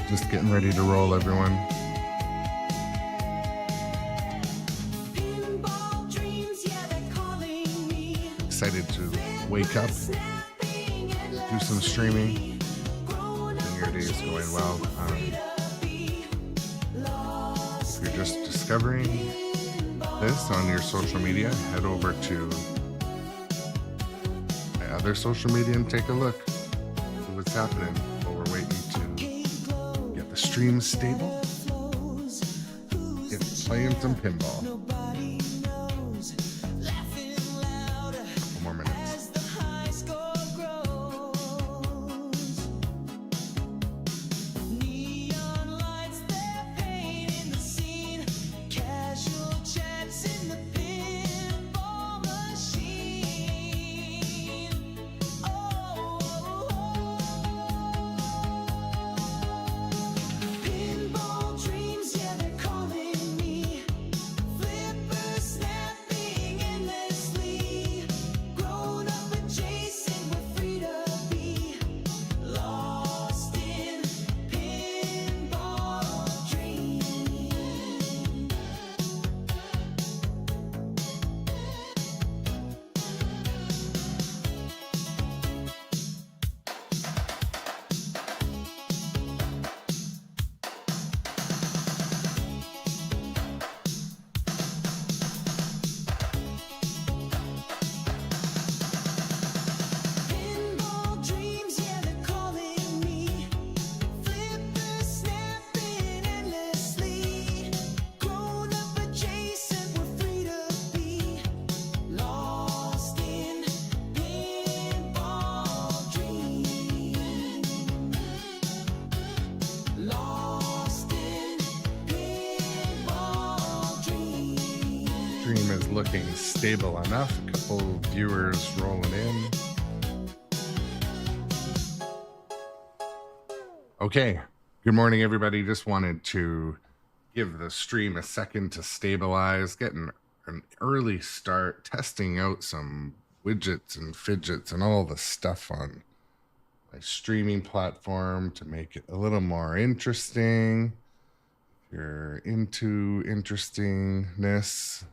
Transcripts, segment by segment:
Just getting ready to roll, everyone. Excited to wake up, do some streaming. Your day is going well. If you're just discovering this on your social media, head over to my other social media and take a look. See what's happening while we're waiting to get the stream stable. Get playing some pinball. Couple more minutes. Stream is looking stable enough. A couple viewers rolling in. Okay. Good morning, everybody. Just wanted to give the stream a second to stabilize, get an early start, testing out some widgets and fidgets and all the stuff on my streaming platform to make it a little more interesting. If you're into interestingness,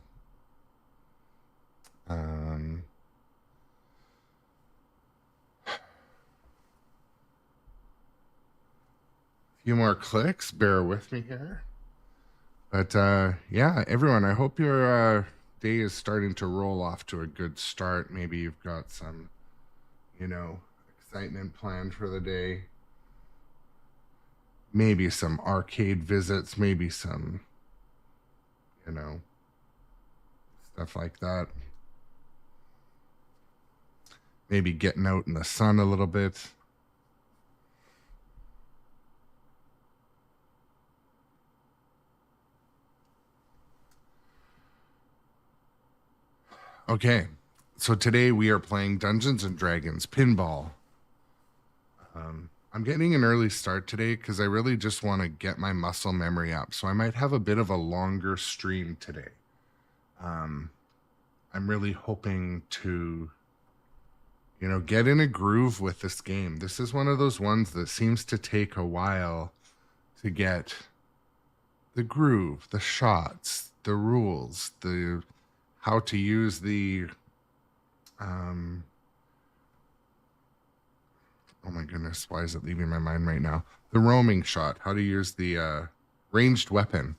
few more clicks, bear with me here. But yeah, everyone, I hope your day is starting to roll off to a good start. Maybe you've got some, excitement planned for the day. Maybe some arcade visits, maybe some, stuff like that. Maybe getting out in the sun a little bit. Okay, so today we are playing Dungeons and Dragons Pinball. I'm getting an early start today because I really just want to get my muscle memory up. So I might have a bit of a longer stream today. I'm really hoping to, you know, get in a groove with this game. This is one of those ones that seems to take a while to get the groove, the shots, the rules, the how to use the oh my goodness, why is it leaving my mind right now? The roaming shot, how to use the ranged weapon.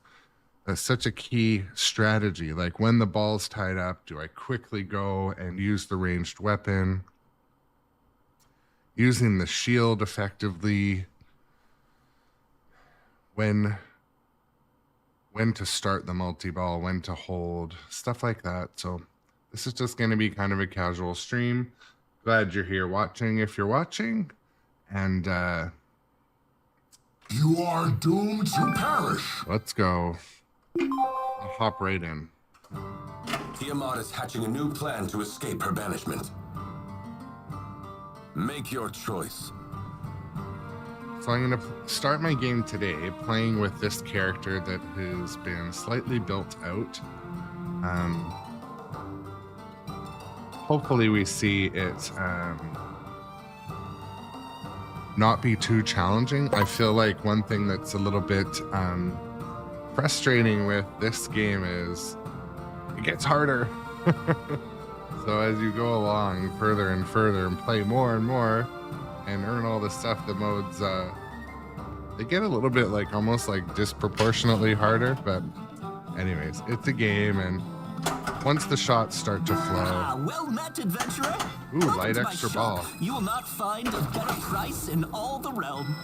That's such a key strategy. Like when the ball's tied up, do I quickly go and use the ranged weapon? Using the shield effectively. When to start the multi-ball, when to hold, stuff like that. So this is just going to be kind of a casual stream. Glad you're here watching if you're watching. And you are doomed to perish. Let's go. I'll hop right in. Tiamat is hatching a new plan to escape her banishment. Make your choice. So I'm going to start my game today playing with this character that has been slightly built out. Hopefully we see it not be too challenging. I feel like one thing that's a little bit frustrating with this game is it gets harder. So as you go along further and further and play more and more and earn all the stuff, the modes, they get a little bit like almost like disproportionately harder. But anyways, it's a game, and once the shots start to flow. Well met, adventurer. Ooh, light extra ball. You will not find a better price in all the realm.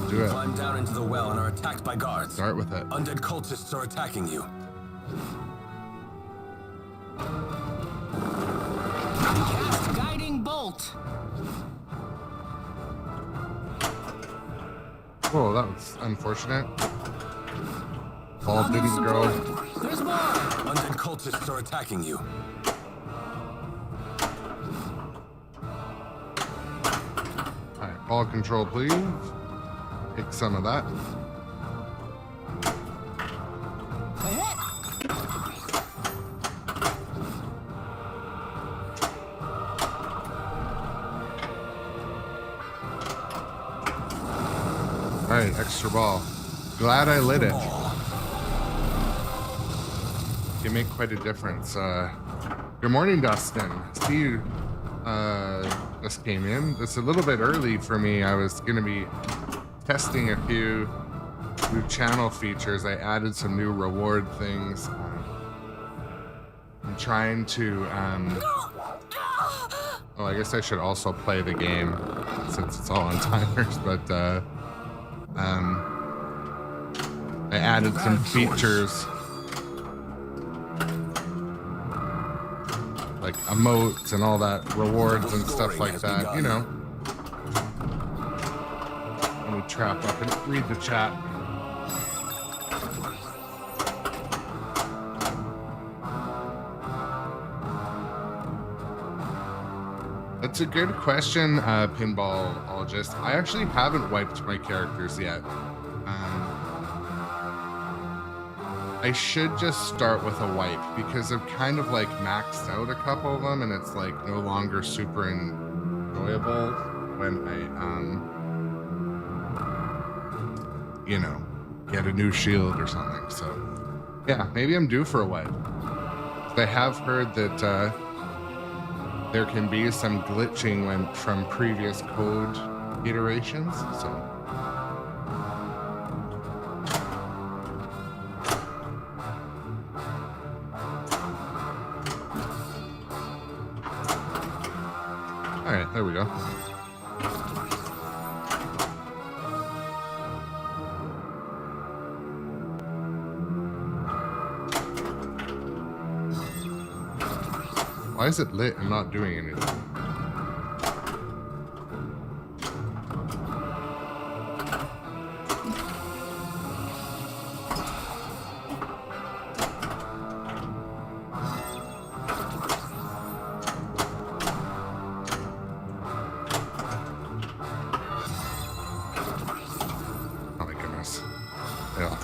Do it. Climb down into the well and are attacked by guards. Start with it. Undead cultists are attacking you. Cast guiding bolt. Oh, that was unfortunate. Ball didn't go. There's more. Undead cultists are attacking you. Alright, ball control, please. Take some of that. Alright, extra ball. Glad I lit it. Can make quite a difference. Good morning, Dustin. See you just came in. It's a little bit early for me. I was going to be testing a few new channel features. I added some new reward things. I'm trying to oh, I guess I should also play the game since it's all on timers, but I added some features like emotes and all that, rewards and stuff like that, you know. Let me trap up and read the chat. That's a good question, pinballologist. I actually haven't wiped my characters yet. I should just start with a wipe because I've kind of like maxed out a couple of them and it's like no longer super enjoyable when I, you know, get a new shield or something. So yeah, maybe I'm due for a wipe. I have heard that there can be some glitching from previous code iterations, so. All right, there we go. Why is it lit and not doing anything? Oh my goodness. Yeah.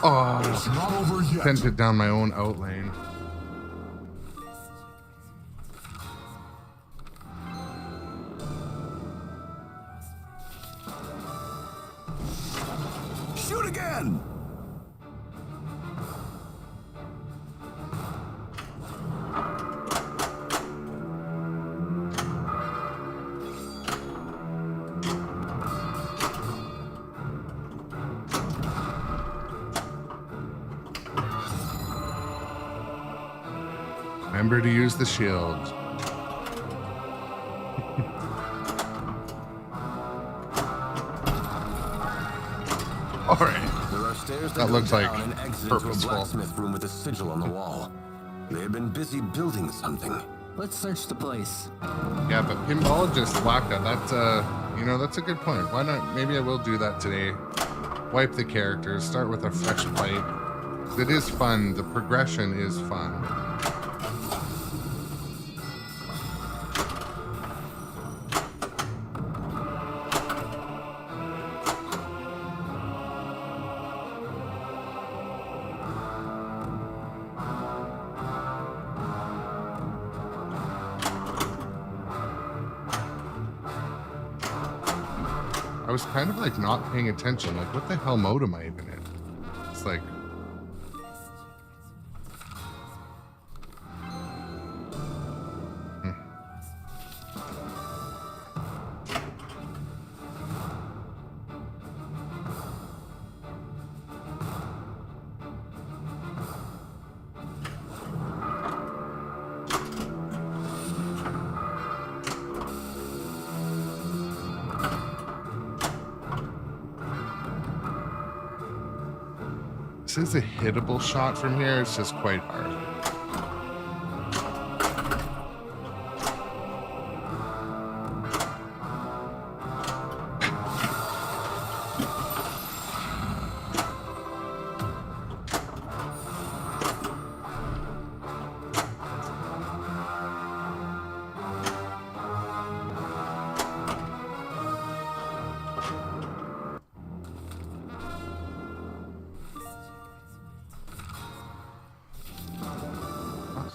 Oh, It's not over yet. sent it down my own outlane. Shoot again! Remember to use the shield. All right. There are stairs That go looks like down and exit purposeful. into a blacksmith room with a sigil on the wall. They have been busy building something. Let's search the place. Yeah, but pinball just whacked that. That's you know, that's a good point. Why not? Maybe I will do that today. Wipe the characters. Start with a fresh fight. It is fun. The progression is fun. I was kind of like not paying attention. Like, what the hell mode am I even in? It's like, this is a hittable shot from here. It's just quite hard.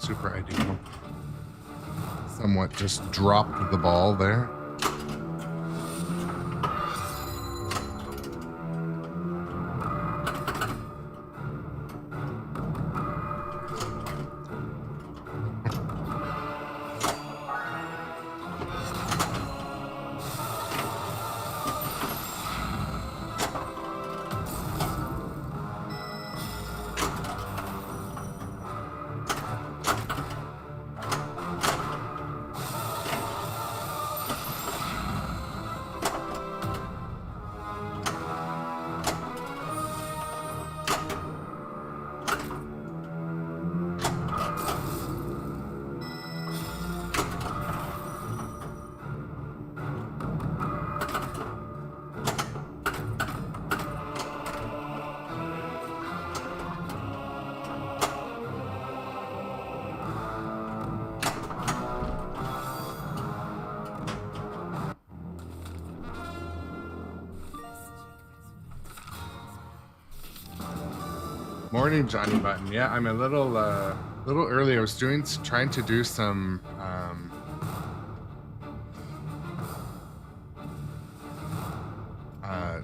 Super ideal. Somewhat just dropped the ball there. Morning, Johnny Button. Yeah, I'm a little early. I was trying to do some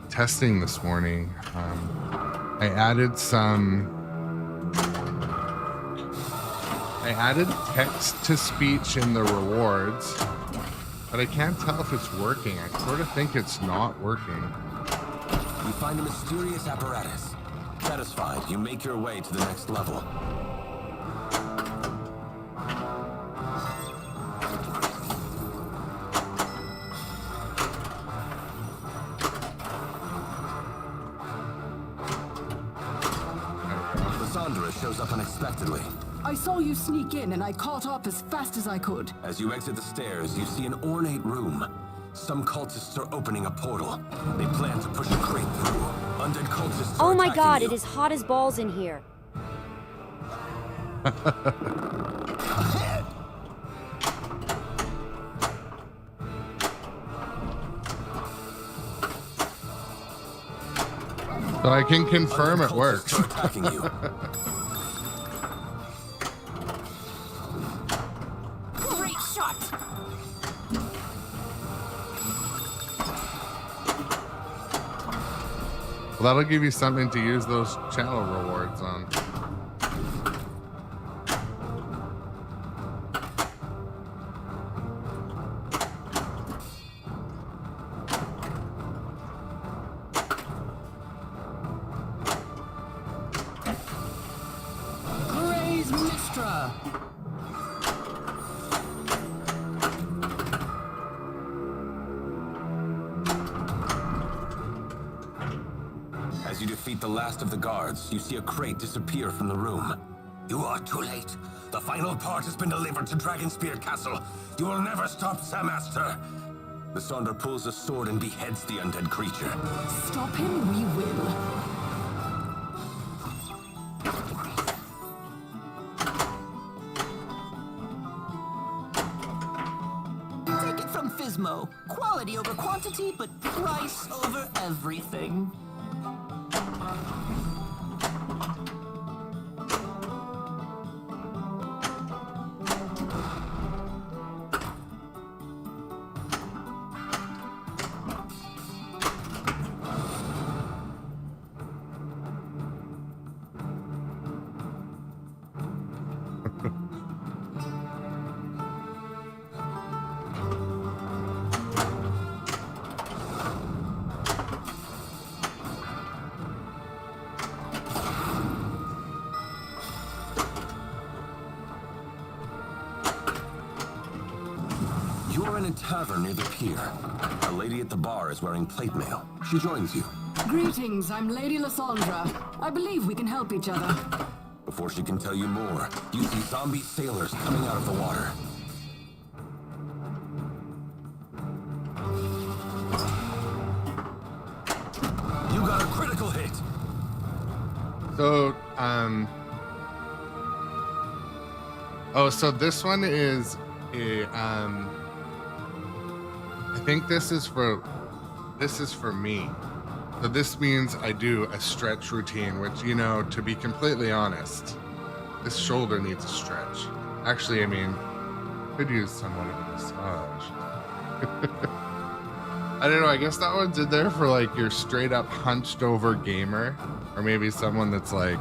testing this morning. I added text to speech in the rewards, but I can't tell if it's working. I sort of think it's not working. You find a mysterious apparatus. Satisfied, you make your way to the next level. Cassandra shows up unexpectedly. I saw you sneak in and I caught up as fast as I could. As you exit the stairs, you see an ornate room. Some cultists are opening a portal. They plan to push a crate through. Undead cultists are Oh my attacking god, you. it is hot as balls in here. So I can confirm it Other works. cultists are attacking you. Great shot! Well, that'll give you something to use those channel rewards on. Praise Mistra! As you defeat the last of the guards, you see a crate disappear from the room. You are too late. The final part has been delivered to Dragonspear Castle. You will never stop, Samaster. The Sonder pulls a sword and beheads the undead creature. Stop him, we will. Take it from Fizmo. Quality over quantity, but price over everything. You're in a tavern near the pier. A lady at the bar is wearing plate mail. She joins you. Greetings, I'm Lady Lysandra. I believe we can help each other. Before she can tell you more, you see zombie sailors coming out of the water. You got a critical hit. So, oh, so this one is a, I think this is for me. So this means I do a stretch routine, which, you know, to be completely honest, this shoulder needs a stretch. Actually, I mean, could use somewhat of a massage. I don't know, I guess that one's in there for like your straight up hunched over gamer, or maybe someone that's like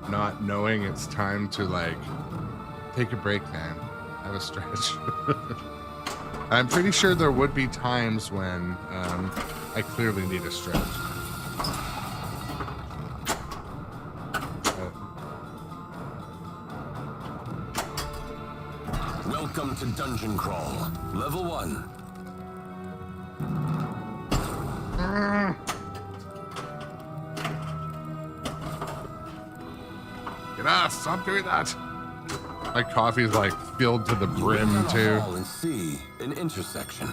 not knowing it's time to like take a break, man. Have a stretch. I'm pretty sure there would be times when I clearly need a stretch. Welcome to Dungeon Crawl, Level 1. Get us! Stop doing that! My coffee's like filled to the You brim enter too. a hall and see an intersection.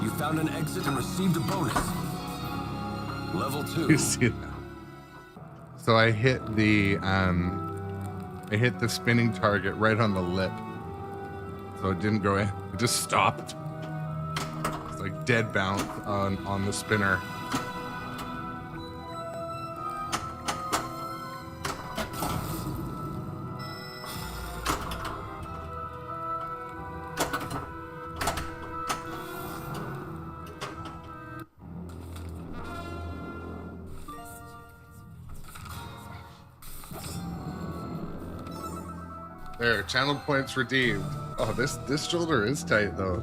You found an exit and received a bonus. Level 2. You see that? So I hit the spinning target right on the lip. So it didn't go in. It just stopped. It's like dead bounce on the spinner. There, channel points redeemed. Oh, this shoulder is tight though.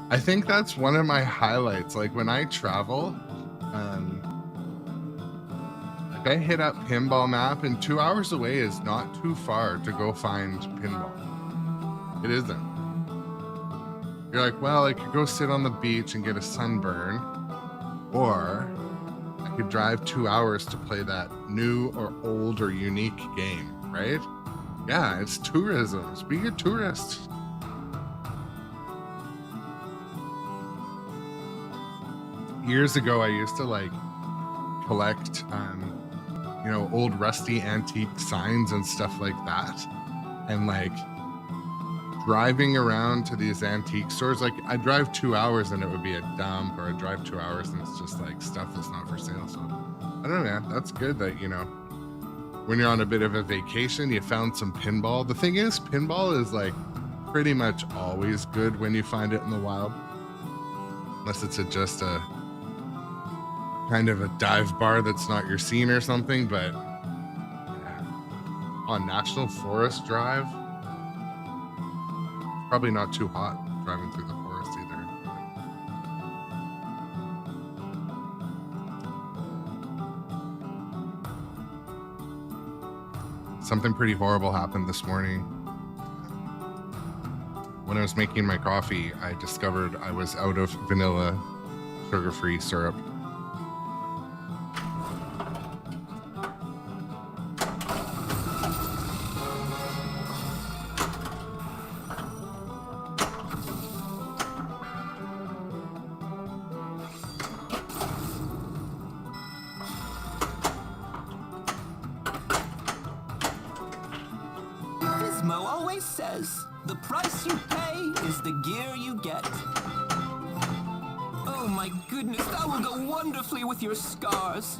I think that's one of my highlights. Like when I travel, like I hit up Pinball Map, and 2 hours away is not too far to go find pinball. It isn't. You're like, well, I could go sit on the beach and get a sunburn, or I could drive 2 hours to play that new or old or unique game, right? Yeah, it's tourism. Be a tourist. Years ago, I used to like collect, you know, old rusty antique signs and stuff like that, and like driving around to these antique stores, like I drive 2 hours and it would be a dump, or I drive 2 hours and it's just like stuff that's not for sale. So I don't know, man, that's good that, you know, when you're on a bit of a vacation, you found some pinball. The thing is, pinball is like pretty much always good when you find it in the wild, unless it's just a kind of a dive bar that's not your scene or something. But on National Forest Drive, probably not too hot driving through the forest either. Something pretty horrible happened this morning. When I was making my coffee, I discovered I was out of vanilla sugar-free syrup. Fizmo always says, the price you pay is the gear you get. Oh my goodness, that will go wonderfully with your scars.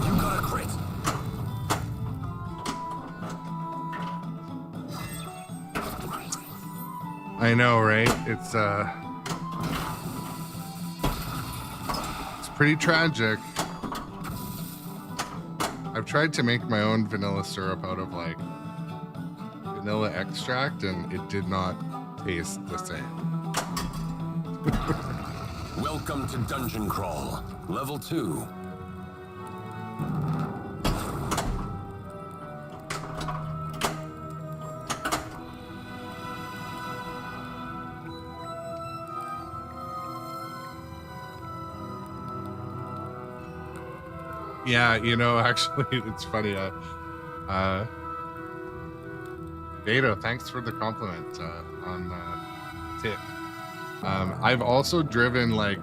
You got a crit. I know, right? It's pretty tragic. I've tried to make my own vanilla syrup out of like vanilla extract, and it did not taste the same. Welcome to Dungeon Crawl, Level 2. Yeah, you know, actually, it's funny. Beto, thanks for the compliment on tip. I've also driven like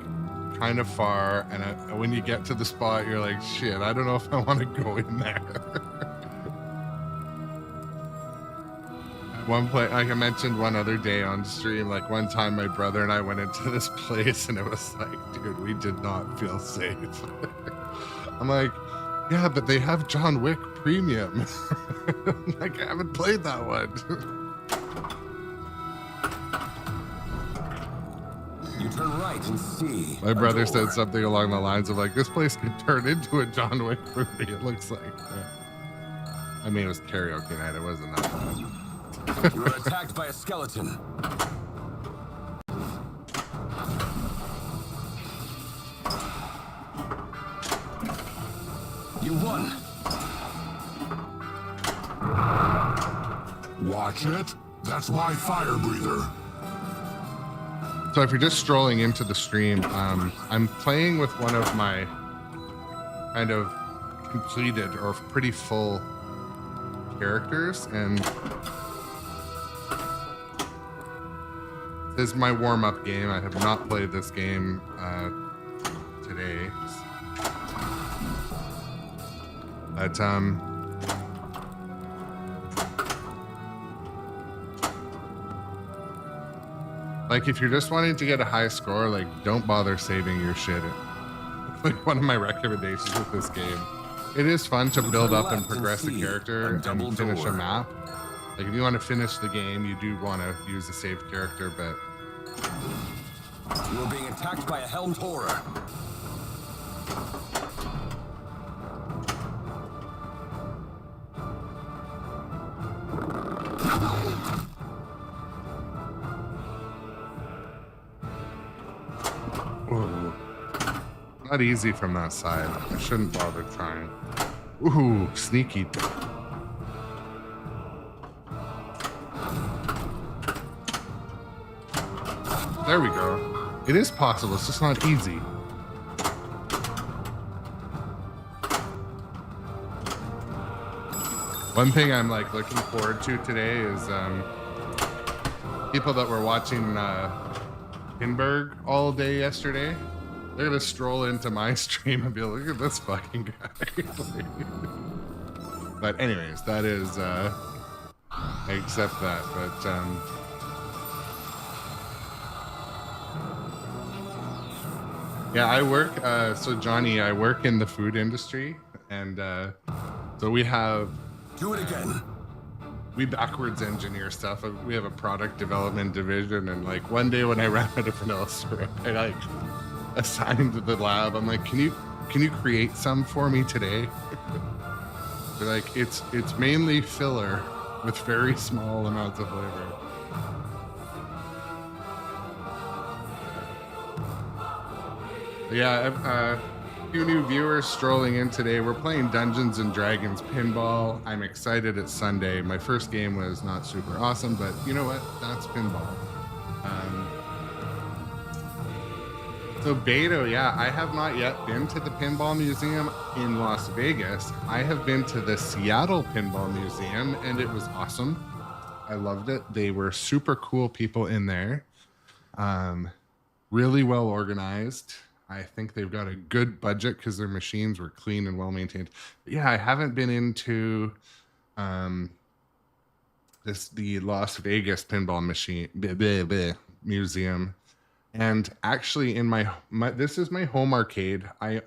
kind of far, and when you get to the spot, you're like, shit, I don't know if I want to go in there. One place, like I mentioned one other day on stream, like one time my brother and I went into this place, and it was like, dude, we did not feel safe. I'm like, yeah, but they have John Wick Premium. Like, I haven't played that one. You turn right and see. My a brother door. said something along the lines of like, this place could turn into a John Wick movie, it looks like. I mean, it was karaoke night, it wasn't that bad. You were attacked by a skeleton. You won. Watch it. That's my fire breather. So if you're just strolling into the stream, I'm playing with one of my kind of completed or pretty full characters, and this is my warm-up game. I have not played this game today. But like if you're just wanting to get a high score, like don't bother saving your shit. Like one of my recommendations with this game. It is fun to build up and progress a character and finish a map. Like if you want to finish the game, you do want to use a saved character, but You are being attacked by a helmed horror. ooh, not easy from that side. I shouldn't bother trying. Ooh, sneaky. There we go. It is possible, it's just not easy. One thing I'm like looking forward to today is people that were watching Pinburg all day yesterday, they're gonna stroll into my stream and be like, look at this fucking guy. But anyways, that is I accept that. But yeah, I work so Johnny, I work in the food industry, and so we have Do it again. we backwards engineer stuff. We have a product development division, and like one day when I ran out of vanilla syrup, I like assigned to the lab. I'm like, can you create some for me today? They're like, it's mainly filler with very small amounts of flavor. Yeah, a few new viewers strolling in today. We're playing Dungeons and Dragons pinball. I'm excited. It's Sunday. My first game was not super awesome, but you know what? That's pinball. So Beto, yeah, I have not yet been to the Pinball Museum in Las Vegas. I have been to the Seattle Pinball Museum, and it was awesome. I loved it. They were super cool people in there. Really well organized. I think they've got a good budget because their machines were clean and well maintained. But yeah, I haven't been into the Las Vegas Pinball Museum. And actually, in my this is my home arcade. I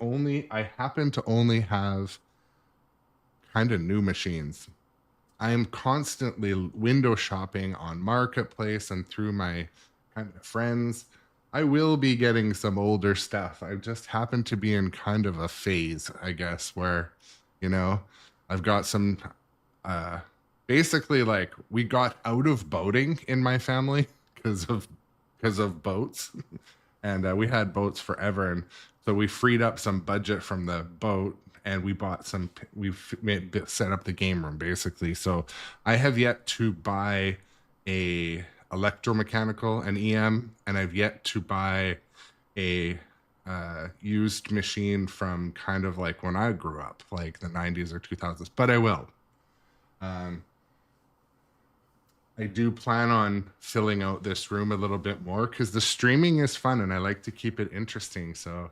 happen to only have kind of new machines. I am constantly window shopping on Marketplace and through my kind of friends. I will be getting some older stuff. I just happen to be in kind of a phase, I guess, where, you know, I've got some, basically like we got out of boating in my family because of boats, and we had boats forever. And so we freed up some budget from the boat, and we bought some, set up the game room basically. So I have yet to buy a electromechanical, an EM, and I've yet to buy a used machine from kind of like when I grew up, like the 90s or 2000s, but I will. I do plan on filling out this room a little bit more because the streaming is fun and I like to keep it interesting. So,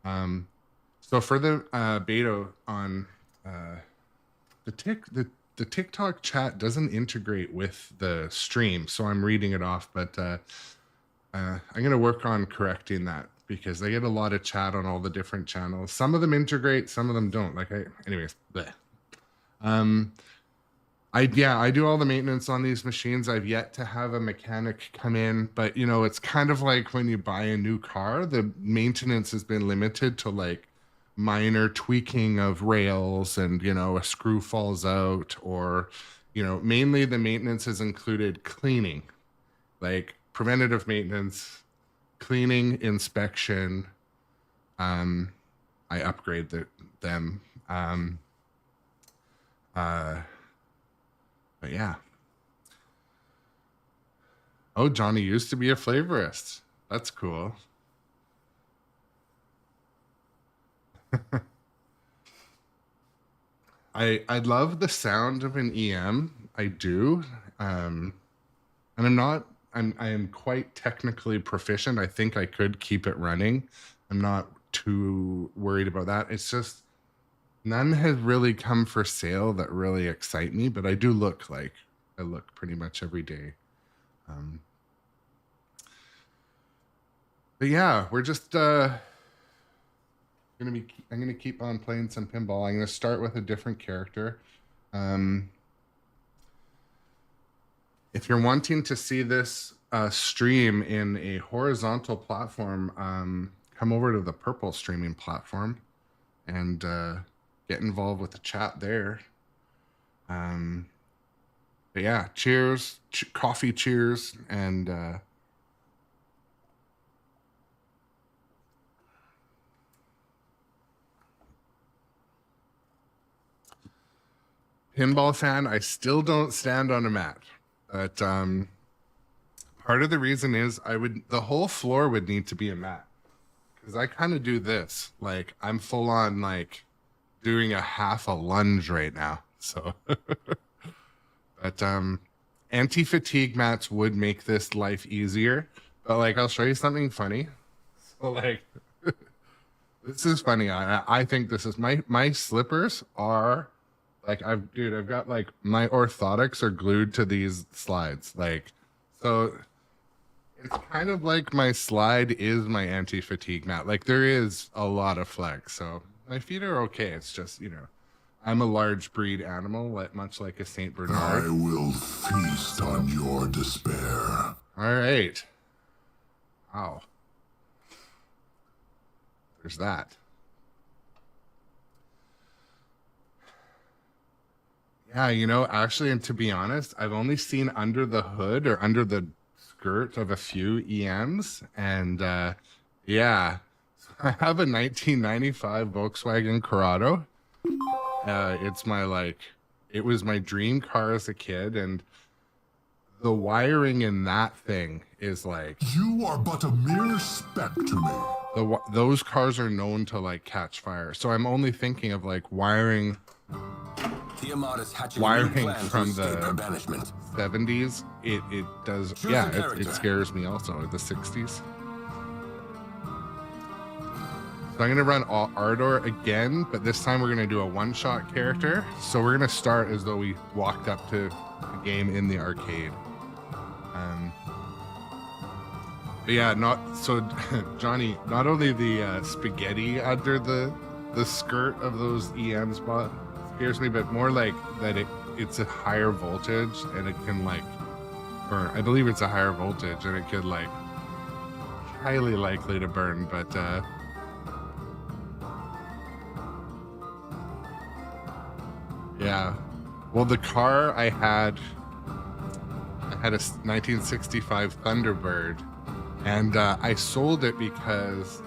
so for the beta on the TikTok chat doesn't integrate with the stream, so I'm reading it off, but I'm going to work on correcting that because I get a lot of chat on all the different channels. Some of them integrate, some of them don't. Anyways, bleh. I do all the maintenance on these machines. I've yet to have a mechanic come in, but you know, it's kind of like when you buy a new car, the maintenance has been limited to like minor tweaking of rails and, you know, a screw falls out, or, you know, mainly the maintenance has included cleaning, like preventative maintenance, cleaning, inspection. I upgrade them. But yeah. Oh, Johnny used to be a flavorist. That's cool. I love the sound of an EM. I do. And I am quite technically proficient. I think I could keep it running. I'm not too worried about that. It's just none has really come for sale that really excite me, but I do look like I look pretty much every day. But yeah, we're just I'm gonna keep on playing some pinball. I'm gonna start with a different character. If you're wanting to see this stream in a horizontal platform, come over to the purple streaming platform and get involved with the chat there. But yeah, cheers, coffee cheers, and pinball fan, I still don't stand on a mat. But part of the reason is the whole floor would need to be a mat. Because I kind of do this. Like I'm full on like doing a half a lunge right now. So but anti-fatigue mats would make this life easier, but like I'll show you something funny. So like this is funny. I think this is my slippers are like I've got like my orthotics are glued to these slides. Like so it's kind of like my slide is my anti-fatigue mat. Like there is a lot of flex. So my feet are okay. It's just, you know, I'm a large breed animal, much like a Saint Bernard. I will feast on your despair. All right. Wow. There's that. Yeah, you know, actually, and to be honest, I've only seen under the hood or under the skirt of a few EMs. And yeah, so I have a 1995 Volkswagen Corrado. It's it was my dream car as a kid, and the wiring in that thing is like... You are but a mere speck to me. Those cars are known to like catch fire. So I'm only thinking of like wiring from the 70s. It does, yeah, it scares me also, the 60s. So I'm going to run Ardor again, but this time we're going to do a one-shot character. So we're going to start as though we walked up to the game in the arcade. But yeah, Johnny, not only the spaghetti under the skirt of those EMs scares me, but more like that it's a higher voltage and it can like burn. I believe it's a higher voltage and it could like highly likely to burn, but yeah. Well, the car I had a 1965 Thunderbird, and I sold it because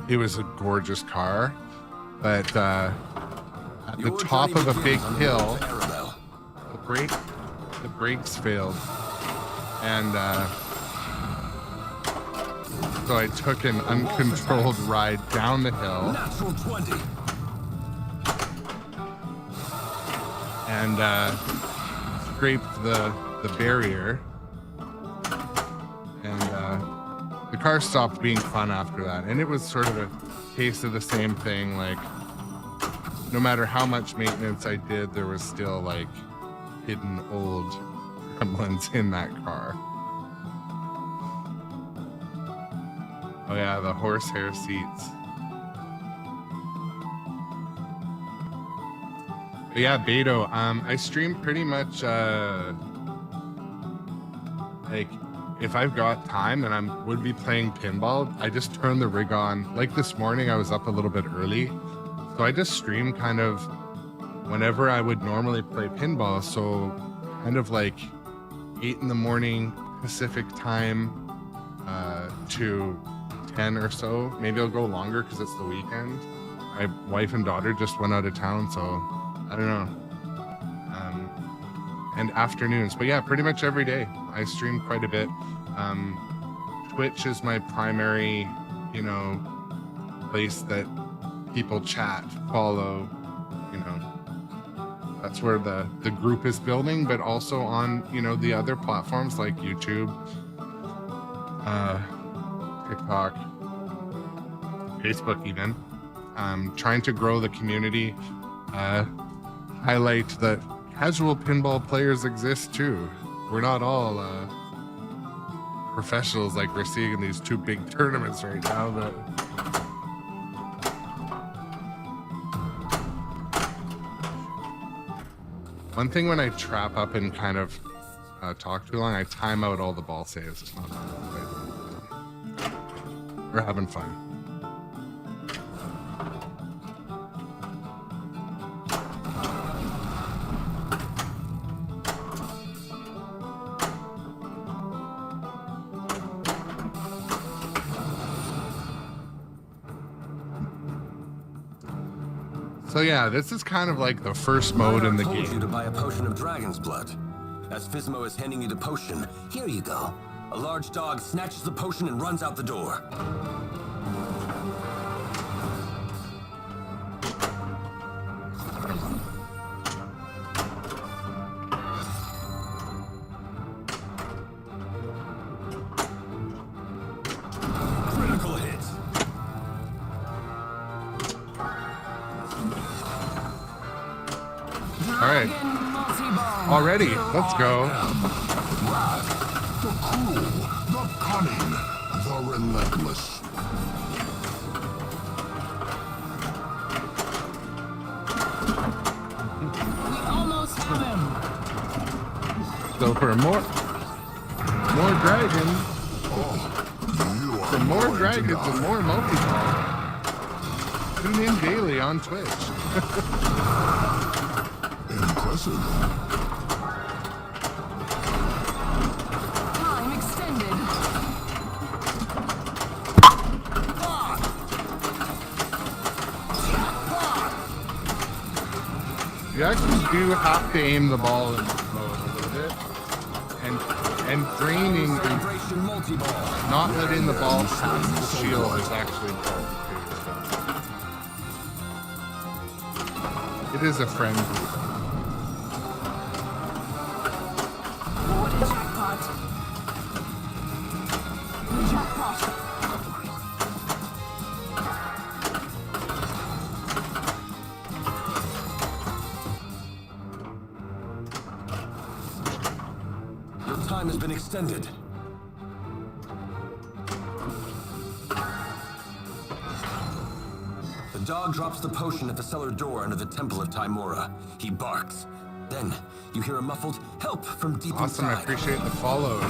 it was a gorgeous car, but at the top of a big hill, the brakes failed, and so I took an uncontrolled ride down the hill. Natural 20. And scraped the barrier, and the car stopped being fun after that. And it was sort of a case of the same thing. Like, no matter how much maintenance I did, there was still like hidden old gremlins in that car. Oh yeah, the horsehair seats. But yeah, Beto, I stream pretty much, like, if I've got time and I would be playing pinball, I just turn the rig on. Like this morning, I was up a little bit early, so I just stream kind of whenever I would normally play pinball. So kind of like 8 in the morning Pacific time to 10 or so. Maybe I'll go longer because it's the weekend. My wife and daughter just went out of town, so I don't know. And afternoons, but yeah, pretty much every day I stream quite a bit. Twitch is my primary, you know, place that people chat, follow, you know, that's where the group is building, but also on, you know, the other platforms like YouTube, TikTok, Facebook even. Trying to grow the community, highlight that casual pinball players exist too. We're not all professionals like we're seeing in these two big tournaments right now. But one thing when I trap up and kind of talk too long, I time out all the ball saves. It's not bad. We're having fun. So yeah, this is kind of like the first mode in the game. I told you to buy a potion of dragon's blood. As Fizmo is handing you the potion, here you go. A large dog snatches the potion and runs out the door. Already, let's go. The cruel, the cunning, the relentless. We almost have him. So for more dragons, You are for more going to dragons die. and more multi-ball, tune in daily on Twitch. Impressive. Time extended. You actually do have to aim the ball in this mode a little bit, and draining and Celebration multi-ball. not letting the ball pass the shield is actually important too. So. It is a frenzy. What a jackpot. Jackpot. Your time has been extended. The dog drops the potion at the cellar door under the Temple of Timora. He barks. Then you hear a muffled "help" from deep Awesome, I inside. appreciate the follows.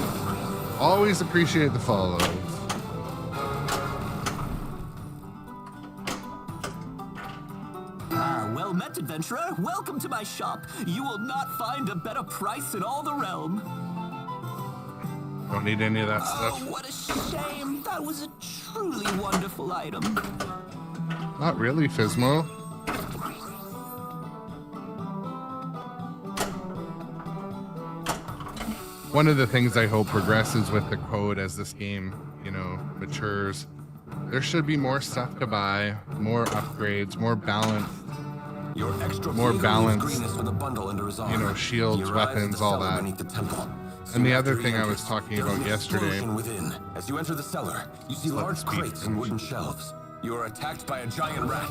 Always appreciate the follows. Ah, well met, adventurer. Welcome to my shop. You will not find a better price in all the realm. Don't need any of that Oh, stuff. what a shame. That was a truly wonderful item. Not really, Fizmo. One of the things I hope progresses with the code as this game, matures. There should be more stuff to buy, more upgrades, more balance, Your extra more fleet balanced, leaves Greenest with a bundle under his arm. shields, He arrives at weapons, the all cellar that. beneath the temple. And the Soon other after he thing I enters, was talking there's about an yesterday- explosion within. As you enter the cellar, you see Let large the speed crates and finish. wooden shelves. You are attacked by a giant rat.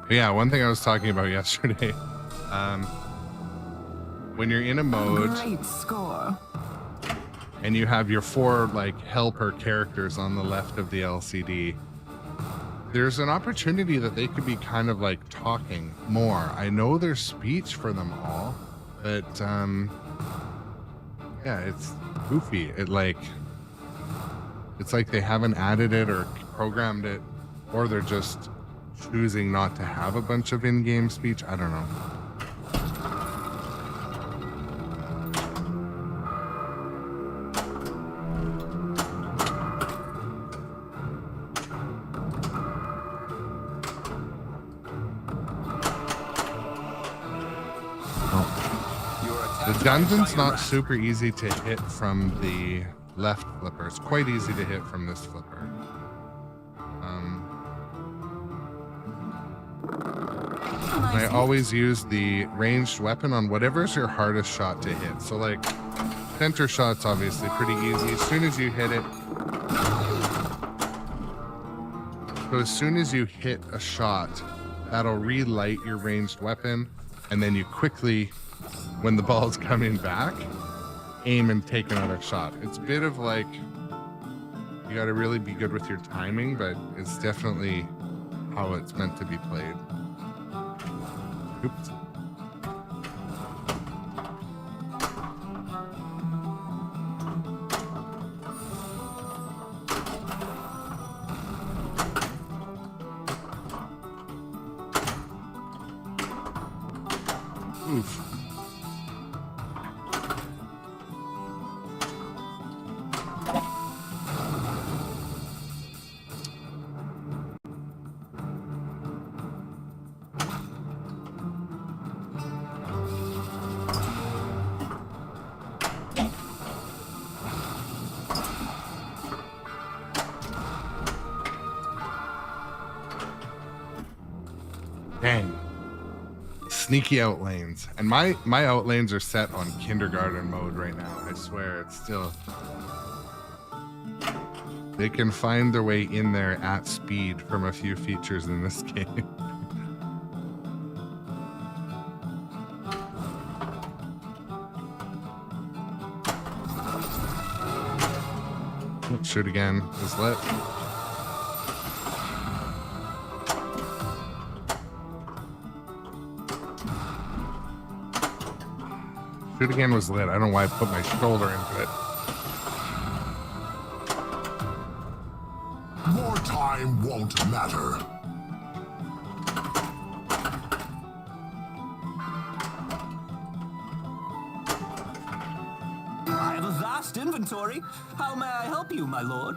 Yeah, one thing I was talking about yesterday. When you're in a mode Great score. and you have your 4 helper characters on the left of the LCD, there's an opportunity that they could be kind of talking more. I know there's speech for them all, but yeah, it's goofy. It's like they haven't added it or programmed it, or they're just choosing not to have a bunch of in-game speech. I don't know. You are The attacked by a dungeon's giant not rat. super easy to hit from the left flipper. It's quite easy to hit from this flipper. And I always use the ranged weapon on whatever's your hardest shot to hit. So center shot's obviously pretty easy. As soon as you hit it. So as soon as you hit a shot, that'll relight your ranged weapon, and then you quickly, when the ball's coming back, aim and take another shot. It's a bit of you gotta really be good with your timing, but it's definitely how it's meant to be played. Oops. Oof. sneaky out lanes. And my out lanes are set on kindergarten mode right now. I swear it's still... They can find their way in there at speed from a few features in this game. Shoot again is lit. Shoot again was lit. I don't know why I put my shoulder into it. More time won't matter. I have a vast inventory. How may I help you, my lord?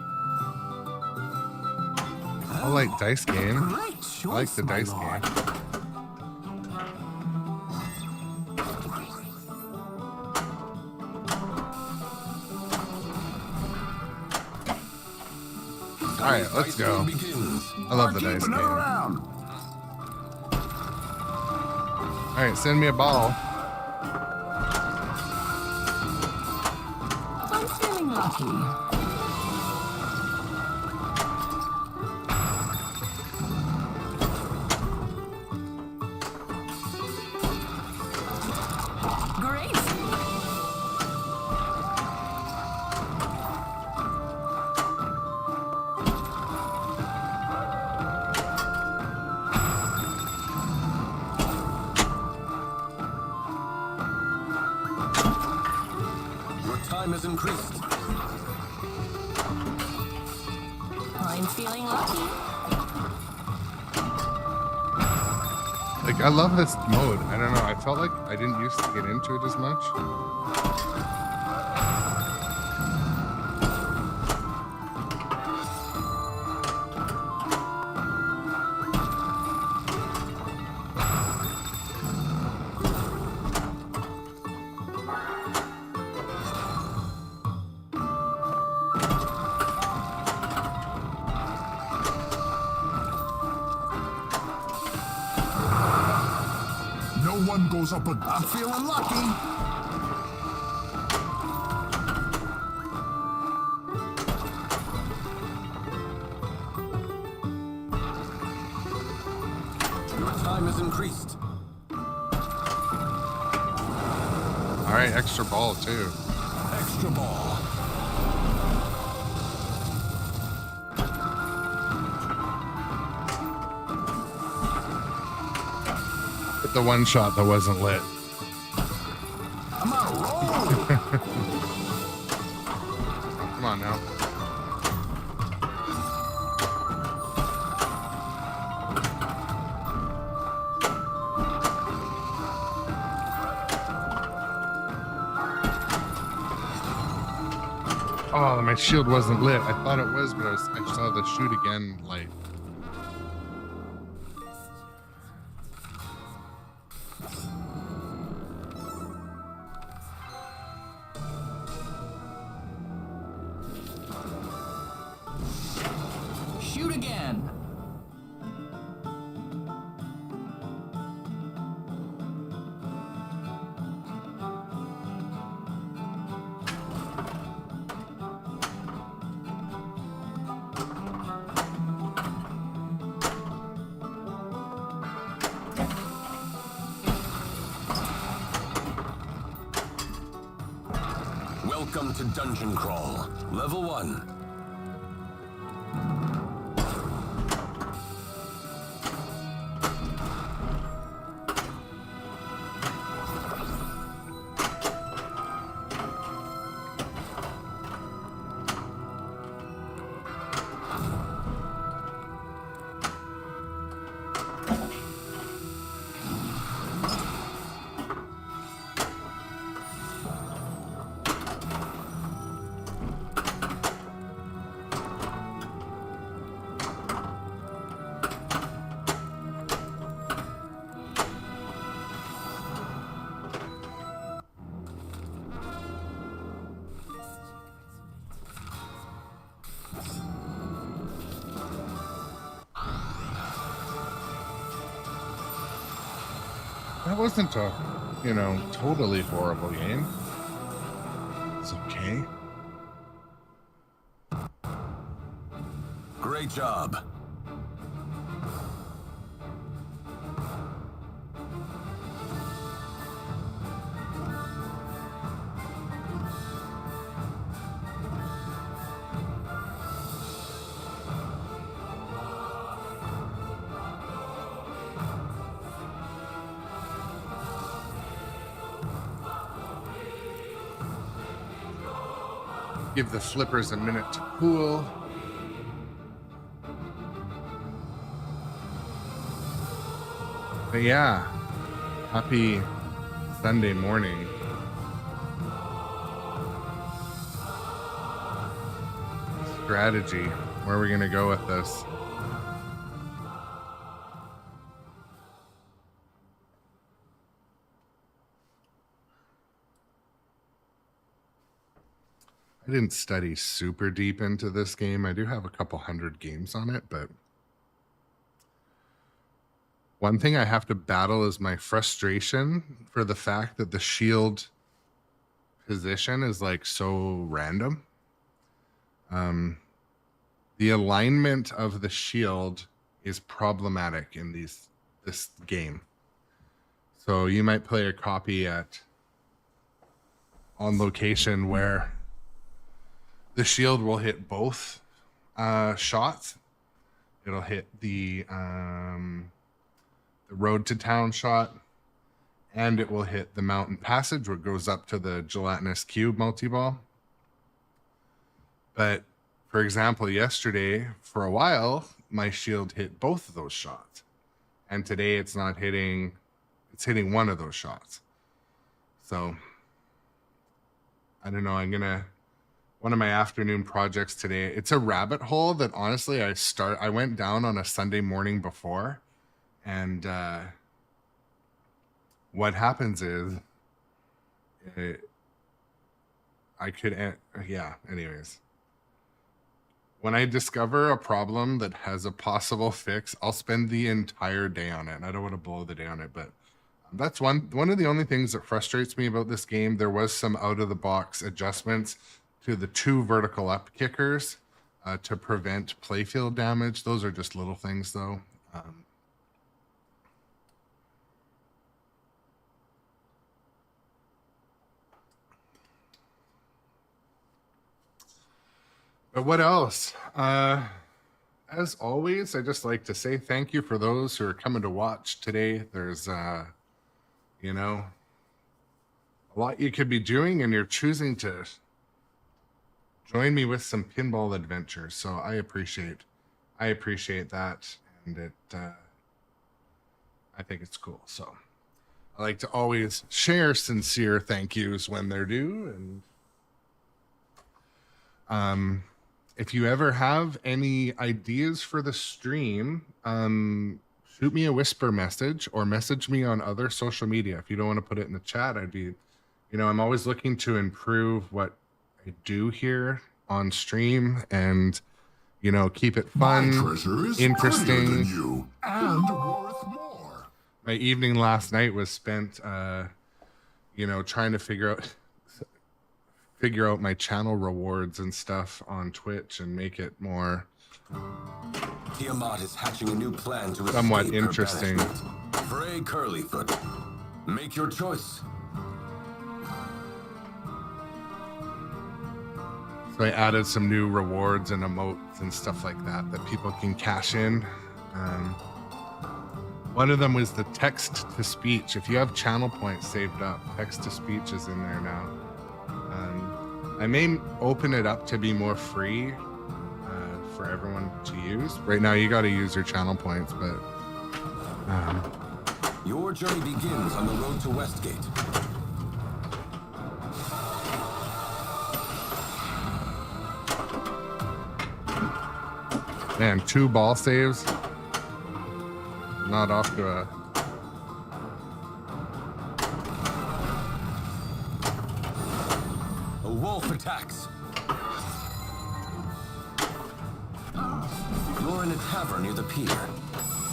I like dice game. Great choice, I like the my dice lord. game. All right, let's go. I love the dice game. All right, send me a ball. I'm feeling lucky. Great. Your time has increased. I'm feeling lucky. Like, I love this mode. I don't know. I felt like I didn't used to get into it as much. No one goes up a... I'm feeling lucky. Your time has increased. All right, extra ball too. Extra ball. Hit the one shot that wasn't lit. I'm on a roll. Come on now. Oh, my shield wasn't lit. I thought it was, but I saw the shoot again light. Shoot again. Welcome to Dungeon Crawl, Level 1. That wasn't a, you know, totally horrible game. It's okay. Great job. Give the flippers a minute to cool. But yeah, happy Sunday morning. Strategy. Where are we going to go with this? I didn't study super deep into this game. I do have a couple hundred games on it, but one thing I have to battle is my frustration for the fact that the shield position is like so random. The alignment of the shield is problematic in this game. So you might play a copy on location where the shield will hit both shots. It'll hit the road to town shot, and it will hit the mountain passage, where it goes up to the gelatinous cube multi-ball. But for example, yesterday, for a while, my shield hit both of those shots. And today it's not hitting, it's hitting one of those shots. So I don't know, one of my afternoon projects today, it's a rabbit hole that honestly I went down on a Sunday morning before, and what happens is anyways, when I discover a problem that has a possible fix, I'll spend the entire day on it, and I don't want to blow the day on it, but that's one of the only things that frustrates me about this game. There was some out of the box adjustments to the 2 vertical up kickers to prevent playfield damage. Those are just little things, though. But what else? As always, I just like to say thank you for those who are coming to watch today. There's, you know, a lot you could be doing, and you're choosing to join me with some pinball adventures. So I appreciate that, and I think it's cool. So I like to always share sincere thank yous when they're due. And if you ever have any ideas for the stream, shoot me a whisper message or message me on other social media. If you don't want to put it in the chat, I'm always looking to improve what I do here on stream, and keep it fun, My treasure is interesting. prettier than you and worth more. My evening last night was spent trying to figure out my channel rewards and stuff on Twitch and make it more Tiamat is hatching a new plan to somewhat escape her interesting. banishment. Frey Curlyfoot, make your choice. So I added some new rewards and emotes and stuff like that people can cash in. One of them was the text to speech. If you have channel points saved up, text to speech is in there now. I may open it up to be more free for everyone to use. Right now, you got to use your channel points, but Your journey begins on the road to Westgate. man, 2 ball saves. Not off to a Wolf attacks. You're in a tavern near the pier.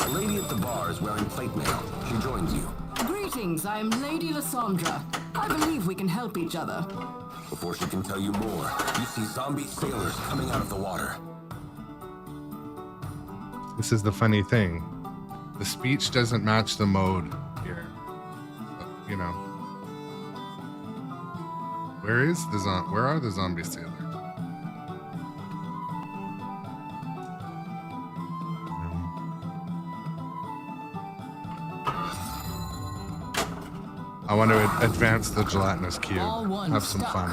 A lady at the bar is wearing plate mail. She joins you. Greetings. Greetings, I am Lady Lysandra. I believe we can help each other. Before she can tell you more, you see zombie sailors coming out of the water. This is the funny thing. The speech doesn't match the mode here. But, you know. Where are the zombie sailors? I want to advance the gelatinous cube. All one Have some stuck. fun.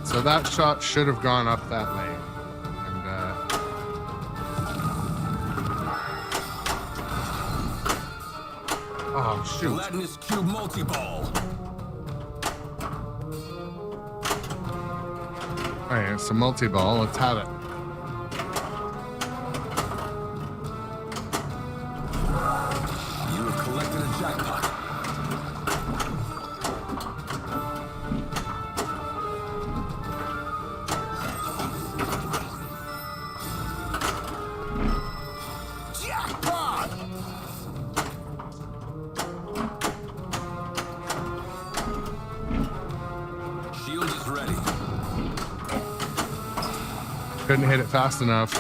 So that shot should have gone up that lane. And oh shoot. Gelatinous cube multi-ball. Alright, it's a multi-ball. Let's have it. You have collected a jackpot. Jackpot! Shield is ready. Couldn't hit it fast enough.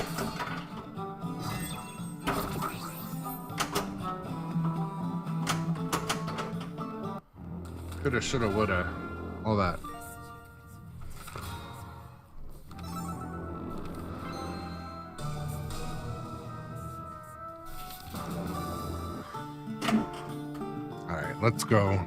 Coulda, shoulda, woulda. All that. All right, let's go.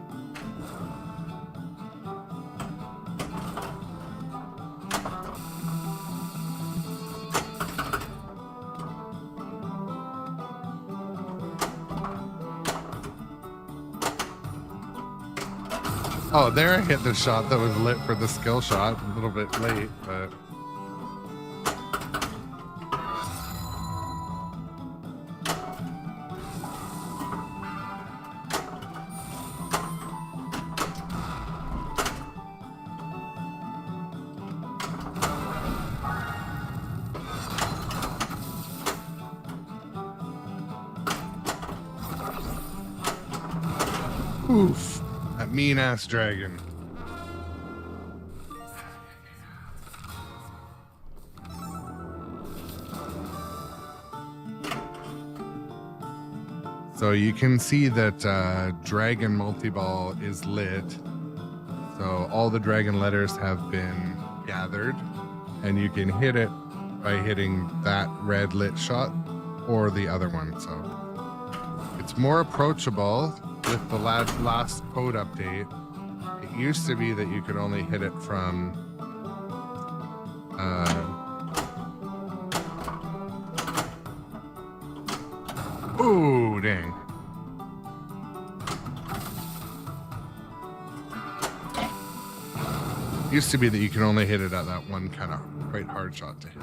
Oh, there I hit the shot that was lit for the skill shot. A little bit late, but... Oof. That mean-ass dragon. So you can see that dragon multi-ball is lit. So all the dragon letters have been gathered, and you can hit it by hitting that red lit shot or the other one. So it's more approachable with the last code update. It used to be that you could only hit it from ooh, dang. Used to be that you can only hit it at that one kind of quite hard shot to hit.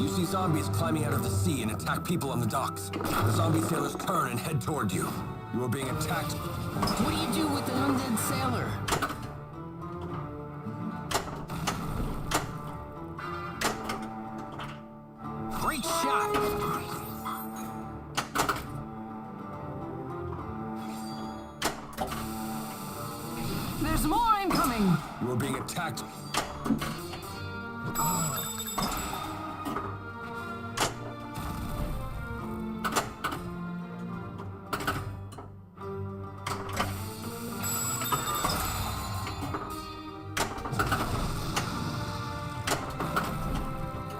You see zombies climbing out of the sea and attack people on the docks. The zombie sailors turn and head toward you. You are being attacked. What do you do with an undead sailor? Great shot! There's more incoming! You are being attacked.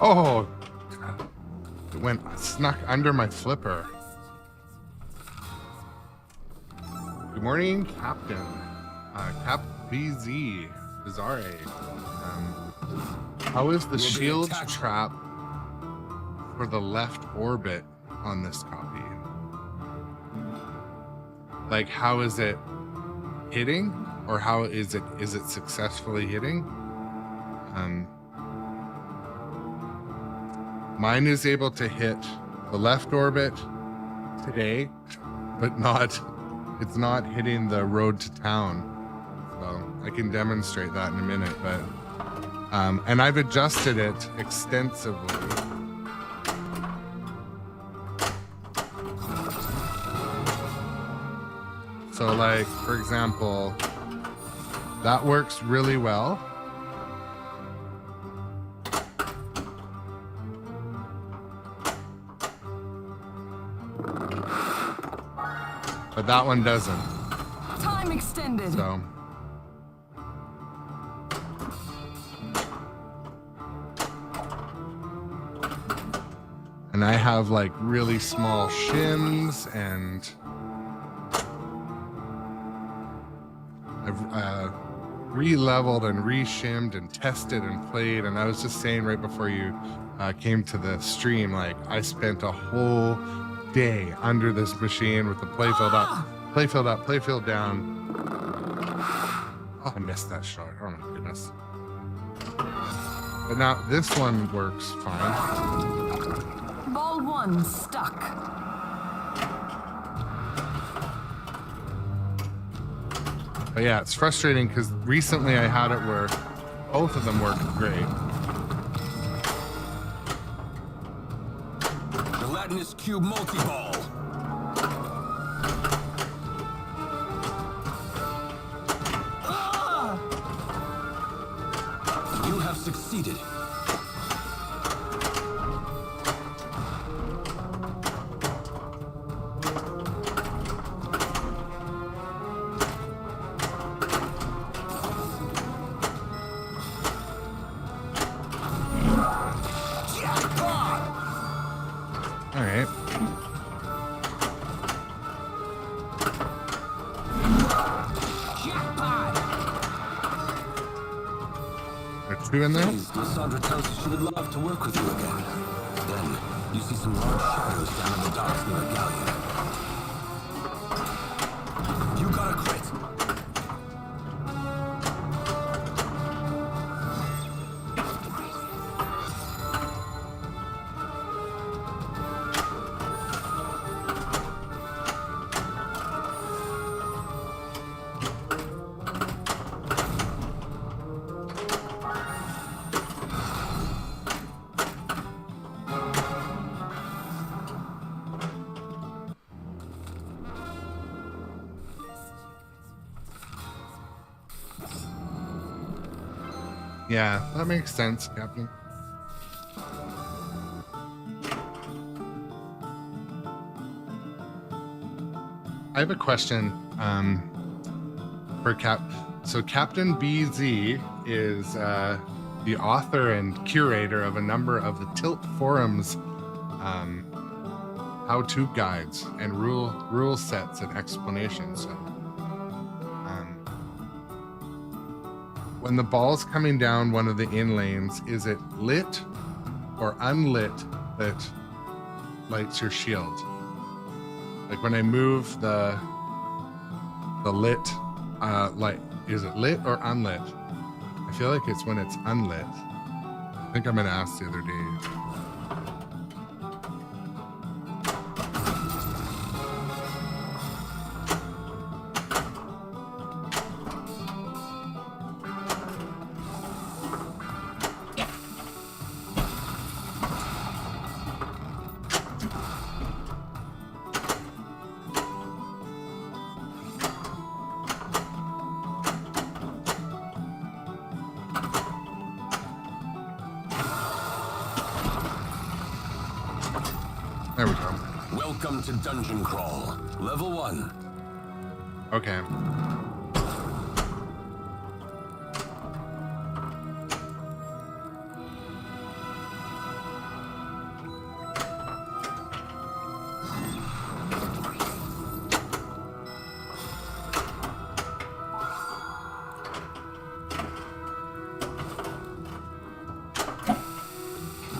Oh, it went snuck under my flipper. Good morning, Captain. Cap BZ Bizarre. How is the shield trap for the left orbit on this copy? Like, how is it hitting, or how is it successfully hitting? Mine is able to hit the left orbit, today, but it's not hitting the road to town. So I can demonstrate that in a minute, but and I've adjusted it extensively. So like, for example, that works really well. But that one doesn't. Time extended. So. And I have like really small shims, and I've re-leveled and re-shimmed and tested and played. And I was just saying right before you came to the stream, like I spent a whole day under this machine with the playfield up, playfield down. Oh, I missed that shot. Oh my goodness. But now this one works fine. Ball 1 stuck. But yeah, it's frustrating because recently I had it where both of them worked great. Gelatinous cube multi-ball. You have succeeded. All right. There are two in there? Lysandra tells us she would love to work with you again. Then, you see some large shadows down in the docks near a galleon. You got a crit. Yeah, that makes sense, Captain. I have a question for So Captain BZ is the author and curator of a number of the Tilt Forums how-to guides and rule sets and explanations. So, when the ball's coming down one of the in lanes, is it lit or unlit that lights your shield? Like when I move the lit light, is it lit or unlit? I feel like it's when it's unlit. I think I'm gonna ask the other day. There we go. Welcome to Dungeon Crawl, Level 1. Okay.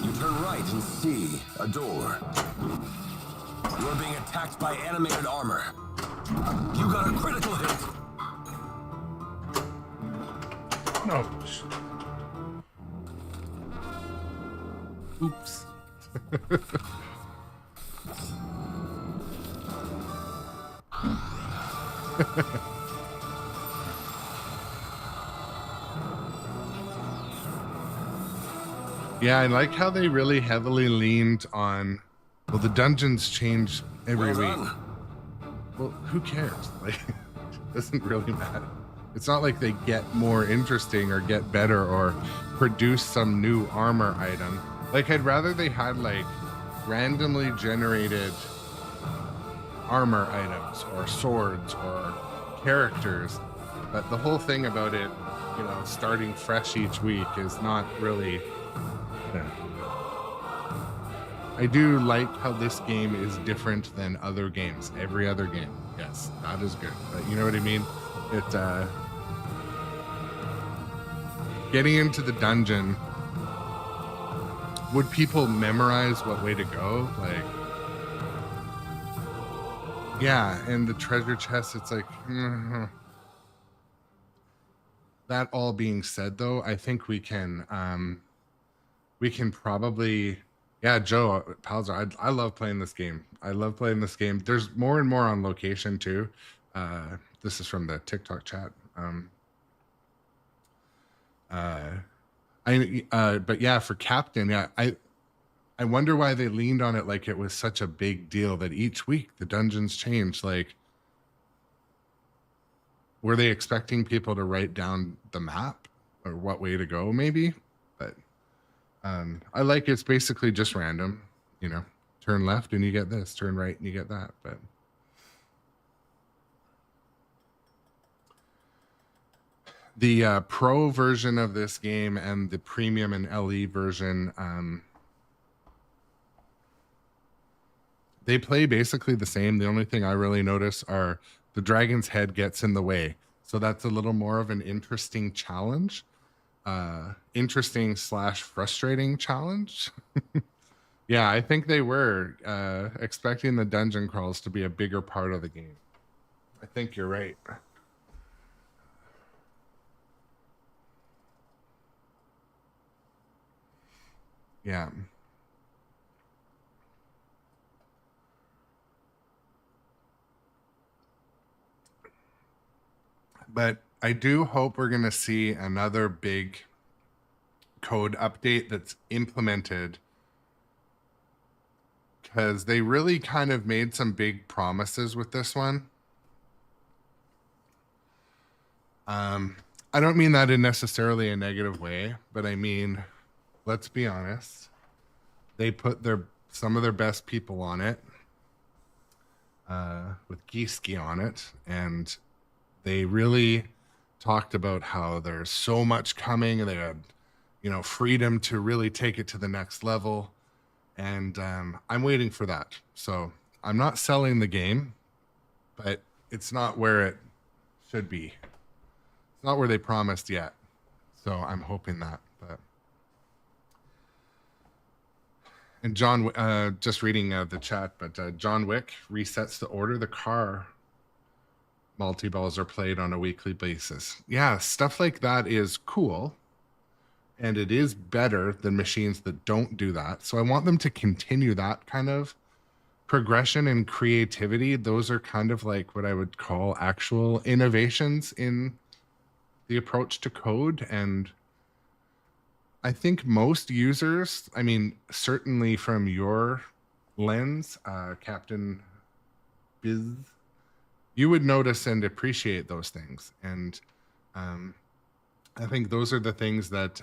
You turn right and see a door. You're being attacked by animated armor. You got a critical hit. No. Oops. Yeah, I like how they really heavily leaned on, well, the dungeons change every Well week. done. Well, who cares? Like, it doesn't really matter. It's not like they get more interesting or get better or produce some new armor item. Like, I'd rather they had like randomly generated armor items or swords or characters. But the whole thing about it, you know, starting fresh each week is not really. I do like how this game is different than other games. Every other game, yes, that is good. But you know what I mean? It getting into the dungeon. Would people memorize what way to go? Like, yeah, and the treasure chest. It's like. That all being said, though, I think we can probably, yeah, Joe Palzer, I love playing this game. I love playing this game. There's more and more on location too. This is from the TikTok chat. But yeah, for Captain, yeah, I wonder why they leaned on it like it was such a big deal that each week the dungeons change. Like, were they expecting people to write down the map or what way to go? Maybe, but. I like it's basically just random, you know, turn left and you get this, turn right and you get that. But the pro version of this game and the premium and LE version, they play basically the same. The only thing I really notice are the dragon's head gets in the way. So that's a little more of an interesting challenge. Interesting / frustrating challenge. Yeah, I think they were expecting the dungeon crawls to be a bigger part of the game. I think you're right. Yeah. But I do hope we're going to see another big code update that's implemented, because they really kind of made some big promises with this one. I don't mean that in necessarily a negative way, but I mean, let's be honest. They put some of their best people on it, with Gieske on it, and they really talked about how there's so much coming. They had, you know, freedom to really take it to the next level. And I'm waiting for that. So I'm not selling the game, but it's not where it should be. It's not where they promised yet. So I'm hoping that. But and John, just reading the chat, but John Wick resets the order the car multi-balls are played on a weekly basis. Yeah, stuff like that is cool. And it is better than machines that don't do that. So I want them to continue that kind of progression and creativity. Those are kind of like what I would call actual innovations in the approach to code. And I think most users, I mean, certainly from your lens, Captain Biz, you would notice and appreciate those things. And I think those are the things that,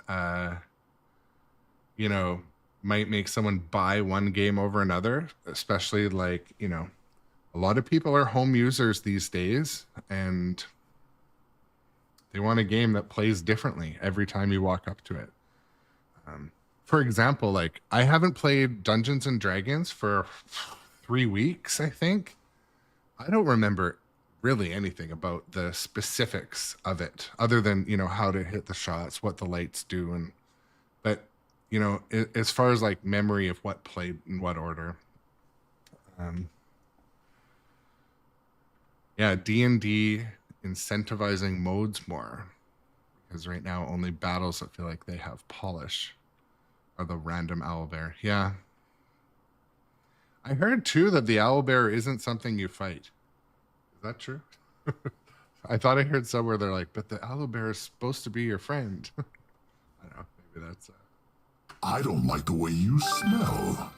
you know, might make someone buy one game over another, especially like, you know, a lot of people are home users these days and they want a game that plays differently every time you walk up to it. For example, like I haven't played Dungeons and Dragons for 3 weeks, I think. I don't remember really anything about the specifics of it other than, you know, how to hit the shots, what the lights do. But, you know, as far as like memory of what played in what order, yeah, D&D incentivizing modes more, because right now only battles that feel like they have polish are the random owlbear. Yeah. I heard too that the owlbear isn't something you fight. Is that true? I thought I heard somewhere they're like, but the owlbear is supposed to be your friend. I don't know. Maybe that's. I don't like the way you smell.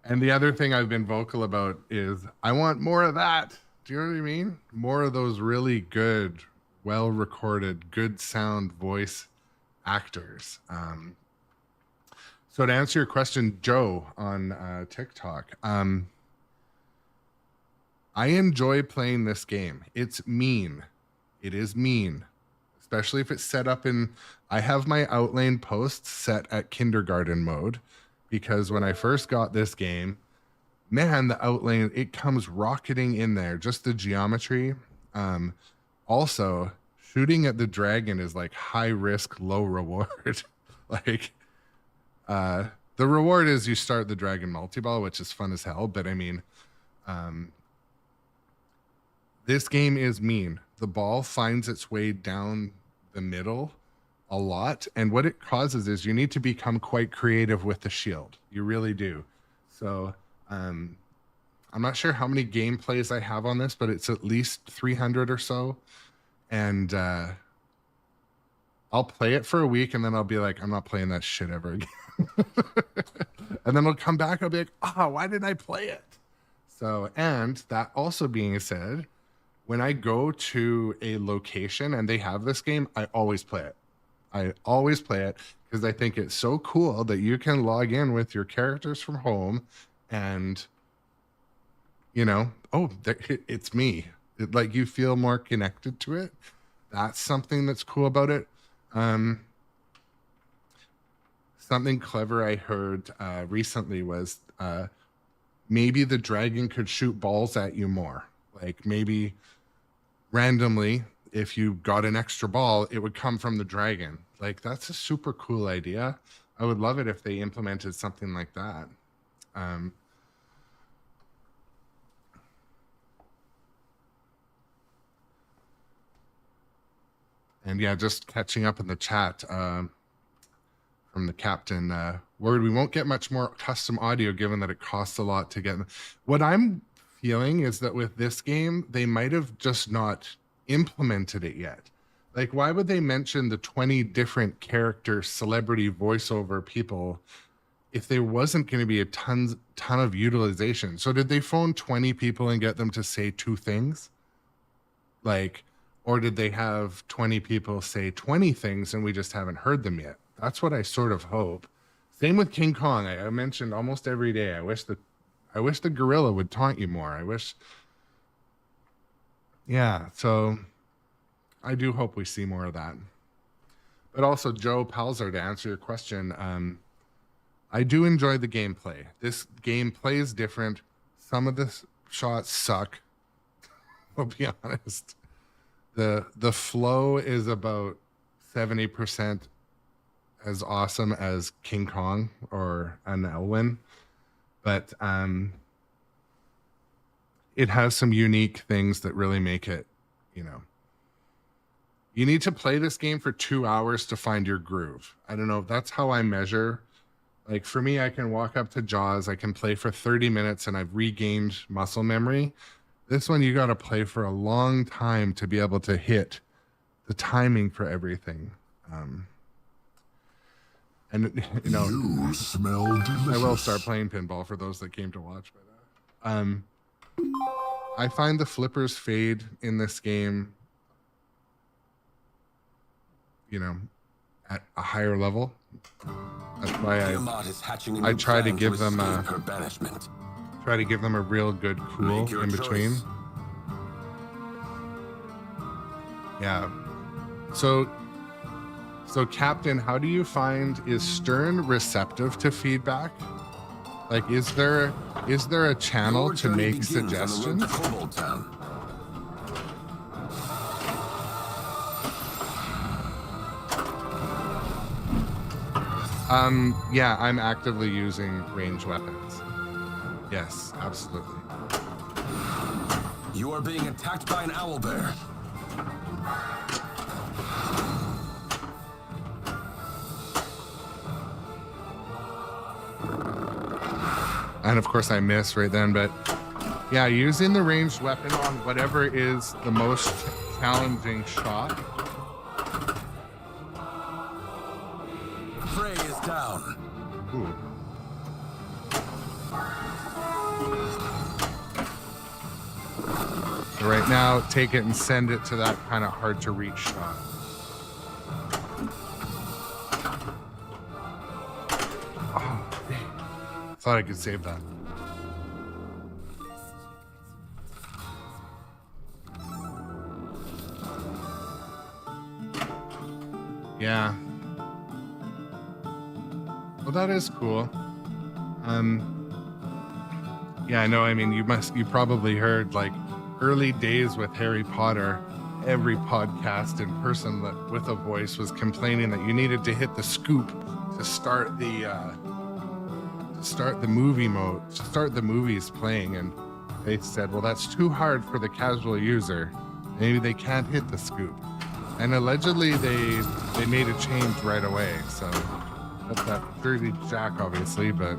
And the other thing I've been vocal about is I want more of that. Do you know what I mean? More of those really good, well-recorded, good sound voice actors. So to answer your question, Joe on TikTok, I enjoy playing this game. It's mean. It is mean, especially if it's set up in, I have my outlane posts set at kindergarten mode, because when I first got this game, man, the outlane, it comes rocketing in there, just the geometry. Also, shooting at the dragon is like high risk, low reward. Like, the reward is you start the dragon multi-ball, which is fun as hell, but I mean, this game is mean. The ball finds its way down the middle a lot, and what it causes is you need to become quite creative with the shield. You really do. So I'm not sure how many gameplays I have on this, but it's at least 300 or so, and I'll play it for a week, and then I'll be like, I'm not playing that shit ever again. And then I'll come back, I'll be like, why did I play it? So, and that also being said, when I go to a location and they have this game, I always play it. I always play it because I think it's so cool that you can log in with your characters from home and, you know, it's me. Like, you feel more connected to it. That's something that's cool about it. Something clever I heard recently was maybe the dragon could shoot balls at you more. Like, maybe randomly, if you got an extra ball, it would come from the dragon. Like, that's a super cool idea. I would love it if they implemented something like that. And yeah, just catching up in the chat from the captain. Word, we won't get much more custom audio given that it costs a lot to get. What I'm feeling is that with this game, they might have just not implemented it yet. Like, why would they mention the 20 different character celebrity voiceover people if there wasn't going to be a ton of utilization? So did they phone 20 people and get them to say 2 things? Like, or did they have 20 people say 20 things and we just haven't heard them yet? That's what I sort of hope. Same with King Kong. I mentioned almost every day, I wish the gorilla would taunt you more. Yeah, so I do hope we see more of that. But also, Joe Palzer, to answer your question, I do enjoy the gameplay. This game plays different. Some of the shots suck. I'll be honest. The flow is about 70% as awesome as King Kong or an Elwyn, but it has some unique things that really make it, you know. You need to play this game for 2 hours to find your groove. I don't know. That's how I measure. Like, for me, I can walk up to Jaws, I can play for 30 minutes and I've regained muscle memory. This one, you got to play for a long time to be able to hit the timing for everything. And, you know, You smell delicious. I will start playing pinball for those that came to watch. But I find the flippers fade in this game, you know, at a higher level. That's why I try to give them a real good cool in between. Yeah. So Captain, how do you find, is Stern receptive to feedback? Like, is there a channel to make suggestions? Yeah, I'm actively using ranged weapons. Yes, absolutely. You are being attacked by an owlbear. And of course I miss right then, but Yeah, using the ranged weapon on whatever is the most challenging shot. Prey is down. Ooh. So right now, take it and send it to that kind of hard to reach shot. Oh, dang. Thought I could save that. Yeah. Well, that is cool. Yeah, I know. I mean, you probably heard like early days with Harry Potter, every podcast in person with a voice was complaining that you needed to hit the scoop to start the movie mode, to start the movies playing. And they said, well, that's too hard for the casual user. Maybe they can't hit the scoop. And allegedly they made a change right away. So that's that dirty Jack, obviously, but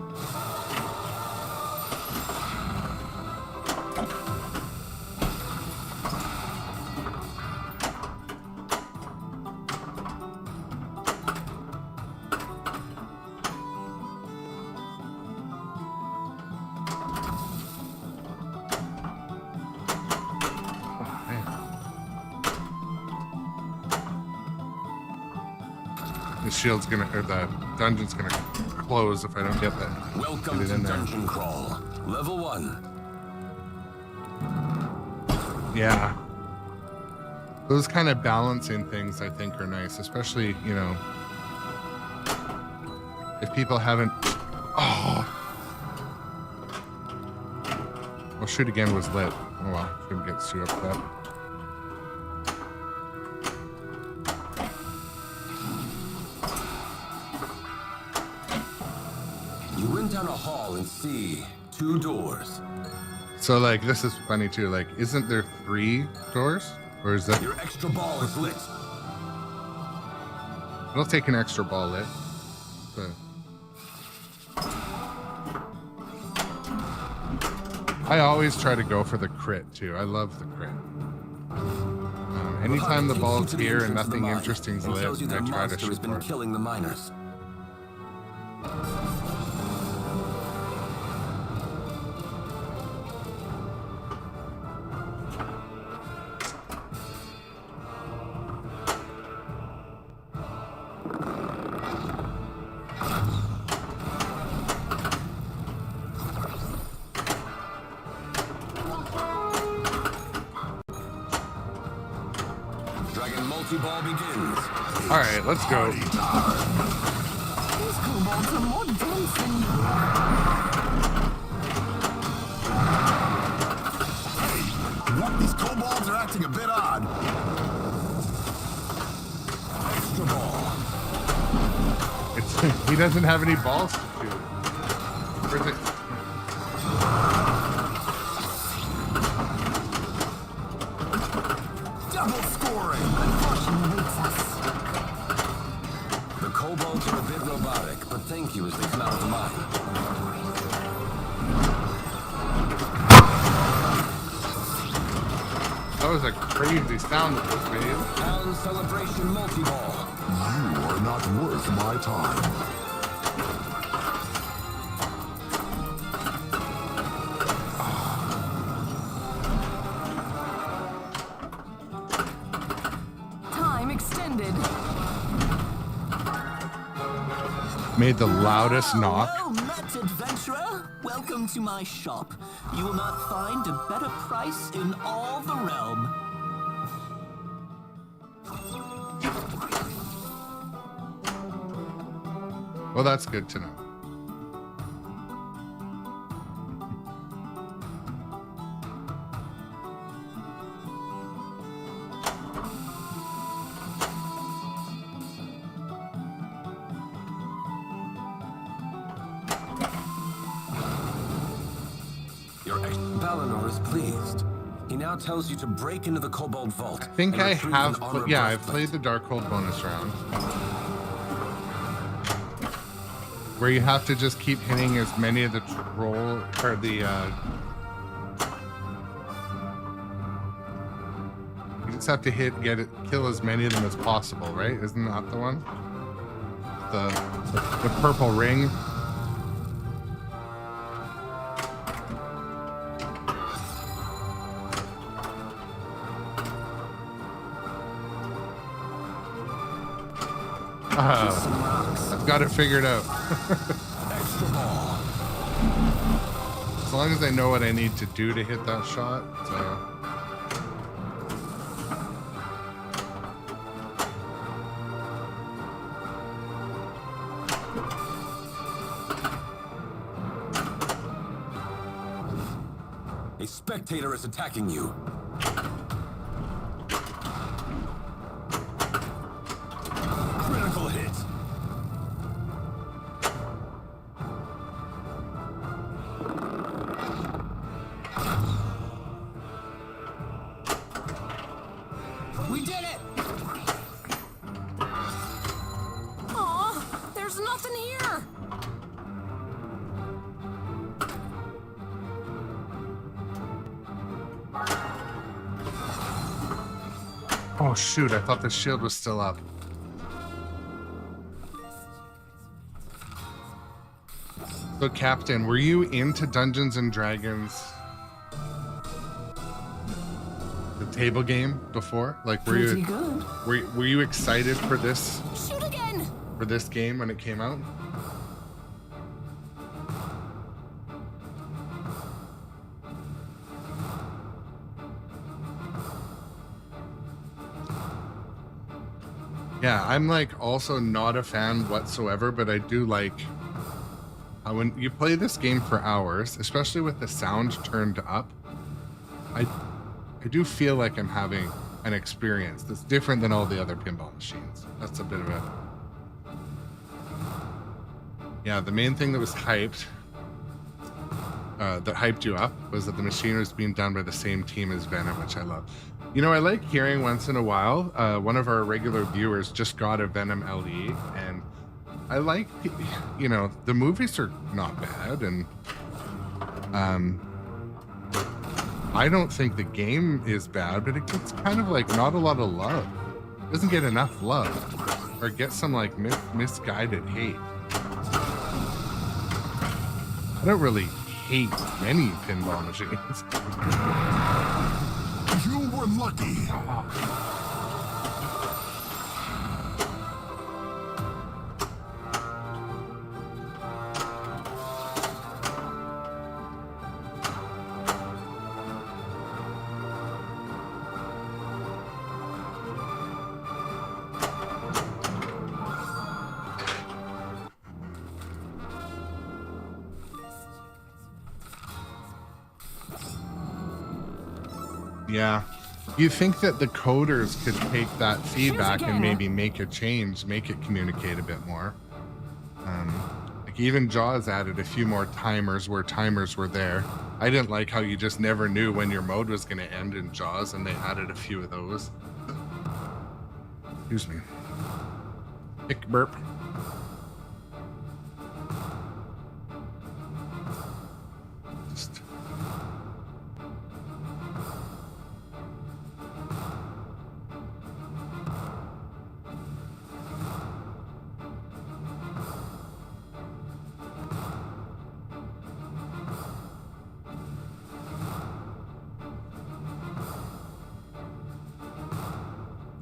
shield's gonna, or the dungeon's gonna close if I don't get that. Welcome get it to in there. Dungeon Crawl, Level 1. Yeah. Those kind of balancing things I think are nice, especially, you know, if people haven't. Oh. Well, shoot again was lit. Oh well, shouldn't get too upset. You went down a hall and see 2 doors. So like, this is funny too. Like, isn't there 3 doors? Or is that? Your extra ball is lit. It'll take an extra ball lit. But I always try to go for the crit too. I love the crit. Anytime the ball's here and nothing interesting's lit, tells you that I a try to monster shoot has been for it. killing the miners. Multi-ball begins. All right, let's go. These kobolds are more dense than What? These kobolds are acting a bit odd. Extra ball. He doesn't have any balls to shoot. Where's it? Double scoring. The kobolds are a bit robotic, but thank you as they come out of the mine. That was a crazy sound that was made. Town celebration multi-ball. You are not worth my time. time extended. Made the loudest knock. Well met, adventurer. Welcome to my shop. You will not find a better price in all the realm. Well, that's good to know. Your Balinor is pleased. He now tells you to break into the kobold vault. I think and I retrieve have. an armor Yeah, I've breastplate. played the Darkhold bonus round, where you have to just keep hitting as many of the troll or the just have to kill as many of them as possible, right? Isn't that the one? The purple ring. I've got it figured out. Extra ball. As long as I know what I need to do to hit that shot, so. A spectator is attacking you. Critical hit. We did it! Aw, there's nothing here! Oh shoot, I thought the shield was still up. So Captain, were you into Dungeons and Dragons? The table game before? Like were Pretty you good. were you excited for this Shoot again! game when it came out? Yeah, I'm like also not a fan whatsoever, but I do like when you play this game for hours, especially with the sound turned up, I do feel like I'm having an experience that's different than all the other pinball machines. That's a bit of a... Yeah, the main thing that was hyped, that hyped you up, was that the machine was being done by the same team as Venom, which I love. You know, I like hearing once in a while, one of our regular viewers just got a Venom LE, and I like, you know, the movies are not bad, and I don't think the game is bad, but it gets kind of like not a lot of love. It doesn't get enough love, or get some like misguided hate. I don't really hate many pinball machines. You were lucky. Yeah. You think that the coders could take that feedback and maybe make a change, make it communicate a bit more. Like even Jaws added a few more timers where timers were there. I didn't like how you just never knew when your mode was going to end in Jaws, and they added a few of those. Excuse me. Hick burp. Just...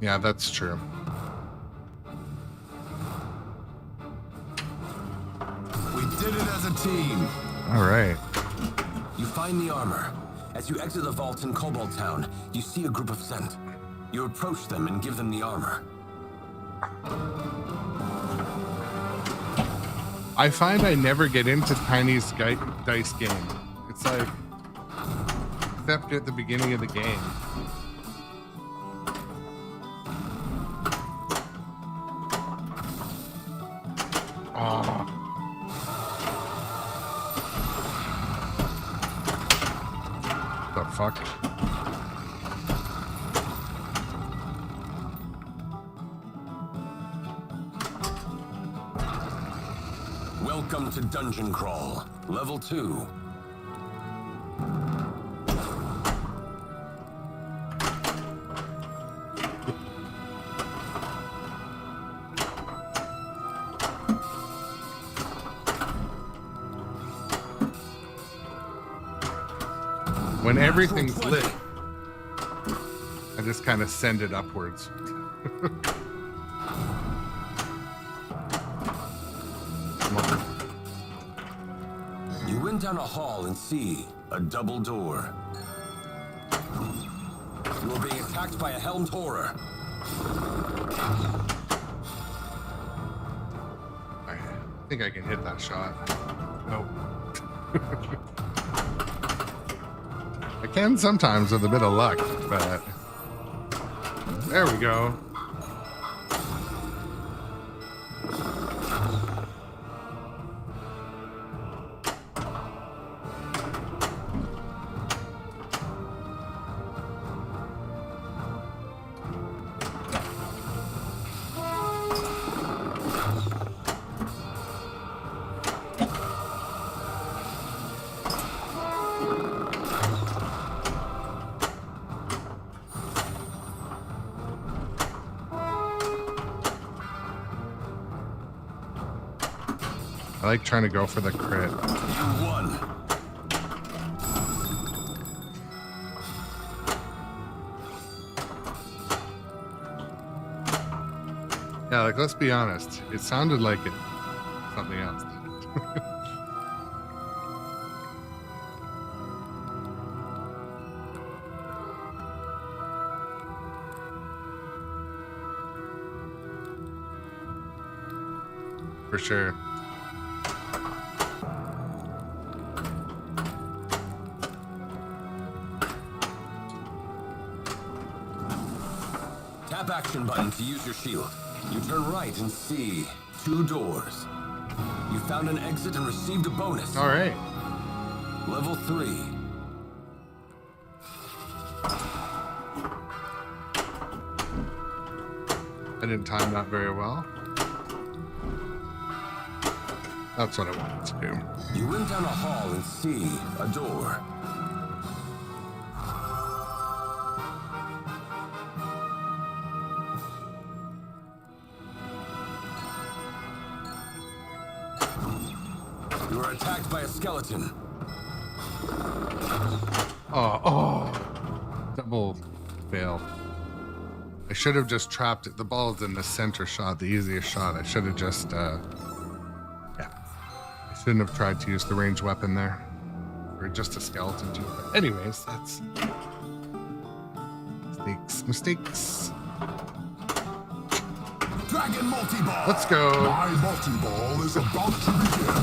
Yeah, that's true. We did it as a team. All right. You find the armor. As you exit the vault in Cobalt Town, you see a group of Scent. You approach them and give them the armor. I find I never get into Tiny's dice game. It's like, except at the beginning of the game. Oh. The fuck? Welcome to Dungeon Crawl, Level 2. When everything's lit, I just kind of send it upwards. Come on. You went down a hall and see a double door. You are being attacked by a helmed horror. I think I can hit that shot. Nope. I can sometimes with a bit of luck, but there we go. I like trying to go for the crit. You won. Yeah, like, let's be honest. It sounded like it something else. For sure. Tap action button to use your shield. You turn right and see 2 doors. You found an exit and received a bonus. All right. Level 3. I didn't time that very well. That's what I wanted to do. You went down a hall and see a door. You were attacked by a skeleton. Oh, double fail. I should have just trapped it. The ball's in the center shot, the easiest shot. I should have just, yeah. I shouldn't have tried to use the ranged weapon there. Or just a skeleton too. But anyways, that's mistakes. Dragon multi-ball. Let's go. My multi-ball is about to begin.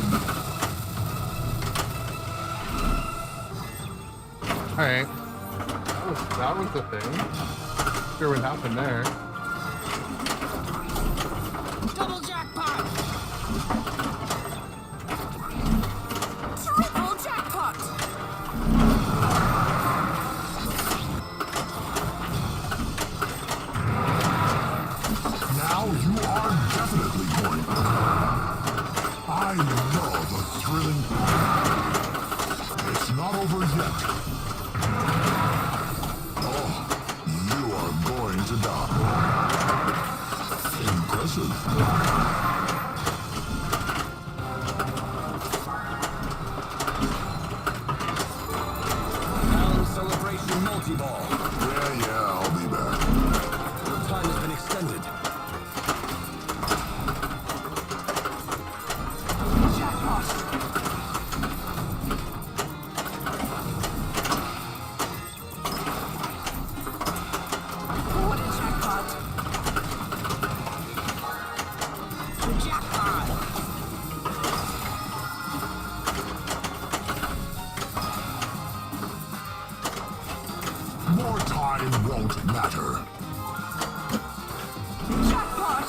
All right. That was the thing. Not sure what happened there. Double jackpot! Triple jackpot! Now you are definitely going. I know the thrilling. It's not over yet. Oh, you are going to die. Impressive. Town celebration multi-ball. Yeah, I'll be back. Your time has been extended. What a jackpot! The jackpot! More time won't matter. Jackpot!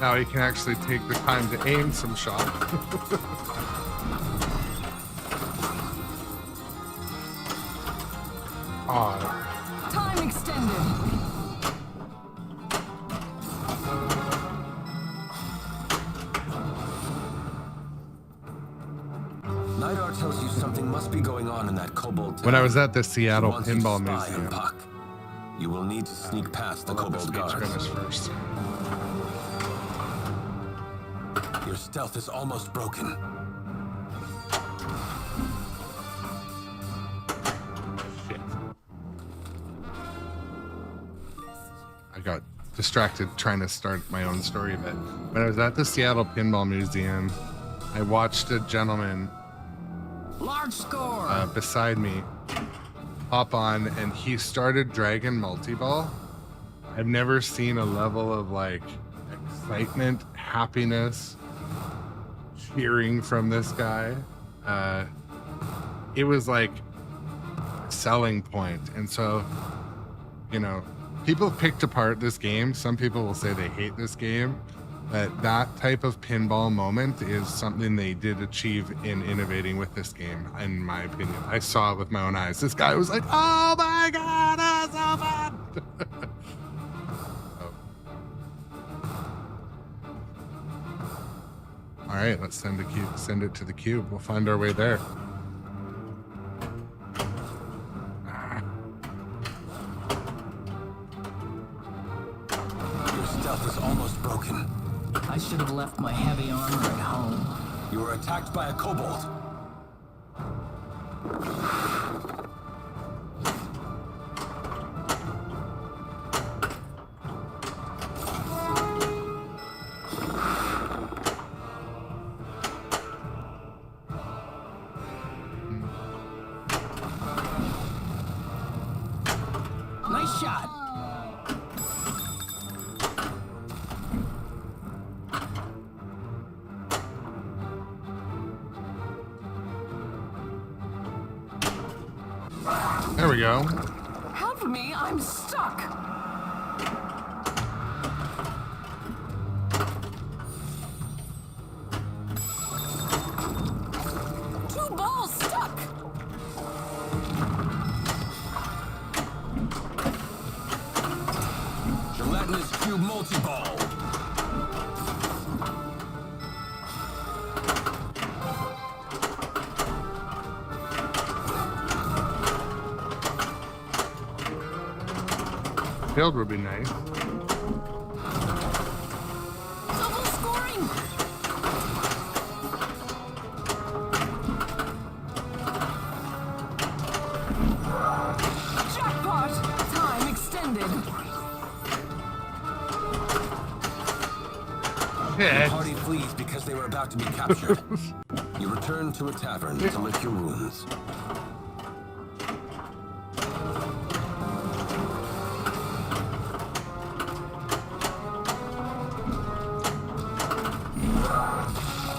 Now you can actually take the time to aim some shots. Oh, Time extended! Nidar tells you something must be going on in that kobold town. when I was at the She Seattle wants you to Pinball spy on Museum, Puck. You will need to sneak past the I'll let the kobold speech guards. finish first. Your stealth is almost broken. Shit. I got distracted trying to start my own story a bit. When I was at the Seattle Pinball Museum, I watched a gentleman Large score. beside me hop on, and he started Dragon Multi-Ball. I've never seen a level of like excitement, happiness, cheering from this guy. It was like a selling point. And so, you know, people picked apart this game. Some people will say they hate this game, but that type of pinball moment is something they did achieve in innovating with this game, in my opinion. I saw it with my own eyes. This guy was like, oh my God, that's so fun. All right, let's send it to the cube. We'll find our way there. Your stealth is almost broken. I should have left my heavy armor at home. You were attacked by a kobold. Nice shot. There we go. Help me, I'm stuck. Two balls stuck. Gelatinous cube multi-ball. Field would be nice. Double scoring. Jackpot. Time extended. Yeah. Party flees because they were about to be captured. You return to a tavern to lick your wounds.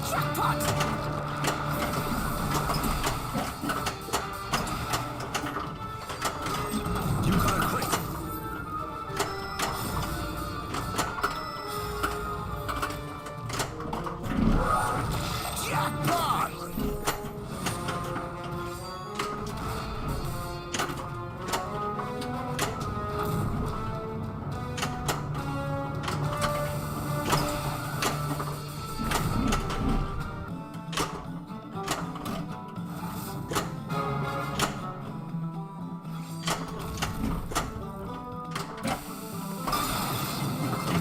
Jackpot. You got a crit. Jackpot!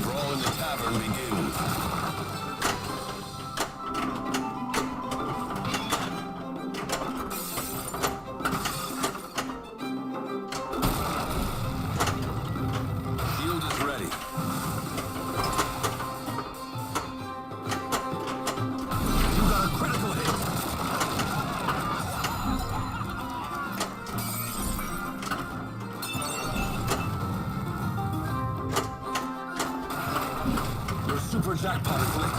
Brawl in the tavern begins. Shield is ready. You got a critical hit. Your super jackpot is lit.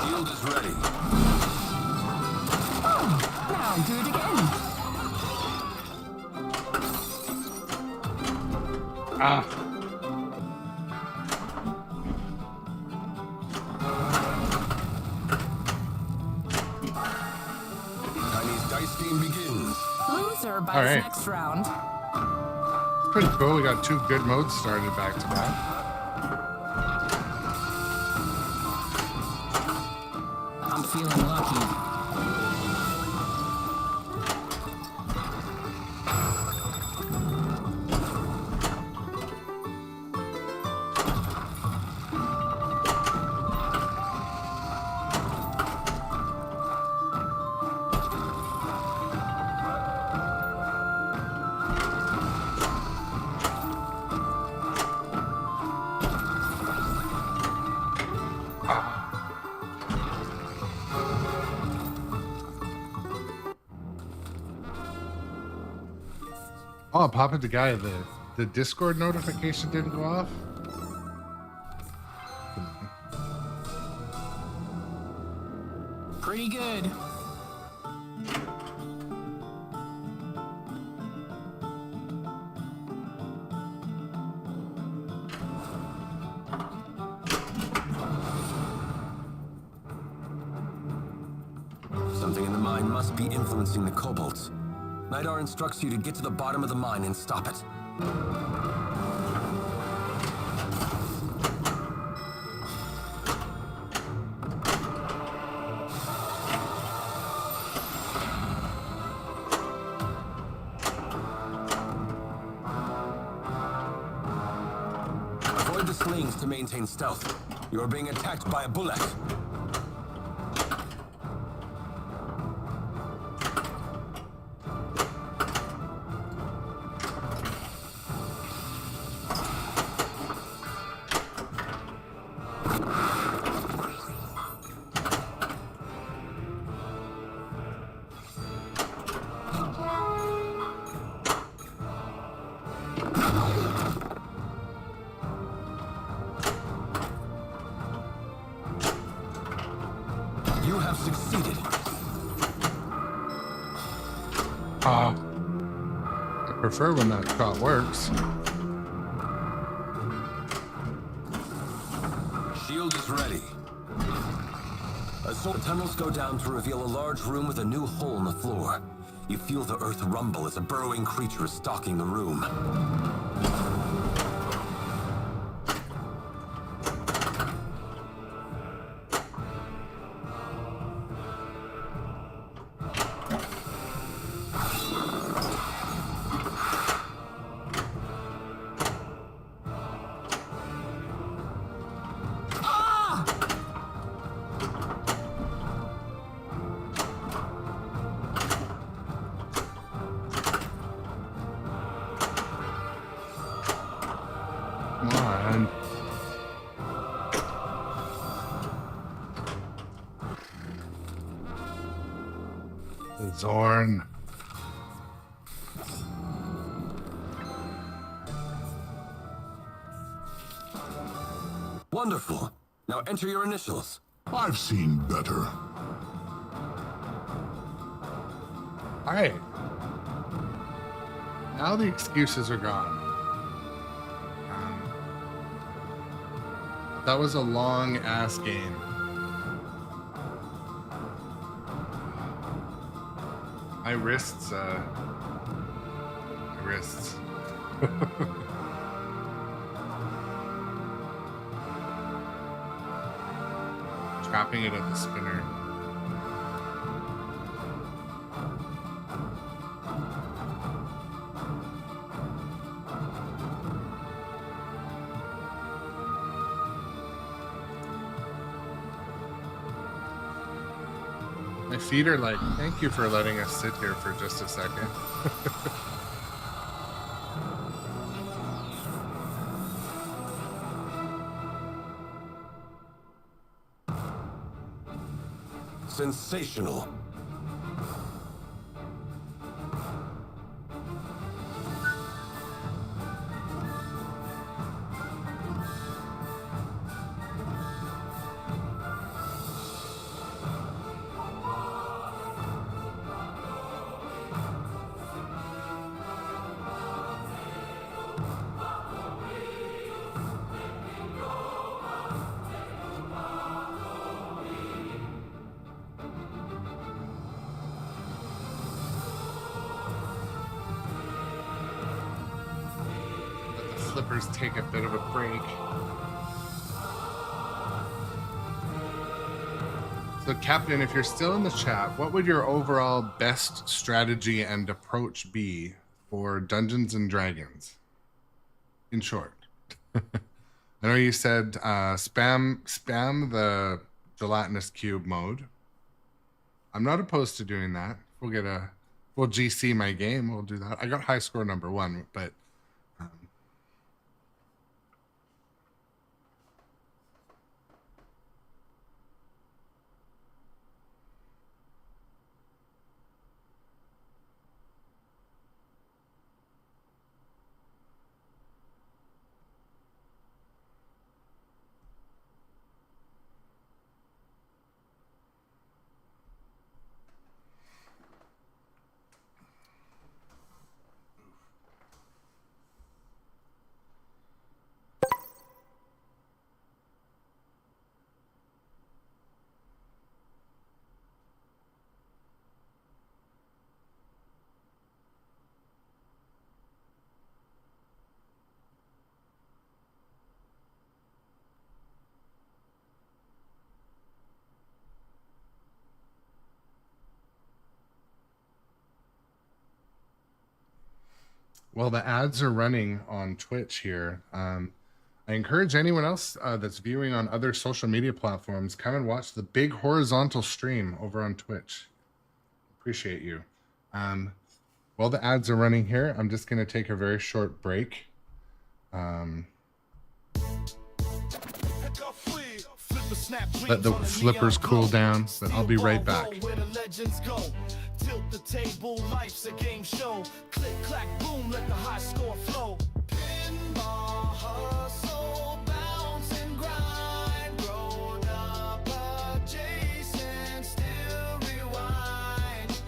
Shield is ready. Now do it again. Ah. Chinese dice game begins. Loser buys All right. next round. Pretty cool. We got two good modes started back to back. I'm feeling lucky. Oh, Papa the guy, the Discord notification didn't go off? Pretty good. Something in the mine must be influencing the kobolds. Nidar instructs you to get to the bottom of the mine and stop it. Avoid the slings to maintain stealth. You are being attacked by a bullet. You have succeeded. I prefer when that shot works. Shield is ready. The tunnels go down to reveal a large room with a new hole in the floor. You feel the earth rumble as a burrowing creature is stalking the room. Come on. Zorn. Wonderful. Now enter your initials. I've seen better. All right. Now the excuses are gone. That was a long ass game. My wrists. Trapping it at the spinner. My feet are like, thank you for letting us sit here for just a second. Sensational. Flippers take a bit of a break. So, Captain, if you're still in the chat, what would your overall best strategy and approach be for Dungeons and Dragons? In short, I know you said spam the gelatinous cube mode. I'm not opposed to doing that. We'll GC my game. We'll do that. I got high score number 1, but. Well, the ads are running on Twitch here. I encourage anyone else that's viewing on other social media platforms, come and watch the big horizontal stream over on Twitch. Appreciate you. While the ads are running here, I'm just going to take a very short break. Let the flippers cool down, but I'll be right back. Tilt the table, life's a game show. Click, clack, boom, let the high score flow. Pinball, hustle, bounce and grind. Grown up, adjacent, still rewind.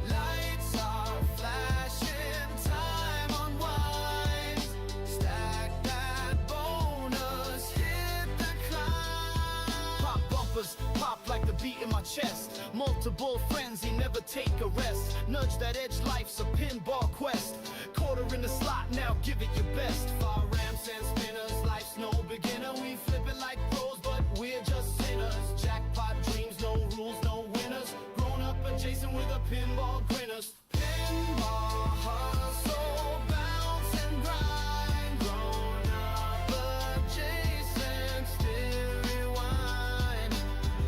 Lights are flashing, time unwinds. Stack that bonus, hit the climb. Pop bumpers, pop like the beat in my chest. Multiple frenzy, never take a rest. Nudge that edge, life's a pinball quest. Quarter in the slot, now give it your best. Far ramps and spinners, life's no beginner. We flip it like pros, but we're just sinners. Jackpot dreams, no rules, no winners. Grown up adjacent with a pinball grinners. Pinball, hustle, bounce and grind. Grown up adjacent, still rewind.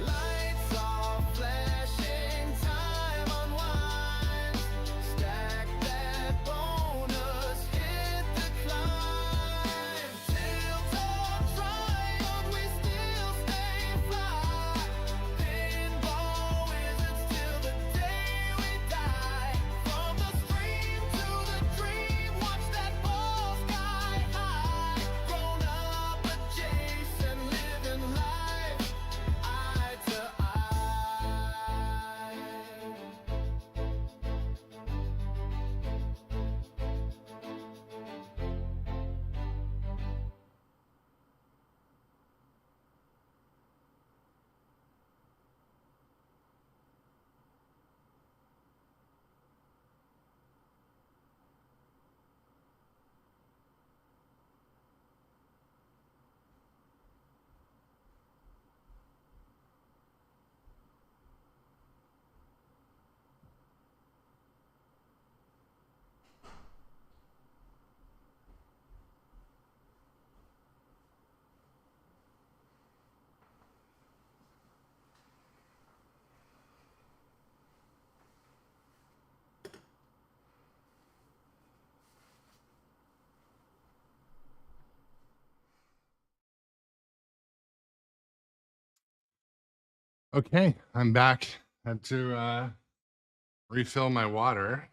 Lights off, flashing, time unwinds. Stack that bonus, hit the climb. Tilt or triumph, we still stay fly. Pinball wizards till the day we die. From the stream to the dream, watch that ball sky high. Grown up adjacent, living life eye to eye. Okay, I'm back. Had to refill my water.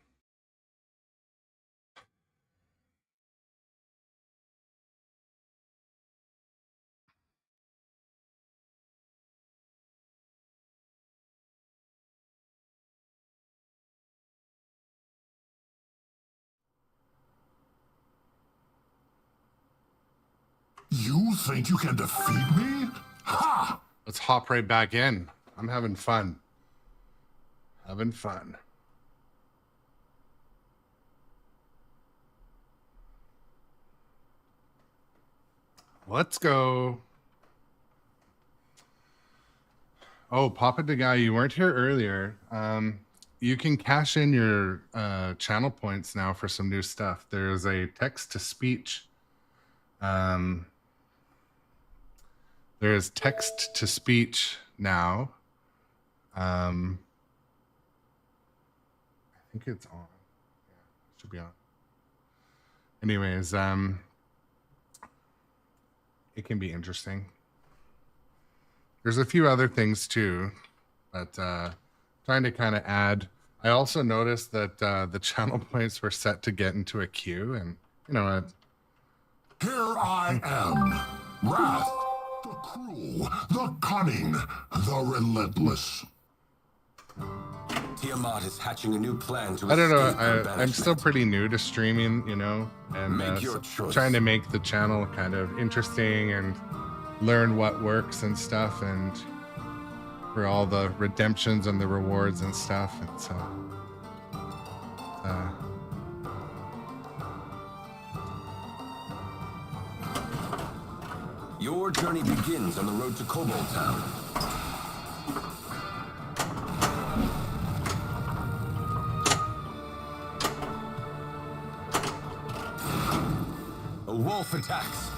You think you can defeat me? Ha! Let's hop right back in. I'm having fun. Having fun. Let's go. Oh, Papa the guy, you weren't here earlier. You can cash in your channel points now for some new stuff. There's a text-to-speech. There's text-to-speech now. I think it's on. Yeah, it should be on. Anyways, it can be interesting. There's a few other things too, but trying to kind of add. I also noticed that the channel points were set to get into a queue, and you know what? Here I am. Wrath, the cruel, the cunning, the relentless. Tiamat is hatching a new plan to I don't know. escape her I'm banishment. still pretty new to streaming, you know, and Make your choice. trying to make the channel kind of interesting and learn what works and stuff, and for all the redemptions and the rewards and stuff. And so, Your journey begins on the road to Cobalt Town. Life attacks.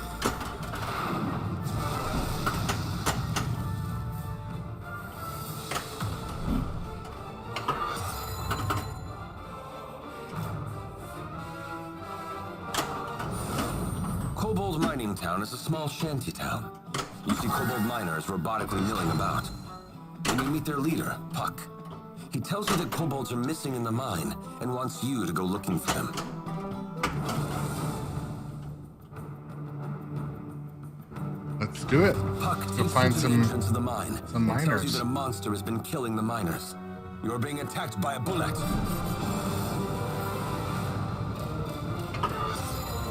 Kobold Mining Town is a small shanty town. You see kobold miners robotically milling about. And you meet their leader, Puck. He tells you that kobolds are missing in the mine and wants you to go looking for them. Let's do it. Puck Go takes find you to the entrance of the mine some and tells you miners. that a monster has been killing the miners. You are being attacked by a bullet.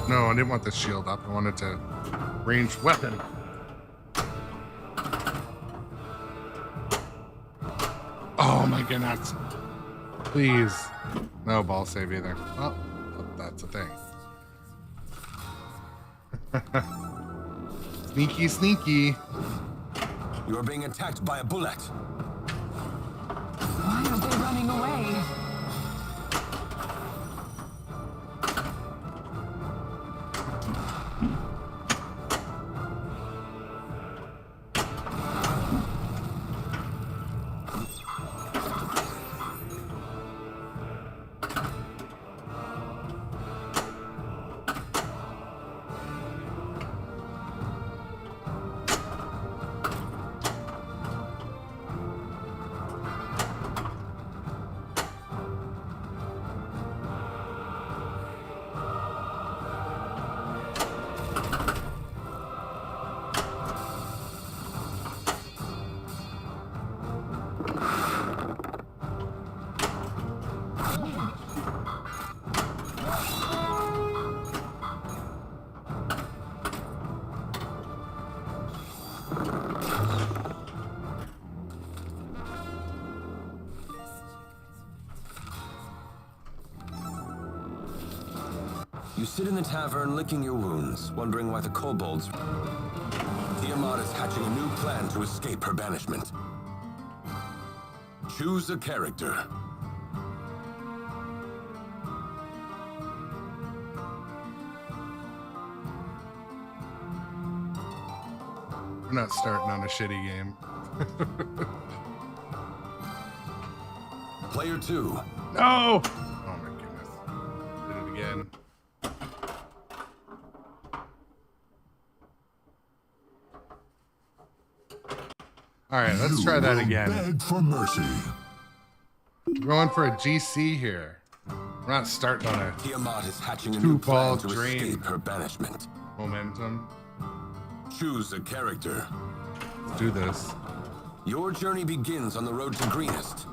No, I didn't want the shield up. I wanted to ranged weapon. Oh my goodness. Please. No ball save either. Oh, that's a thing. Sneaky, sneaky. You are being attacked by a bullet. Why are they running away? You sit in the tavern licking your wounds, wondering why the kobolds... Tiamat is hatching a new plan to escape her banishment. Choose a character. We're not starting on a shitty game. Player 2. No! Oh my goodness. Did it again. All right, let's try that again. Beg for mercy. We're going for a GC here. We're not starting on a Tiamat is hatching a new Two-ball plan to drain. escape her banishment. momentum. Choose a character. Let's do this. Your journey begins on the road to greenest.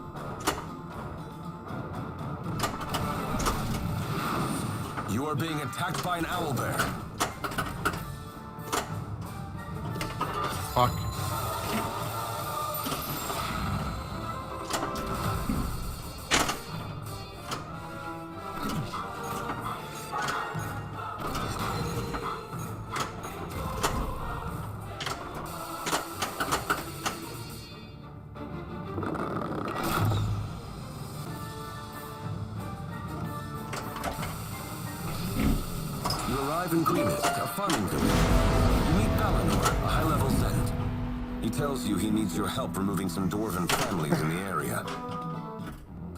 You are being attacked by an owlbear. Fuck. In Greenest, a farming village. You meet Balinor, a high-level Zend. He tells you he needs your help removing some dwarven families in the area.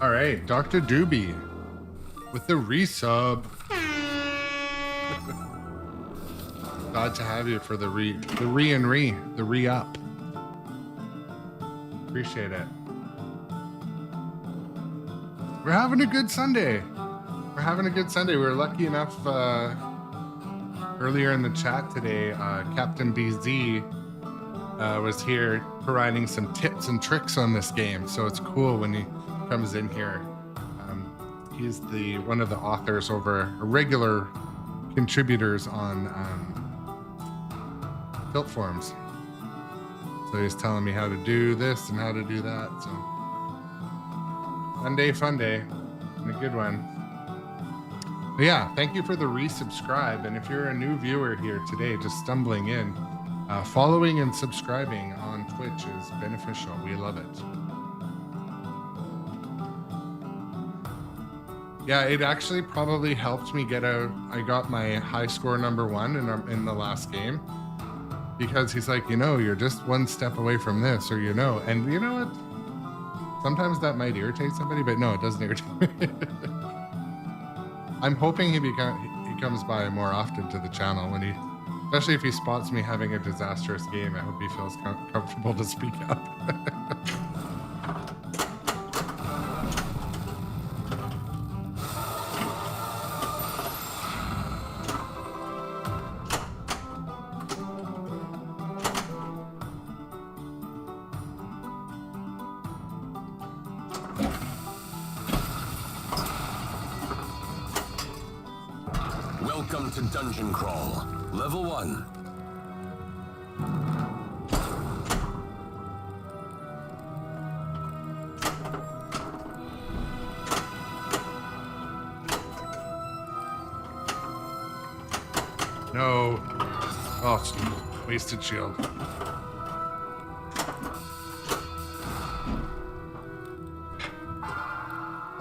All right, Dr. Doobie with the resub. Glad to have you for the re-up. Appreciate it. We're having a good Sunday. We're having a good Sunday. We were lucky enough earlier in the chat today, Captain BZ was here providing some tips and tricks on this game. So it's cool when he comes in here. He's one of the authors over regular contributors on Built Forums. So he's telling me how to do this and how to do that. So fun day, and a good one. But yeah, thank you for the resubscribe. And if you're a new viewer here today, just stumbling in, following and subscribing on Twitch is beneficial. We love it. Yeah, it actually probably helped me get out. I got my high score #1 in the last game because he's like, you know, you're just one step away from this, or you know, and you know what? Sometimes that might irritate somebody, but no, it doesn't irritate me. I'm hoping he comes by more often to the channel when he, especially if he spots me having a disastrous game. I hope he feels comfortable to speak up. Welcome to Dungeon Crawl, Level 1. No. Oh, wasted shield.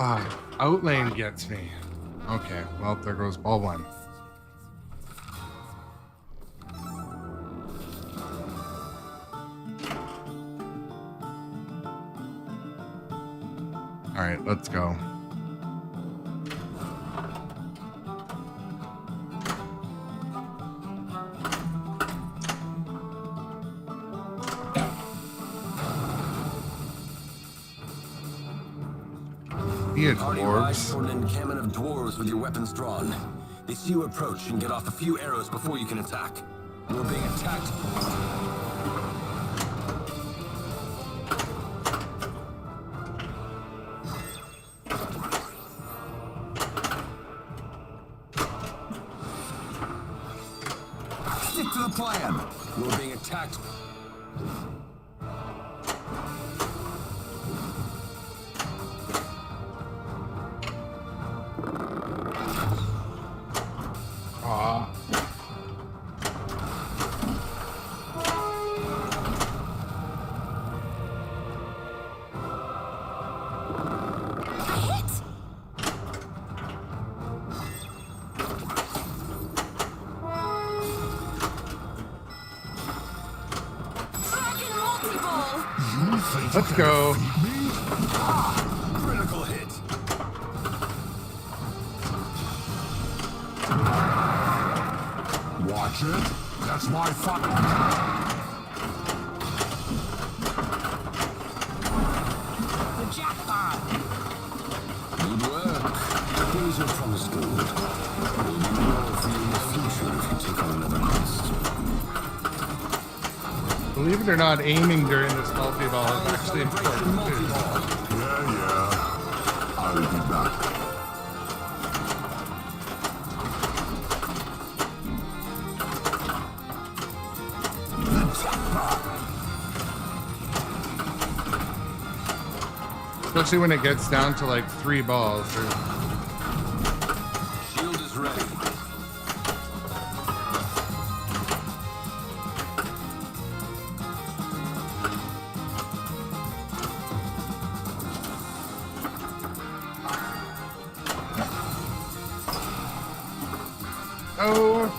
Ah, outlane gets me. Okay, well, there goes ball 1. All right, let's go. Party arrives toward an encampment of dwarves with your weapons drawn. They see you approach and get off a few arrows before you can attack. You're being attacked. Stick to the plan. You're being attacked. Let's go. Critical hit. Watch it. That's my fucking. The jackpot! Good work. Things are promised good. There will be more for you in the future if you take on another quest. Believe it or not, aiming during this multi-ball is actually important too. Yeah. I'll be back. Especially when it gets down to like 3 balls. Shield is ready. Oh.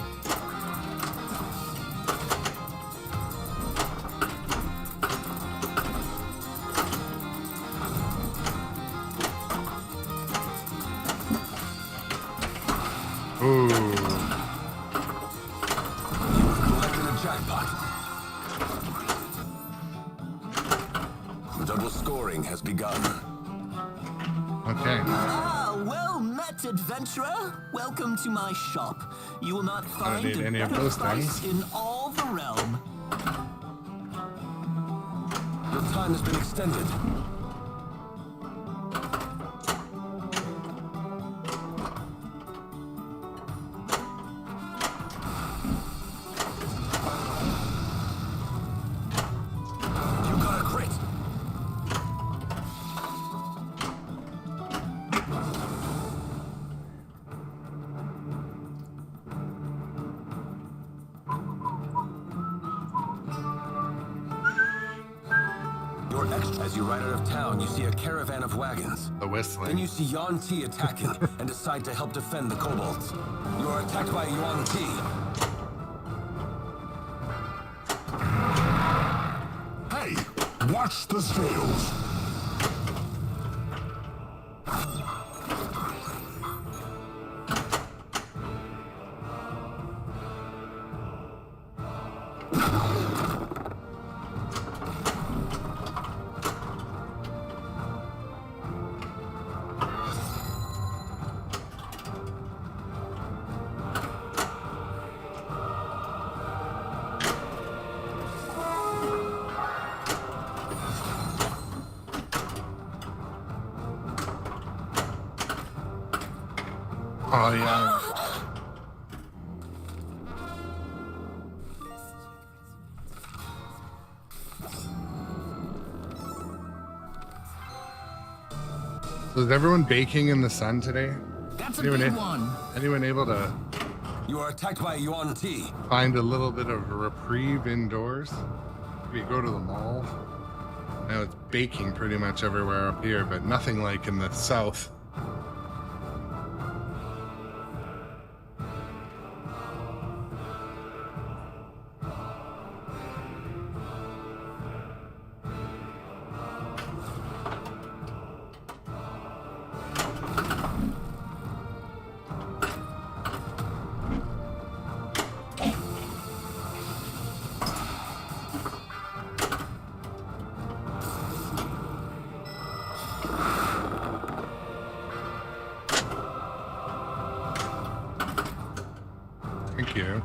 Ooh. Collected a jackpot. Double scoring has begun. Okay. Ah, well met, adventurer. Welcome to my shop. You will not find need a any of better those price things. in all the realm. Your time has been extended. You got a crit. Your As you ride out of town, you see a caravan of wagons. The whistling. Then you see Yuan Ti attacking and decide to help defend the kobolds. You are attacked by Yuan Ti. Hey, watch the scales. Oh yeah. So is everyone baking in the sun today? That's a big one. Anyone able to You are attacked by Yuan Ti. find a little bit of a reprieve indoors? Maybe go to the mall. Now it's baking pretty much everywhere up here, but nothing like in the south. Thank you.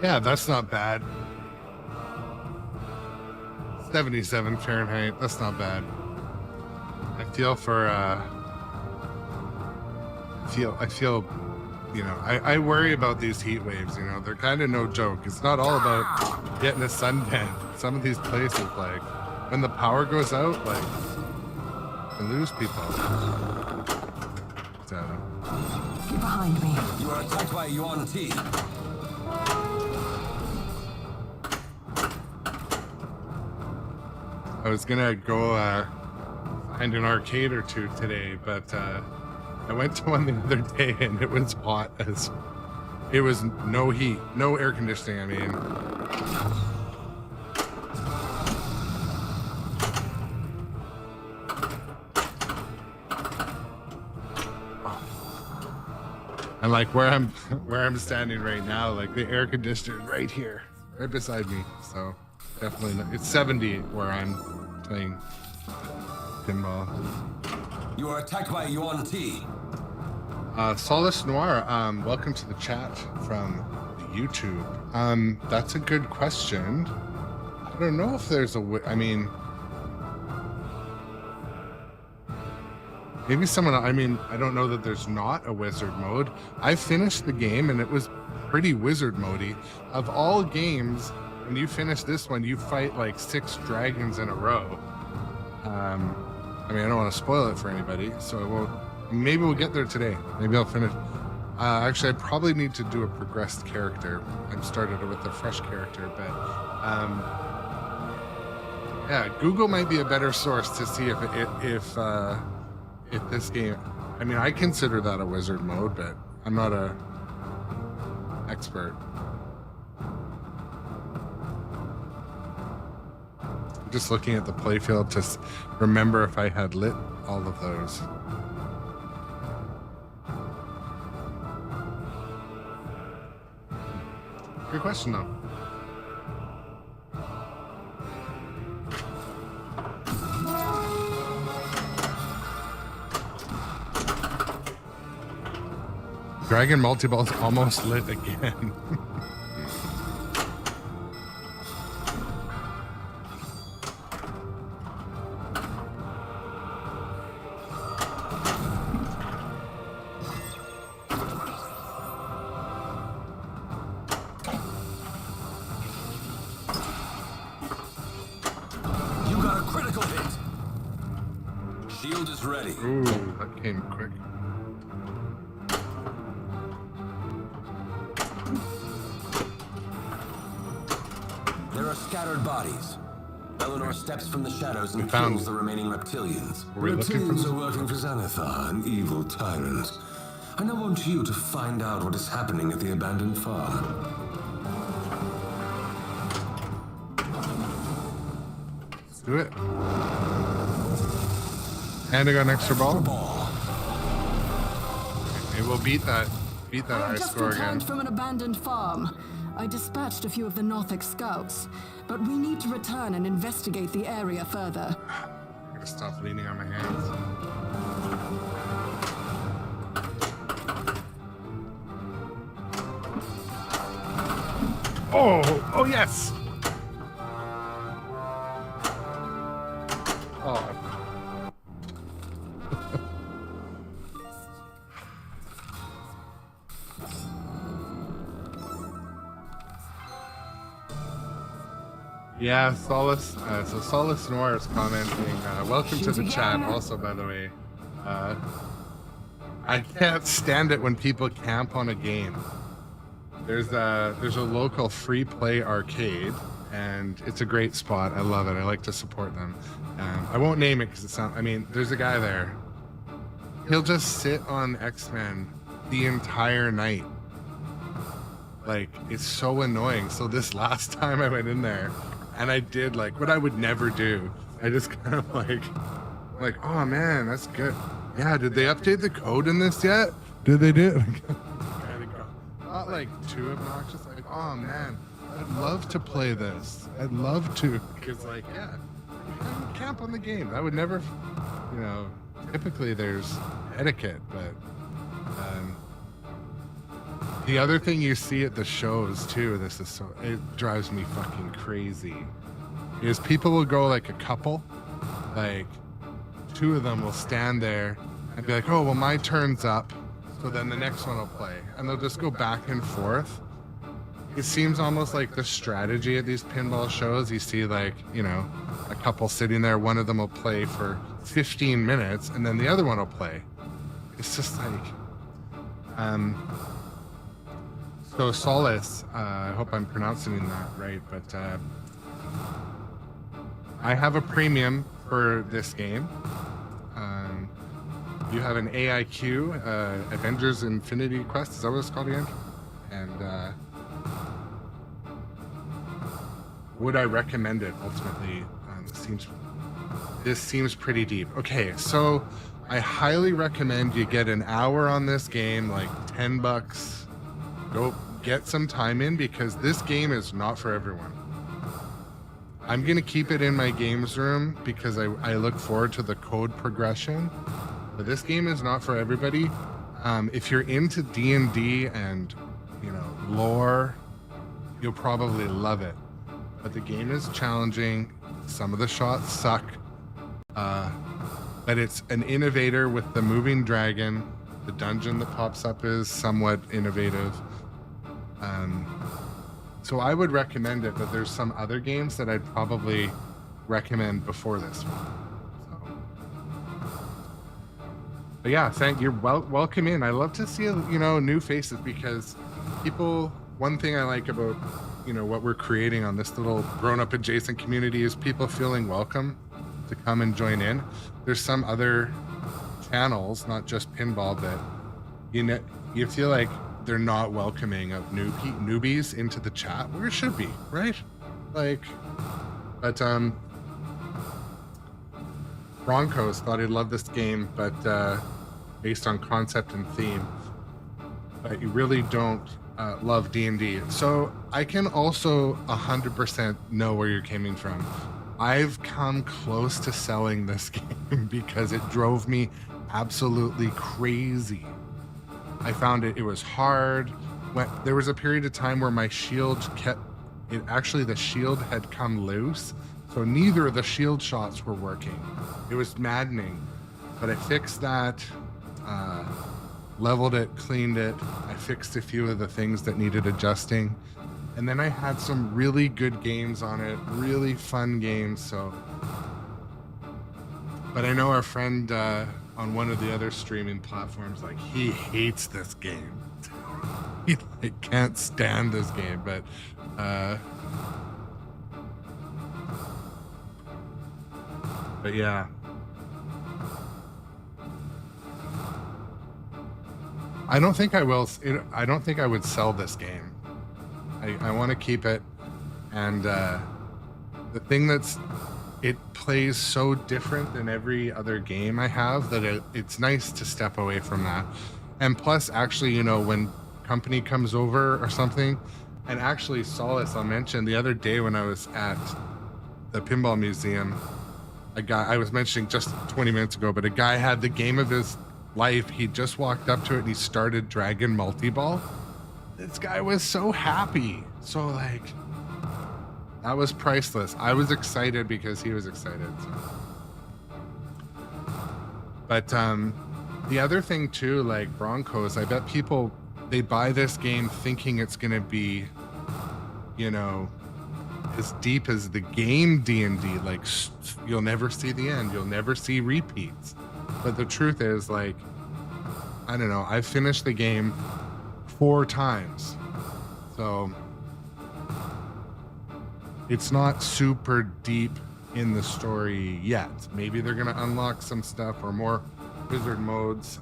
Yeah, that's not bad. 77 Fahrenheit, that's not bad. I feel for I feel you know, I worry about these heat waves, you know, they're kind of no joke. It's not all about getting a suntan. Some of these places, like when the power goes out, like you lose people. So Get behind me. You are attacked by Yuan Ti. I was gonna go find an arcade or two today, but I went to one the other day and it was hot as it was no heat, no air conditioning. I mean, and like where I'm standing right now, like the air conditioner is right here, right beside me. So definitely not. It's 70 where I'm playing pinball. You are attacked by Yuan Ti. Solace Noir, welcome to the chat from YouTube. That's a good question. I don't know if there's I mean, maybe someone, I mean, I don't know that there's not a wizard mode. I finished the game and it was pretty wizard mode-y. Of all games, when you finish this one, you fight like 6 dragons in a row. I mean, I don't want to spoil it for anybody, so I won't. Maybe we'll get there today. Maybe I'll finish. Actually, I probably need to do a progressed character. I started with a fresh character, but yeah, Google might be a better source to see if this game. I mean, I consider that a wizard mode, but I'm not a expert. Just looking at the playfield to remember if I had lit all of those. Good question, though. Dragon multi-ball's almost lit again. Shield is ready. Ooh, that came quick. There are scattered bodies. Eleanor steps from the shadows and found- kills the remaining reptilians. Were we looking for Reptilians are working for Xanathar, an evil tyrant. I now want you to find out what is happening at the abandoned farm. Let's do it. And I got an extra ball. Ball. Okay, we'll beat that high I've just score returned again. from an abandoned farm. I dispatched a few of the Northic scouts, but we need to return and investigate the area further. I'm gonna stop leaning on my hands. Oh yes. Oh. Yeah, Solace. So Solace Noir is commenting. Welcome to the chat. Also, by the way, I can't stand it when people camp on a game. There's a local free play arcade, and it's a great spot. I love it. I like to support them. I won't name it because it's not. I mean, there's a guy there. He'll just sit on X-Men the entire night. Like, it's so annoying. So this last time I went in there, and I did like what I would never do. I just kind of like, oh man, that's good. Yeah, did they update the code in this yet? Did they do? Not like too obnoxious. Like, oh man, I'd love to play this. I'd love to. Because like, yeah, I would camp on the game. I would never, you know. Typically there's etiquette, but the other thing you see at the shows too, this is so, it drives me fucking crazy, is people will go like a couple, like two of them will stand there and be like, oh, well, my turn's up, so then the next one will play, and they'll just go back and forth. It seems almost like the strategy at these pinball shows, you see like, you know, a couple sitting there, one of them will play for 15 minutes and then the other one will play. It's just like, so Solace, I hope I'm pronouncing that right, but I have a premium for this game. You have an AIQ, Avengers Infinity Quest, is that what it's called again? And would I recommend it ultimately? This seems pretty deep. Okay, so I highly recommend you get an hour on this game, like $10. Go get some time in, because this game is not for everyone. I'm gonna keep it in my games room because I look forward to the code progression. But this game is not for everybody. If you're into D&D and, you know, lore, you'll probably love it. But the game is challenging. Some of the shots suck. But it's an innovator with the moving dragon. The dungeon that pops up is somewhat innovative. So I would recommend it, but there's some other games that I'd probably recommend before this one. But yeah, thank you. Welcome in. I love to see, you know, new faces, because people, one thing I like about, you know, what we're creating on this little grown-up adjacent community is people feeling welcome to come and join in. There's some other channels, not just pinball, that you feel like they're not welcoming of newbies into the chat, where it should be, right? Like, but Broncos thought he'd love this game, but based on concept and theme, but you really don't love D&D. So I can also 100% know where you're coming from. I've come close to selling this game because it drove me absolutely crazy. I found it was hard. There was a period of time where my shield the shield had come loose, so neither of the shield shots were working. It was maddening, but I fixed that, leveled it, cleaned it. I fixed a few of the things that needed adjusting, and then I had some really good games on it, really fun games. So But I know our friend on one of the other streaming platforms, like, he hates this game. He like, can't stand this game, but yeah. I don't think I will. I don't think I would sell this game. I want to keep it. And the thing it plays so different than every other game I have that it's nice to step away from that. And plus, actually, you know, when company comes over or something, and actually, Solace, I'll mention, the other day when I was at the Pinball Museum, I was mentioning just 20 minutes ago, but a guy had the game of his life. He just walked up to it and he started Dragon Multi-Ball. This guy was so happy. So like, that was priceless. I was excited because he was excited. So. But the other thing too, like Broncos, I bet people, they buy this game thinking it's going to be, you know, as deep as the game D&D. Like, you'll never see the end. You'll never see repeats. But the truth is, like, I don't know, I've finished the game 4 times. So it's not super deep in the story yet. Maybe they're going to unlock some stuff or more wizard modes.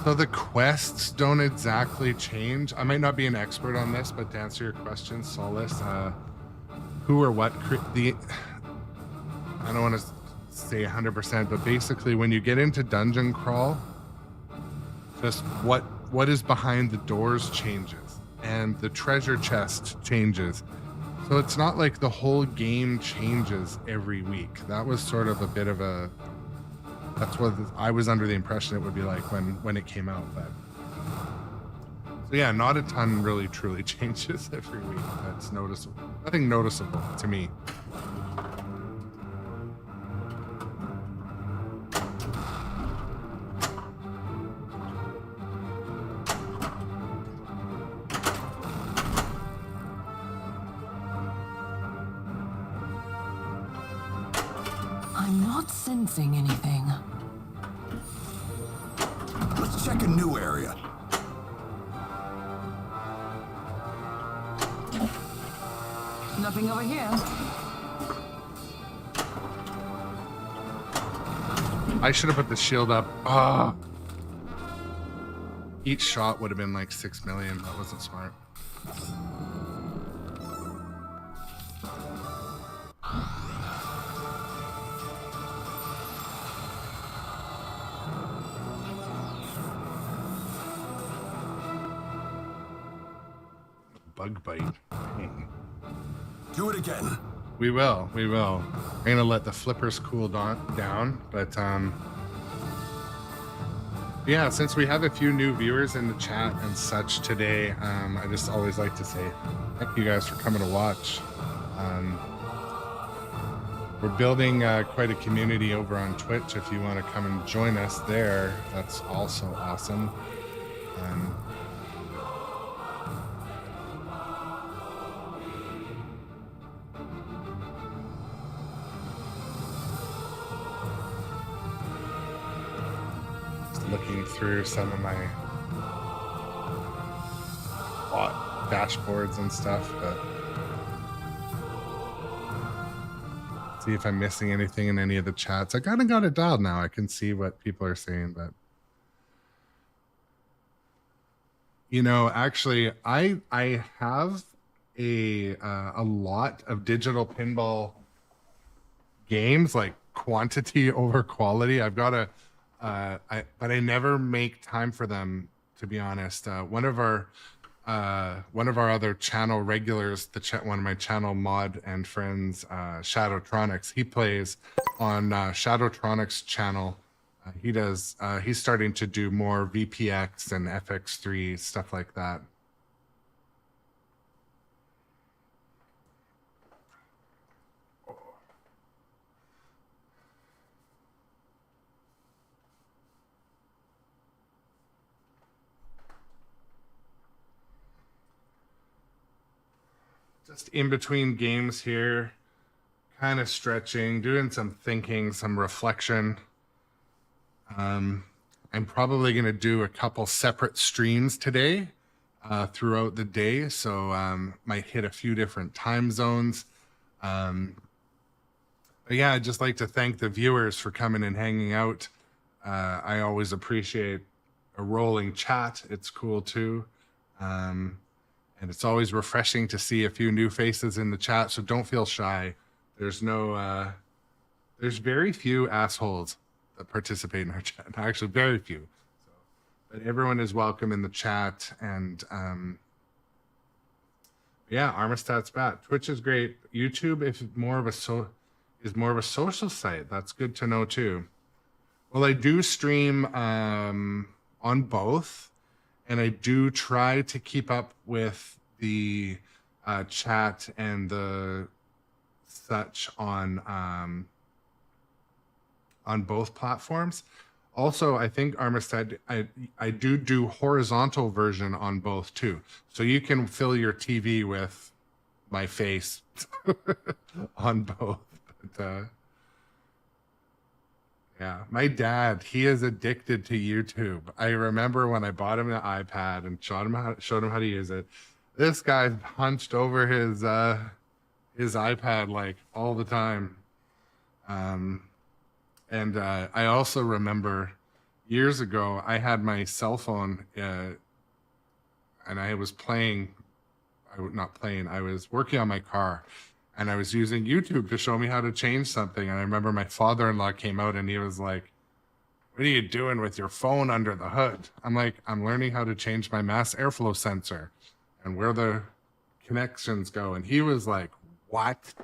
So the quests don't exactly change. I might not be an expert on this, but to answer your question, Solace, who or what I don't want to say 100%, but basically when you get into dungeon crawl, just what is behind the doors changes, and the treasure chest changes. So it's not like the whole game changes every week. That was sort of a bit of a, that's what I was under the impression it would be like when it came out. But so yeah, not a ton really truly changes every week. That's noticeable. Nothing noticeable to me. I'm not sensing anything. Let's check a new area. Nothing over here. I should have put the shield up. Ah. Each shot would have been like 6 million. That wasn't smart. Bug bite. Do it again. We will. I'm gonna let the flippers cool down, but yeah, since we have a few new viewers in the chat and such today, I just always like to say thank you guys for coming to watch. We're building quite a community over on Twitch. If you want to come and join us there, that's also awesome. Looking through some of my bot dashboards and stuff, but see if I'm missing anything in any of the chats. I kind of got it dialed now. I can see what people are saying, but you know, actually, I have a lot of digital pinball games, like quantity over quality. I've got a but I never make time for them, to be honest. One of our other channel regulars, one of my channel mod and friends, Shadowtronics, he plays on Shadowtronics channel. He's starting to do more VPX and FX3 stuff like that. Just in between games here, kind of stretching, doing some thinking, some reflection. I'm probably going to do a couple separate streams today throughout the day, so might hit a few different time zones. But yeah, I'd just like to thank the viewers for coming and hanging out. I always appreciate a rolling chat. It's cool too. And it's always refreshing to see a few new faces in the chat, so don't feel shy. There's no, there's very few assholes that participate in our chat. Actually, very few. So, but everyone is welcome in the chat. And yeah, Armistat's back. Twitch is great. YouTube is more of a social site. That's good to know too. Well, I do stream on both, and I do try to keep up with the chat and the such on both platforms. Also, I think Armistead, I do horizontal version on both too, so you can fill your TV with my face on both. But, yeah, my dad, he is addicted to YouTube. I remember when I bought him an iPad and showed him how to use it. This guy hunched over his iPad like all the time. And I also remember years ago, I had my cell phone and I was playing, I was working on my car, and I was using YouTube to show me how to change something. And I remember my father-in-law came out and he was like, "What are you doing with your phone under the hood?" I'm like, "I'm learning how to change my mass airflow sensor and where the connections go." And he was like, "What?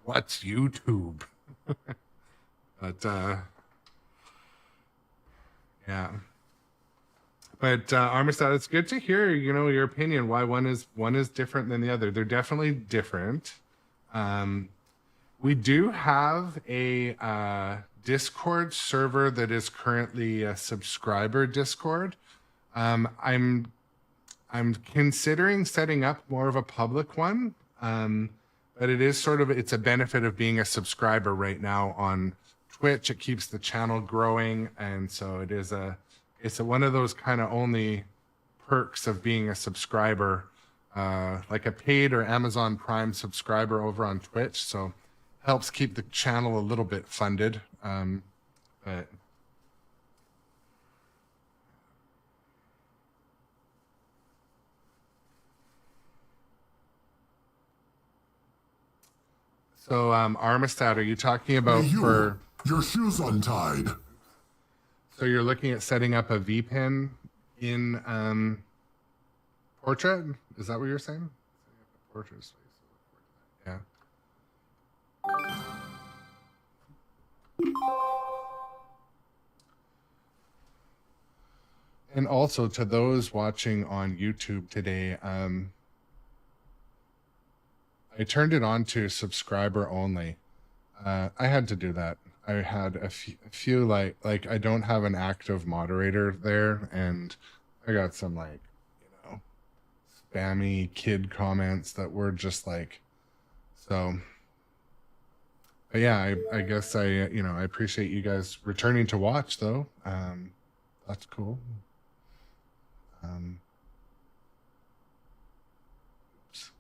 What's YouTube?" But yeah. But Armistead, it's good to hear, you know, your opinion, why one is different than the other. They're definitely different. We do have a Discord server that is currently a subscriber Discord. I'm considering setting up more of a public one, but it is sort of, it's a benefit of being a subscriber right now on Twitch. It keeps the channel growing, and so it's one of those kind of only perks of being a subscriber, like a paid or Amazon Prime subscriber over on Twitch. So helps keep the channel a little bit funded. But so Armistead, are you talking about your shoes untied? So you're looking at setting up a VPN in Portrait? Is that what you're saying? Portrait space. Yeah. And also to those watching on YouTube today, I turned it on to subscriber only. I had to do that. I had a few like I don't have an active moderator there, and I got some like, you know, spammy kid comments that were just like, so. But yeah, I guess I appreciate you guys returning to watch though. That's cool. Oops.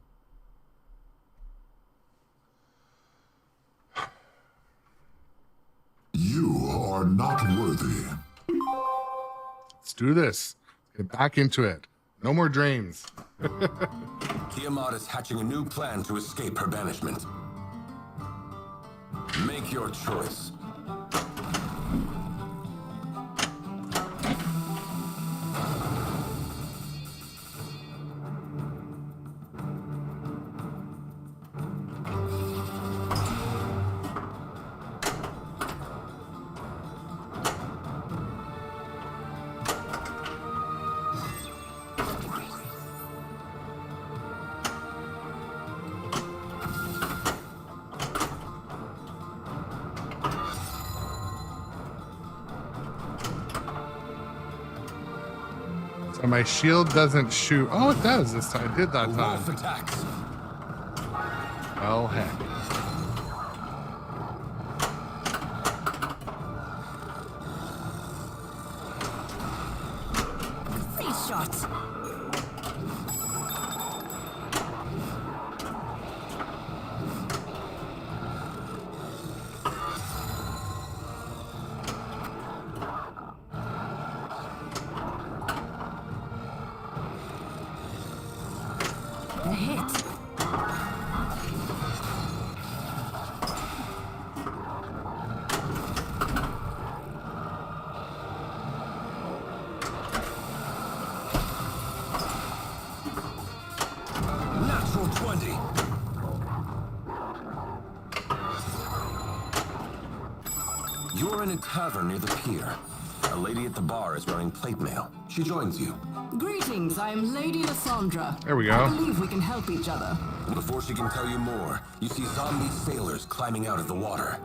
You are not worthy. Let's do this. Get back into it. No more drains. Tiamat is hatching a new plan to escape her banishment. Make your choice. So my shield doesn't shoot. Oh, it does this time. It did that time. Wolf attacks. Well, heck. You're in a tavern near the pier. A lady at the bar is wearing plate mail. She joins you. Greetings, I am Lady Lysandra. There we go. I believe we can help each other. And before she can tell you more, you see zombie sailors climbing out of the water.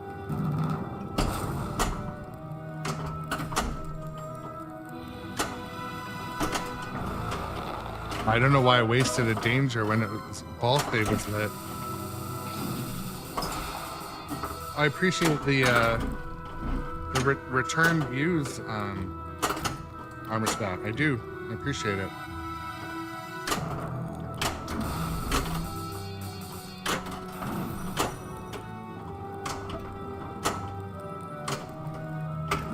I don't know why I wasted a danger when it was ball fade was lit. I appreciate the return views, Armor Staff. I do. I appreciate it.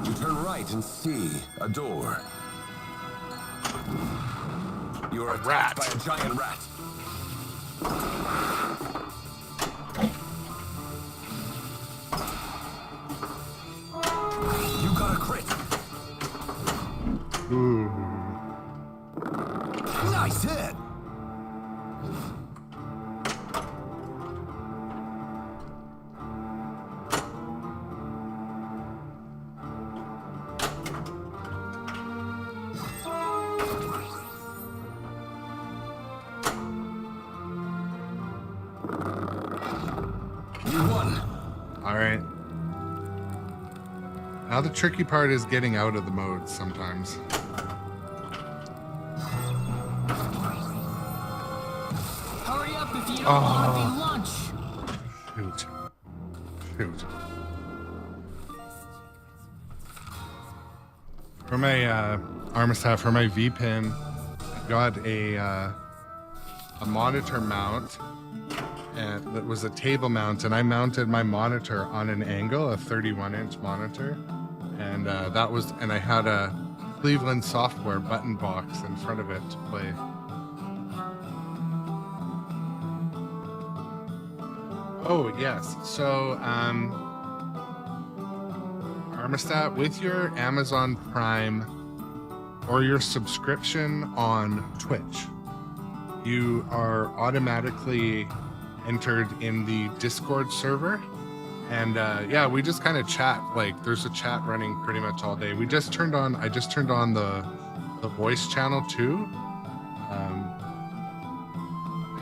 You turn right and see a door. You are attacked by a giant rat. You got a crit. Ooh. Nice hit. You won. All right. Now the tricky part is getting out of the mode sometimes. Hurry up if you don't want to be lunch. Shoot. Shoot. For my Armor Staff, for my V-pin, I got a monitor mount, and that was a table mount, and I mounted my monitor on an angle, a 31-inch monitor, and that was, and I had a Cleveland software button box in front of it to play. Oh yes, so Armistat, with your Amazon Prime or your subscription on Twitch, you are automatically entered in the Discord server, and yeah, we just kind of chat. Like, there's a chat running pretty much all day. I just turned on the voice channel too.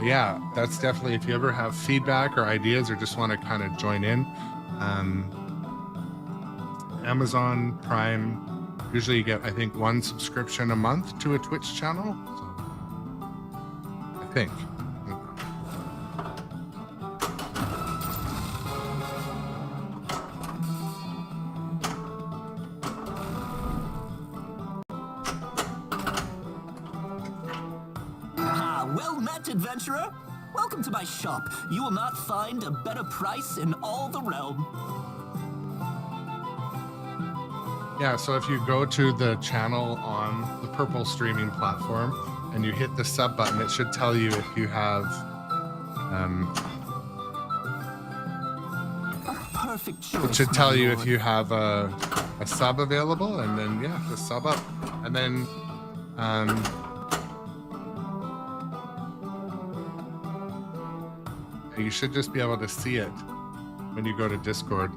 Yeah, that's definitely, if you ever have feedback or ideas or just want to kind of join in. Amazon Prime, usually you get, I think, 1 subscription a month to a Twitch channel. So, I think. Well met, adventurer. Welcome to my shop. You will not find a better price in all the realm. Yeah, so if you go to the channel on the purple streaming platform and you hit the sub button, it should tell you if you have Perfect choice. it should tell my you lord. if you have a sub available, and then yeah, the sub up, and then you should just be able to see it when you go to Discord.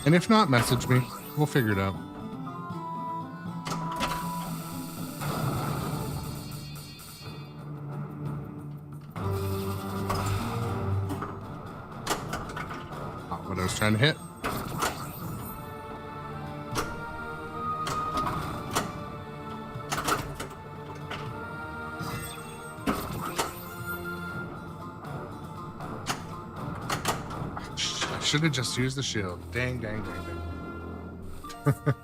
And if not, message me. We'll figure it out. Not what I was trying to hit. Should have just used the shield. Dang, dang, dang, dang.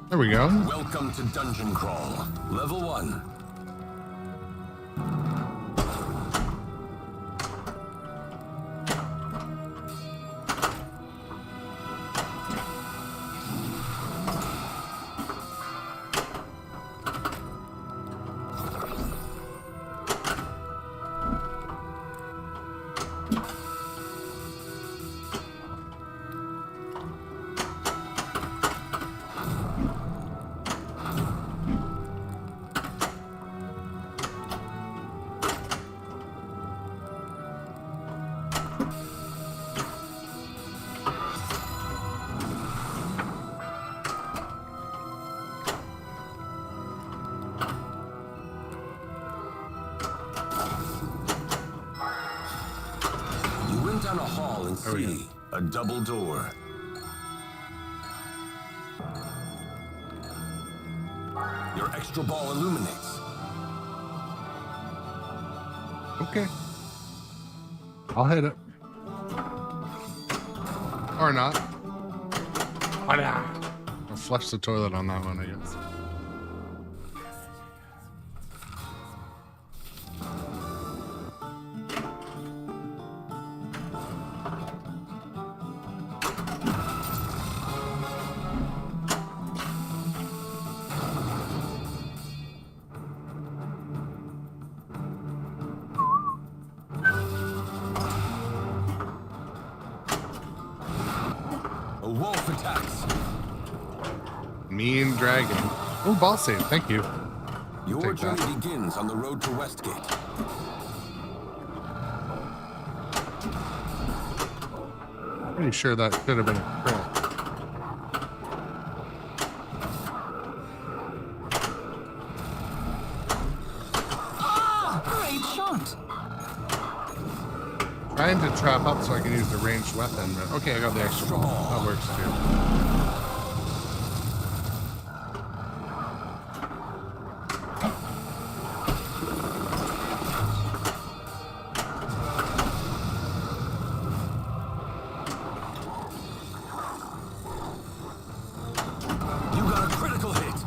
There we go. Welcome to Dungeon Crawl, Level 1. There we go. see a double door. Your extra ball illuminates. Okay. I'll hit it. Or not. I'll flush the toilet on that one, I guess. A wolf attacks. Mean dragon. Oh, ball save. Thank you. Your Take that. journey begins on the road to Westgate. Pretty sure that should have been a crit. Ah! Great shot! Trying to trap up so I can use the ranged weapon, but okay, I got the extra ball. That works too. You got a critical hit.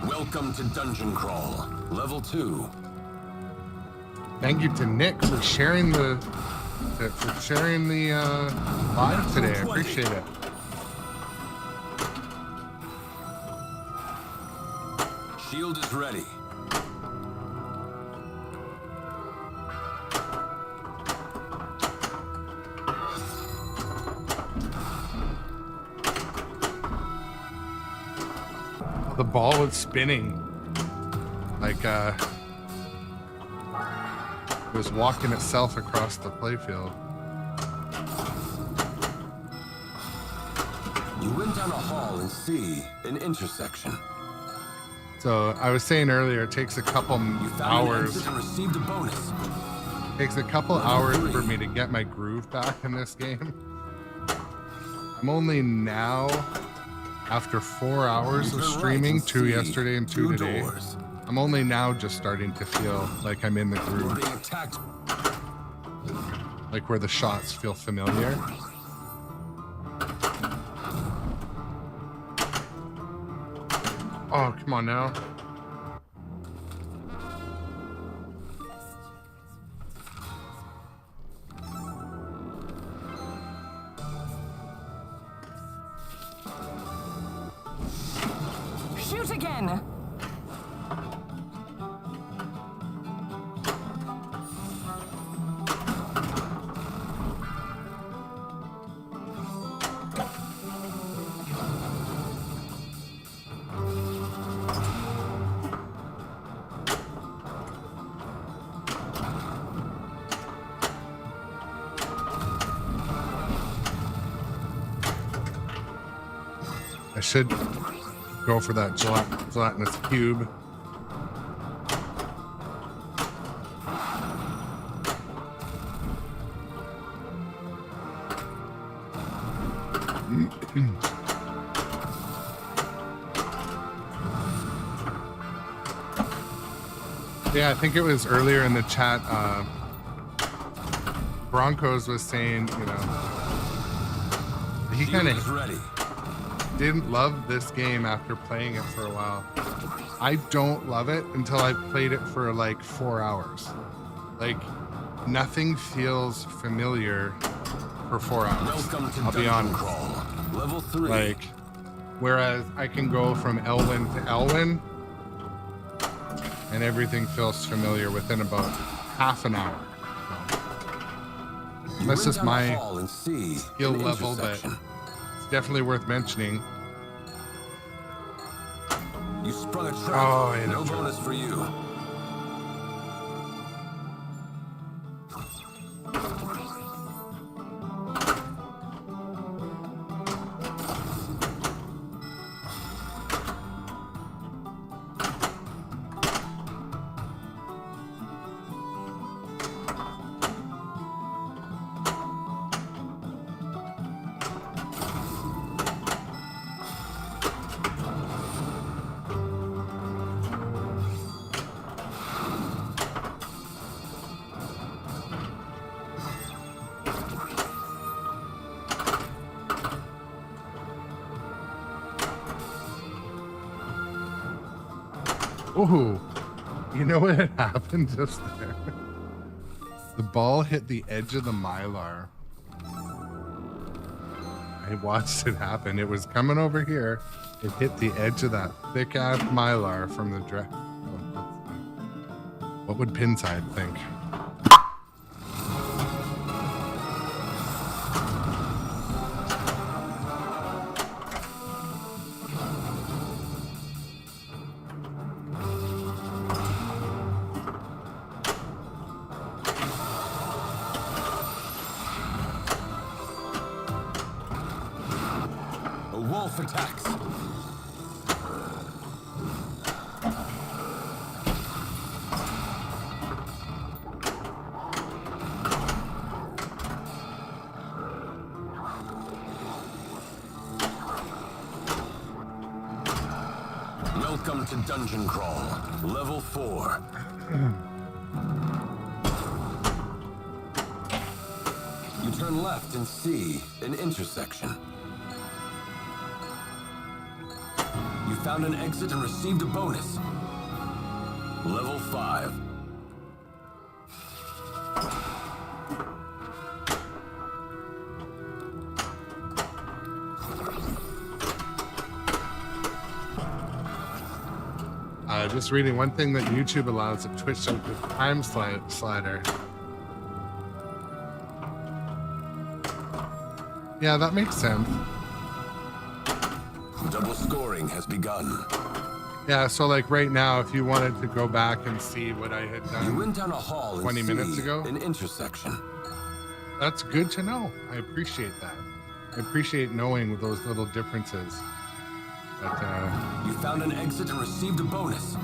Welcome to Dungeon Crawl, Level 2. Thank you to Nick for sharing the live today. I appreciate it. Shield is ready. The ball was spinning. Like it was walking itself across the playfield. You went down a hall and see an intersection. So I was saying earlier, it takes a couple You found an hours. exit and received a bonus. Takes a couple hours for me to get my groove back in this game. I'm only now, after 4 hours You of turn right streaming, and 2 see yesterday and 2 today, doors. I'm only now just starting to feel like I'm in the You're groove, being attacked. like where the shots feel familiar. Oh, come on now. Shoot again! I should go for that gelatinous cube. Yeah, I think it was earlier in the chat. Broncos was saying, you know, he kind Shield is of ready. didn't love this game after playing it for a while. I don't love it until I've played it for like 4 hours. Like, nothing feels familiar for 4 hours. Welcome to I'll be Dungeon honest. Crawl, Level 3. Like, whereas I can go from Elwyn to Elwyn, and everything feels familiar within about half an hour. You That's went just down a my hall and see skill an level, but intersection. it's definitely worth mentioning. You sprung a trap. Oh, I hit a no trap. bonus for you. Oh, you know what had happened just there? The ball hit the edge of the mylar. I watched it happen. It was coming over here. It hit the edge of that thick ass mylar from the direct. What would Pinside think? A wolf attacks. Welcome to Dungeon Crawl, Level 4. You turn left and see an intersection. You found an exit and received a bonus. Level 5. Just reading one thing that YouTube allows at Twitch with the time slider. Yeah, that makes sense. Double scoring has begun. Yeah, so like right now, if you wanted to go back and see what I had You done went down a hall 20 and minutes see ago, an intersection. that's good to know. I appreciate that. I appreciate knowing those little differences. But, You found an exit and received a bonus.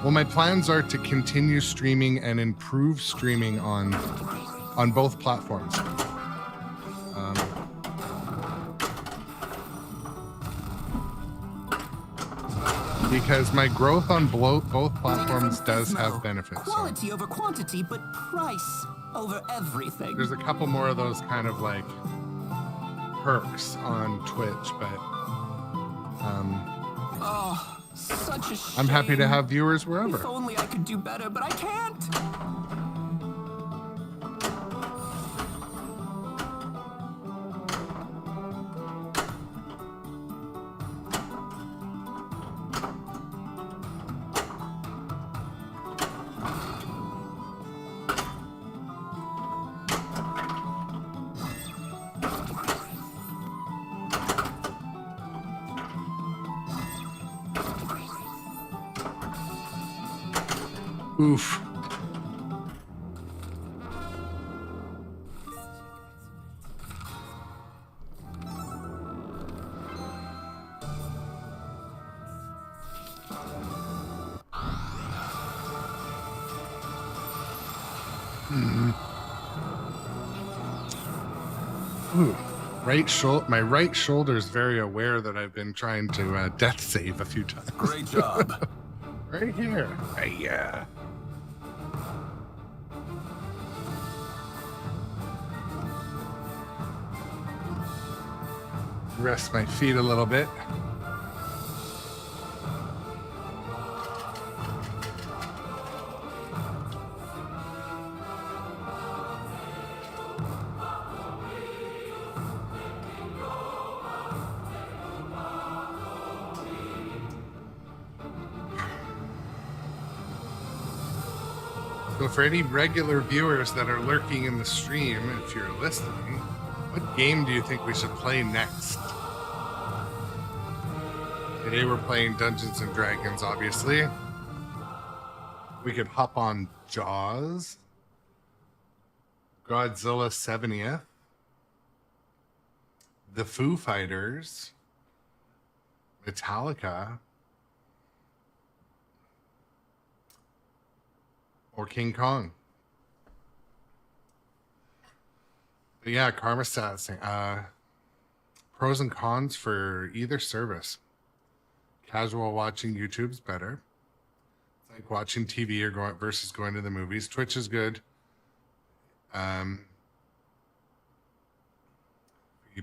well, my plans are to continue streaming and improve streaming on both platforms. Because my growth on both platforms does have benefits. So Quality over quantity, but price over everything. there's a couple more of those kind of like perks on Twitch, but Oh, such a shame. I'm happy to have viewers If wherever. only I could do better, but I can't. Oof. Ooh. My right shoulder is very aware that I've been trying to death save a few times. Great job. Right here. Yeah. Rest my feet a little bit. So for any regular viewers that are lurking in the stream, if you're listening, what game do you think we should play next? Today we're playing Dungeons and Dragons, obviously. We could hop on Jaws, Godzilla 70th, The Foo Fighters, Metallica, or King Kong. But yeah, Karma stats. Pros and cons for either service. Casual watching YouTube's better. It's like watching TV or versus going to the movies. Twitch is good. You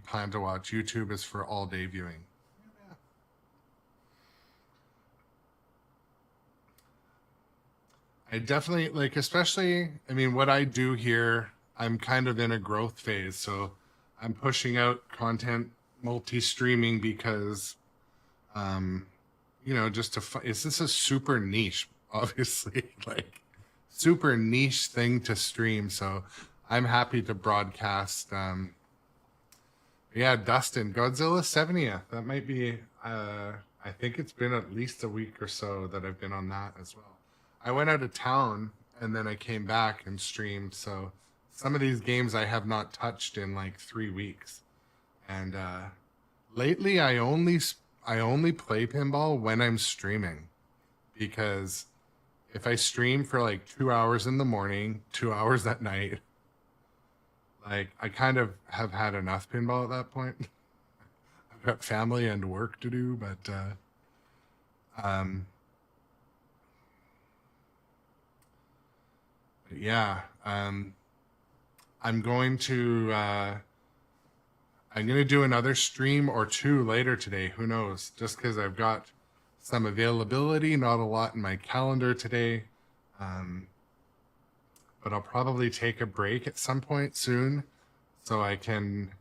plan to watch YouTube is for all day viewing. I definitely like, especially, I mean, what I do here, I'm kind of in a growth phase. So I'm pushing out content multi-streaming because, you know, just to, is this a super niche, obviously, like super niche thing to stream. So I'm happy to broadcast. Yeah, Dustin, Godzilla 70th. That might be, I think it's been at least a week or so that I've been on that as well. I went out of town and then I came back and streamed. So some of these games I have not touched in like 3 weeks. And lately I only play pinball when I'm streaming, because if I stream for like 2 hours in the morning, 2 hours at night, like I kind of have had enough pinball at that point. I've got family and work to do, but yeah, I'm going to do another stream or two later today. Who knows? Just because I've got some availability, not a lot in my calendar today. But I'll probably take a break at some point soon so I can,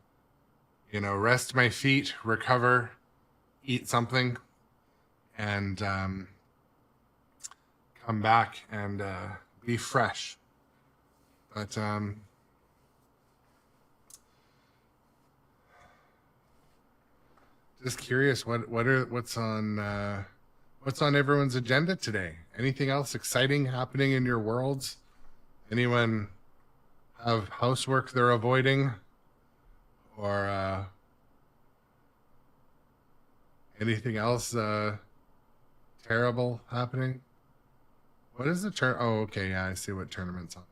you know, rest my feet, recover, eat something, and come back and be fresh. But just curious, what's on everyone's agenda today? Anything else exciting happening in your worlds? Anyone have housework they're avoiding, or anything else terrible happening? What is the turn? Oh, okay, yeah, I see what tournament's on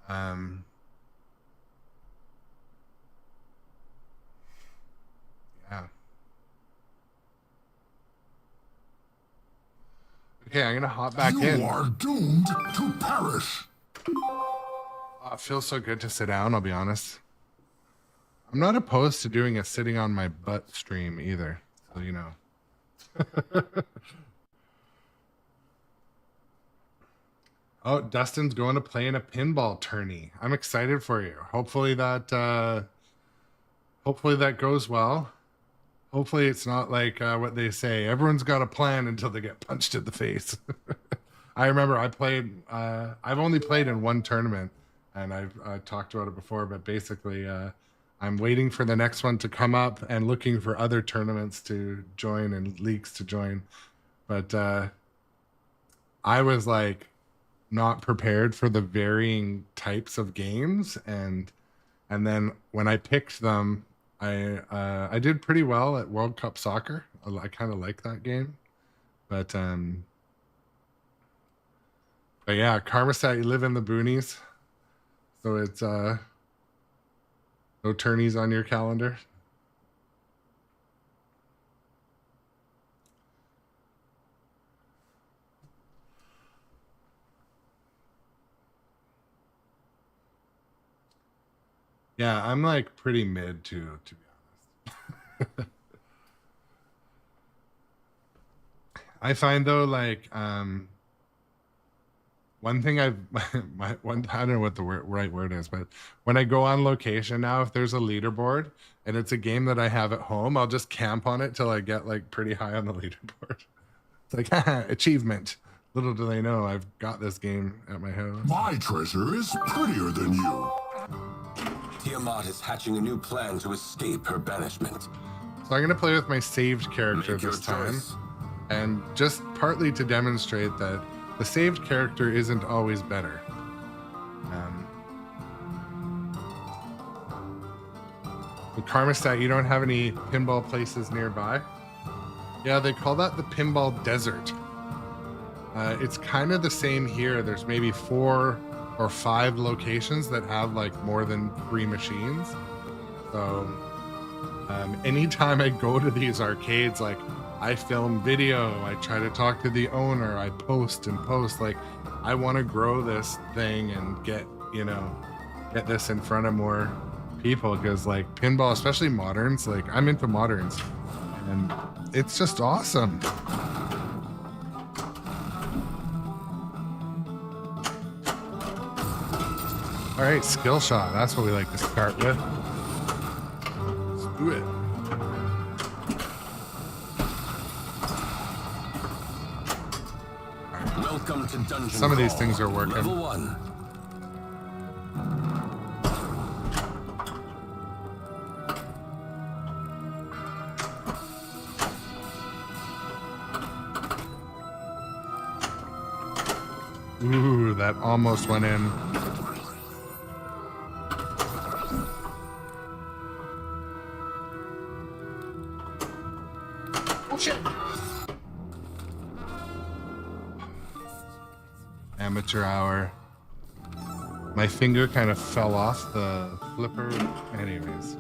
there too. Yeah. Okay, I'm gonna hop back in. You are doomed to perish. Oh, it feels so good to sit down, I'll be honest. I'm not opposed to doing a sitting on my butt stream either, so you know. Oh, Dustin's going to play in a pinball tourney. I'm excited for you. Hopefully that goes well. Hopefully it's not like what they say. Everyone's got a plan until they get punched in the face. I remember I've only played in one tournament, and I've talked about it before, but basically I'm waiting for the next one to come up and looking for other tournaments to join and leagues to join. But I was like not prepared for the varying types of games, and then when I picked them, I did pretty well at World Cup Soccer. I kind of like that game, but yeah, Carmesat, you live in the boonies, so it's no tourneys on your calendar. Yeah, I'm like pretty mid too, to be honest. I find though, like, one thing I don't know what the right word is, but when I go on location now, if there's a leaderboard and it's a game that I have at home, I'll just camp on it till I get like pretty high on the leaderboard. It's like, achievement. Little do they know I've got this game at my house. My treasure is prettier than you. Tiamat is hatching a new plan to escape her banishment. So I'm going to play with my saved character Make your this time. choice. And just partly to demonstrate that the saved character isn't always better. The Carmestat, you don't have any pinball places nearby? Yeah, they call that the pinball desert. It's kind of the same here. There's maybe 4 or 5 locations that have like more than 3 machines. So anytime I go to these arcades, like I film video, I try to talk to the owner, I post. Like I want to grow this thing and get this in front of more people, because like pinball, especially moderns, like I'm into moderns and it's just awesome. All right, skill shot. That's what we like to start with. Let's do it. Welcome to Dungeon Some of these Crawl. things are working. Level 1. Ooh, that almost went in. Oh shit! Amateur hour. My finger kind of fell off the flipper. Anyways.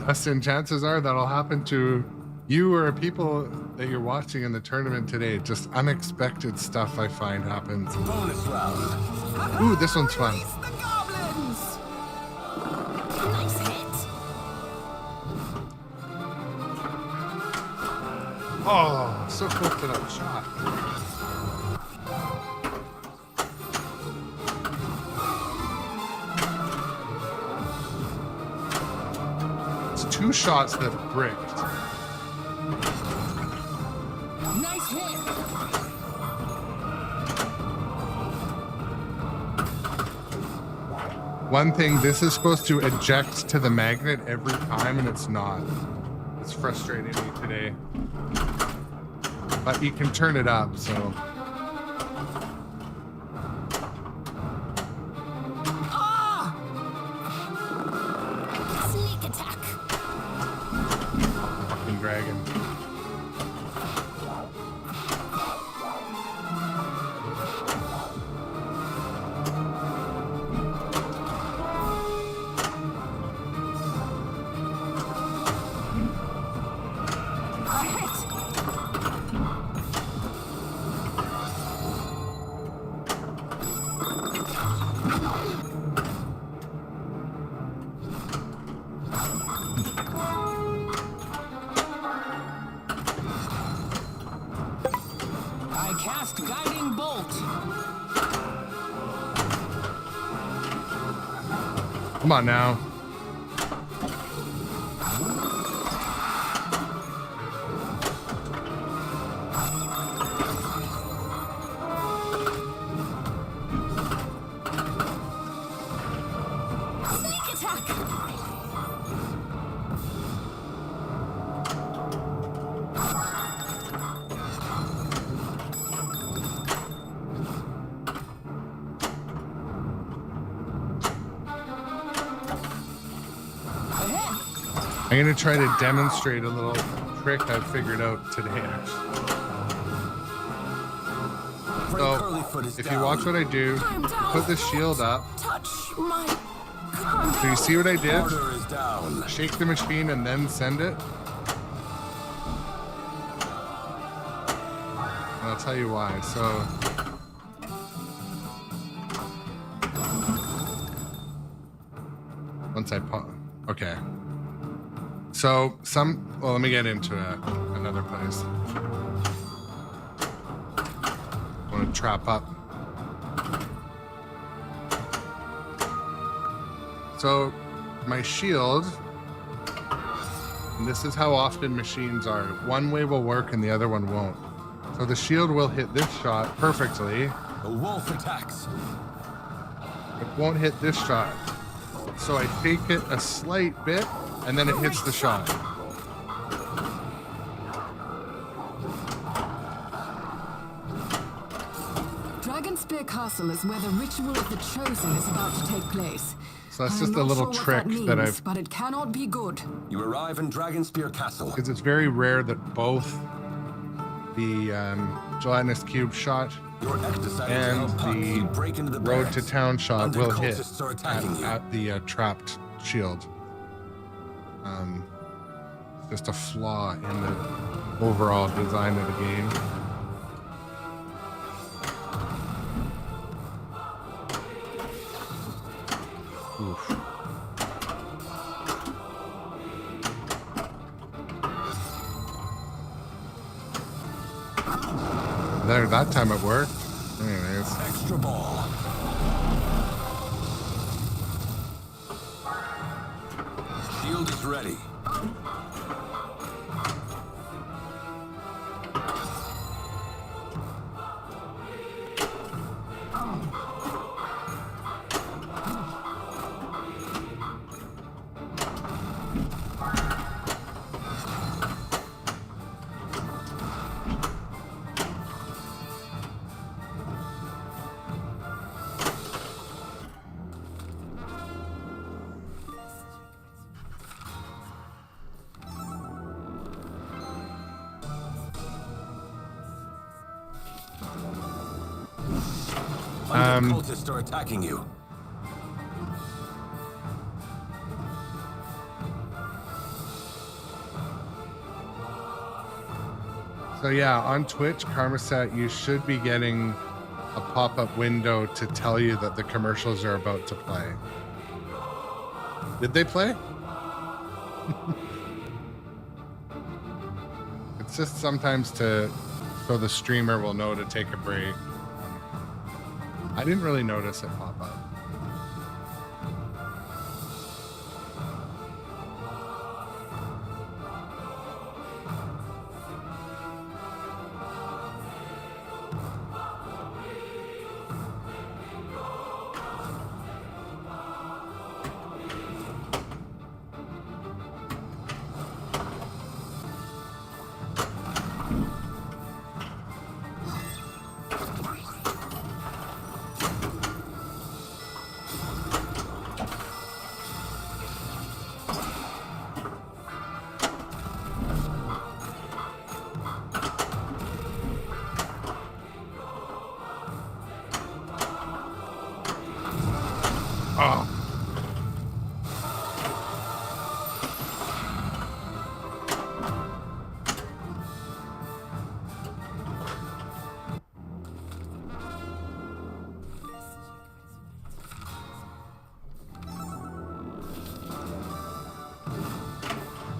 Dustin, chances are that'll happen to you or people that you're watching in the tournament today. Just unexpected stuff I find happens. Bonus round. Ooh, this one's fun. Release the goblins! Nice hit. Oh, so close to that shot. It's 2 shots that bricked. Nice hit. One thing, this is supposed to eject to the magnet every time, and it's not. It's frustrating me today. But you can turn it up, so. Ah! Sneak attack. Fucking dragon. A hit. I cast guiding bolt. Come on now. Sneak attack. A hit. I'm gonna try to demonstrate a little trick I figured out today, actually. Frank So, Curlyfoot is if you down. watch what I do, I'm down. put the shield up. Touch my. I'm So you see what I did? Order is down. Shake the machine and then send it. And I'll tell you why. So once I pop, okay. So well, let me get into another place. I want to trap up. So my shield, and this is how often machines are. One way will work and the other one won't. So the shield will hit this shot perfectly. The wolf attacks. It won't hit this shot. So I take it a slight bit and then it hits the shot. Dragonspear Castle is where the ritual of the chosen is about to take place. So that's I'm just a not little sure trick what that means, I've, but it cannot be good. You arrive in Dragonspear Castle. because it's very rare that both the gelatinous cube shot Your ex decided and to help Puck. You the break into the road to barracks. town shot Undead will hit cultists are attacking you. at the trapped shield. Just a flaw in the overall design of the game. Oof. There, that time it worked. Anyways. Extra ball. Shield is ready. Cultists are attacking you. So yeah, on Twitch, Karmasat, you should be getting a pop-up window to tell you that the commercials are about to play. Did they play? It's just sometimes so the streamer will know to take a break. I didn't really notice it pop up. Oh.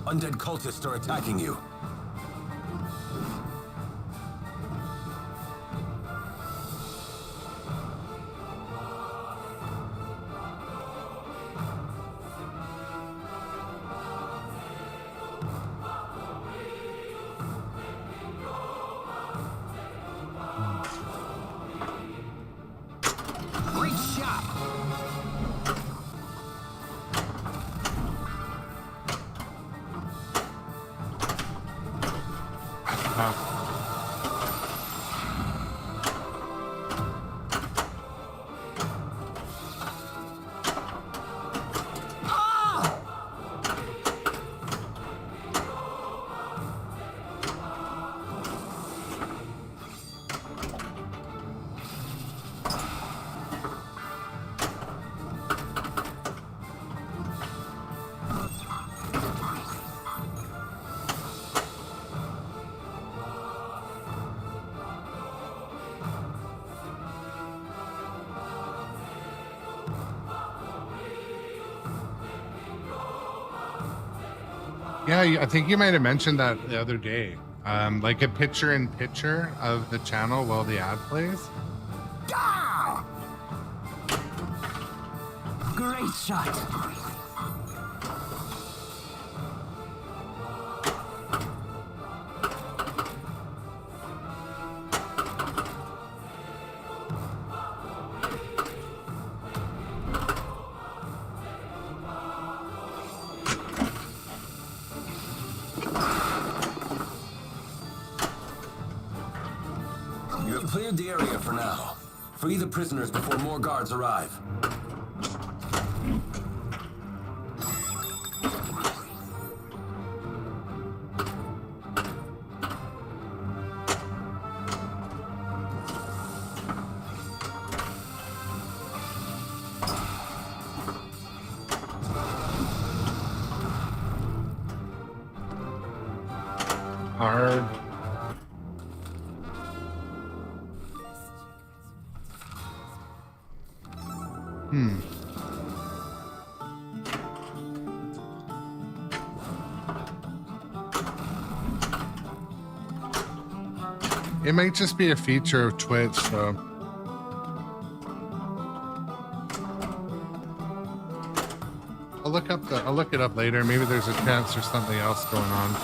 Undead cultists are attacking you. Great shot! Yeah, I think you might have mentioned that the other day. Like a picture-in-picture of the channel while the ad plays. Ah! Great shot. You have cleared the area for now. Free the prisoners before more guards arrive. Hard. It might just be a feature of Twitch, so look it up later. Maybe there's a chance there's something else going on.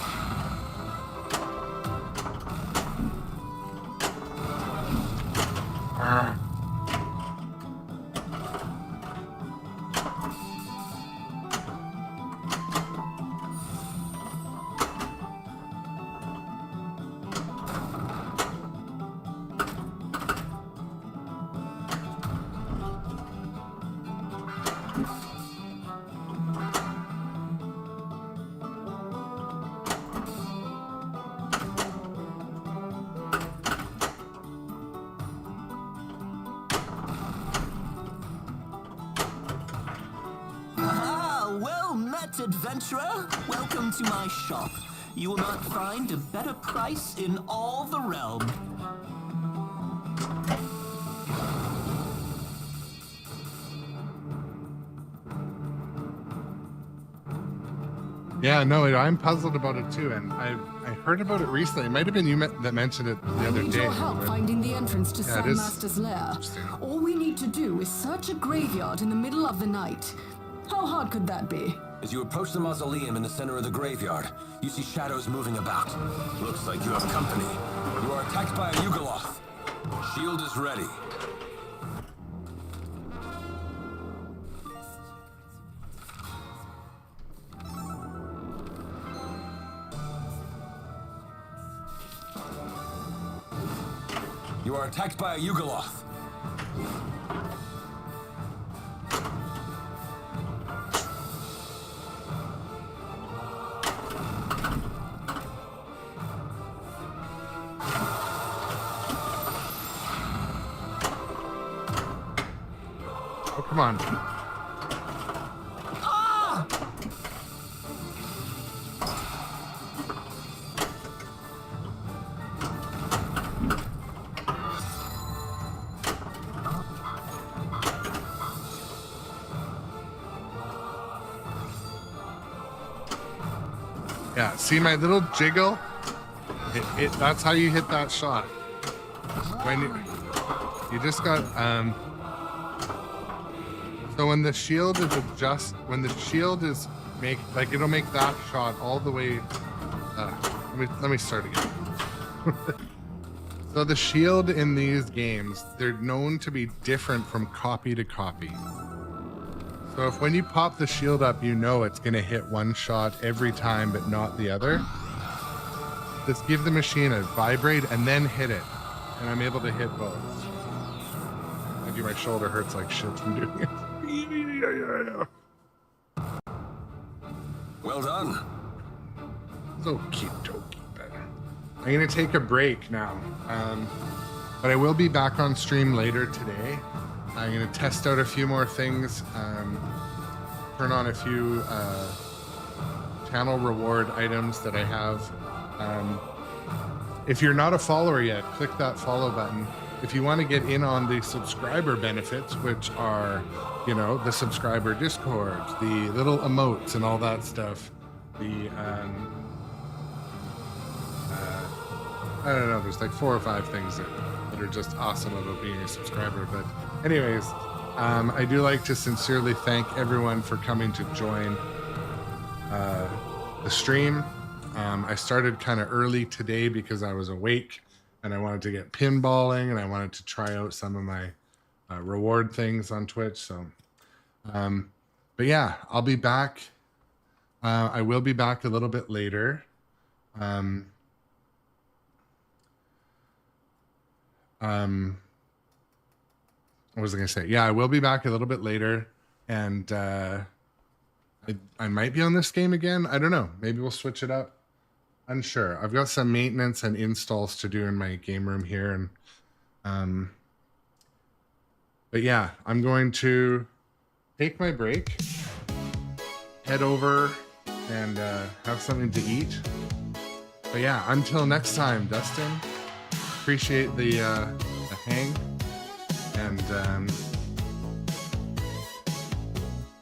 Well met, adventurer. Welcome to my shop. You will not find a better price in all the realm. Yeah, no, I'm puzzled about it too, and I heard about it recently. It might have been you that mentioned it the other Need day. your help finding the entrance to Yeah, it is Sandmaster's lair. interesting. All we need to do is search a graveyard in the middle of the night. How hard could that be? As you approach the mausoleum in the center of the graveyard, you see shadows moving about. Looks like you have company. You are attacked by a Yugoloth. Shield is ready. You are attacked by a Yugoloth. Oh, come on. Yeah, see my little jiggle? That's how you hit that shot. When you just got so when the shield is it'll make that shot all the way. Let me start again. So the shield in these games, they're known to be different from copy to copy. So if when you pop the shield up, you know it's going to hit one shot every time, but not the other. Just give the machine a vibrate and then hit it. And I'm able to hit both. My shoulder hurts like shit from doing it. Well done. So cute, I'm going to take a break now. But I will be back on stream later today. I'm going to test out a few more things, turn on a few channel reward items that I have. If you're not a follower yet, click that follow button. If you want to get in on the subscriber benefits, which are, you know, the subscriber discords, the little emotes and all that stuff, the, I don't know, there's like 4 or 5 things that are just awesome about being a subscriber. But anyways, I do like to sincerely thank everyone for coming to join the stream. I started kind of early today because I was awake and I wanted to get pinballing and I wanted to try out some of my reward things on Twitch. So, but yeah, I'll be back. I will be back a little bit later. What was I going to say? Yeah, I will be back a little bit later, and I might be on this game again. I don't know. Maybe we'll switch it up. Unsure. I've got some maintenance and installs to do in my game room here, and but yeah, I'm going to take my break, head over, and have something to eat. But yeah, until next time, Dustin. Appreciate the hang, and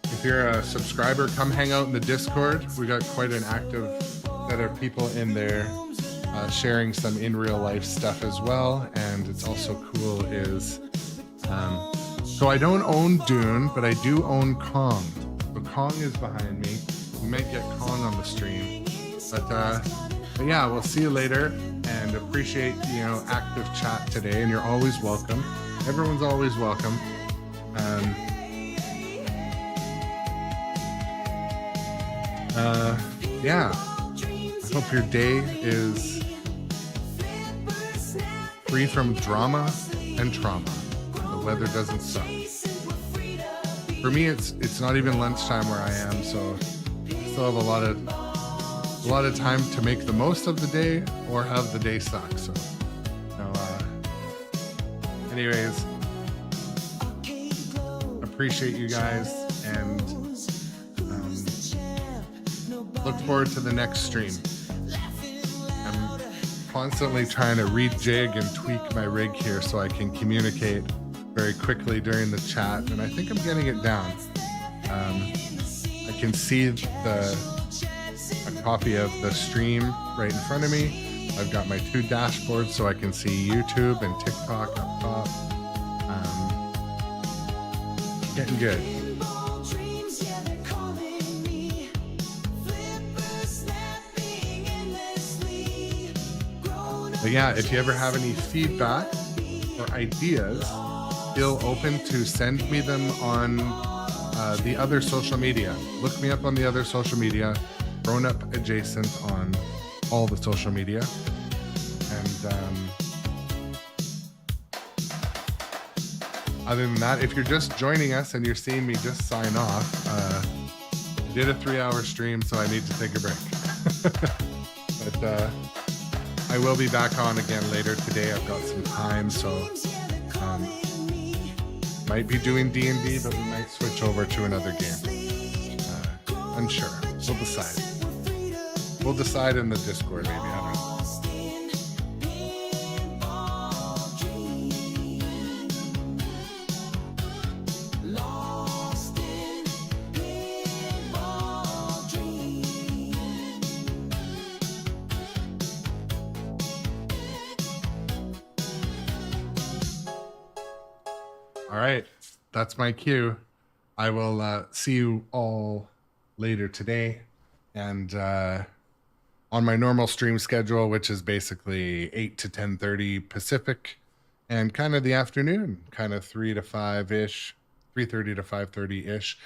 if you're a subscriber, come hang out in the Discord. We got quite an active set of people in there sharing some in real life stuff as well. And it's also cool is so I don't own Dune, but I do own Kong. So Kong is behind me. We might get Kong on the stream. But yeah, we'll see you later, and appreciate, you know, active chat today, and you're always welcome. Everyone's always welcome. Yeah, I hope your day is free from drama and trauma. The weather doesn't suck. For me, it's not even lunchtime where I am, so I still have a lot of time to make the most of the day or have the day suck. So, anyways, appreciate you guys, and look forward to the next stream. I'm constantly trying to rejig and tweak my rig here so I can communicate very quickly during the chat, and I think I'm getting it down. I can see a copy of the stream right in front of me. I've got my 2 dashboards so I can see YouTube and TikTok up top. Getting good. But yeah, if you ever have any feedback or ideas, feel open to send me them on the other social media. Look me up on the other social media, Grown Up Adjacent on all the social media. And other than that, if you're just joining us and you're seeing me just sign off, I did a 3-hour stream, so I need to take a break. But I will be back on again later today. I've got some time, so might be doing D&D, but we might switch over to another game. Unsure. We'll decide. We'll decide in the Discord, maybe. I don't know. All right, that's my cue. I will see you all later today, and on my normal stream schedule, which is basically 8 to 10:30 Pacific, and kind of the afternoon, kind of 3 to 5 ish, 3:30 to 5:30 ish.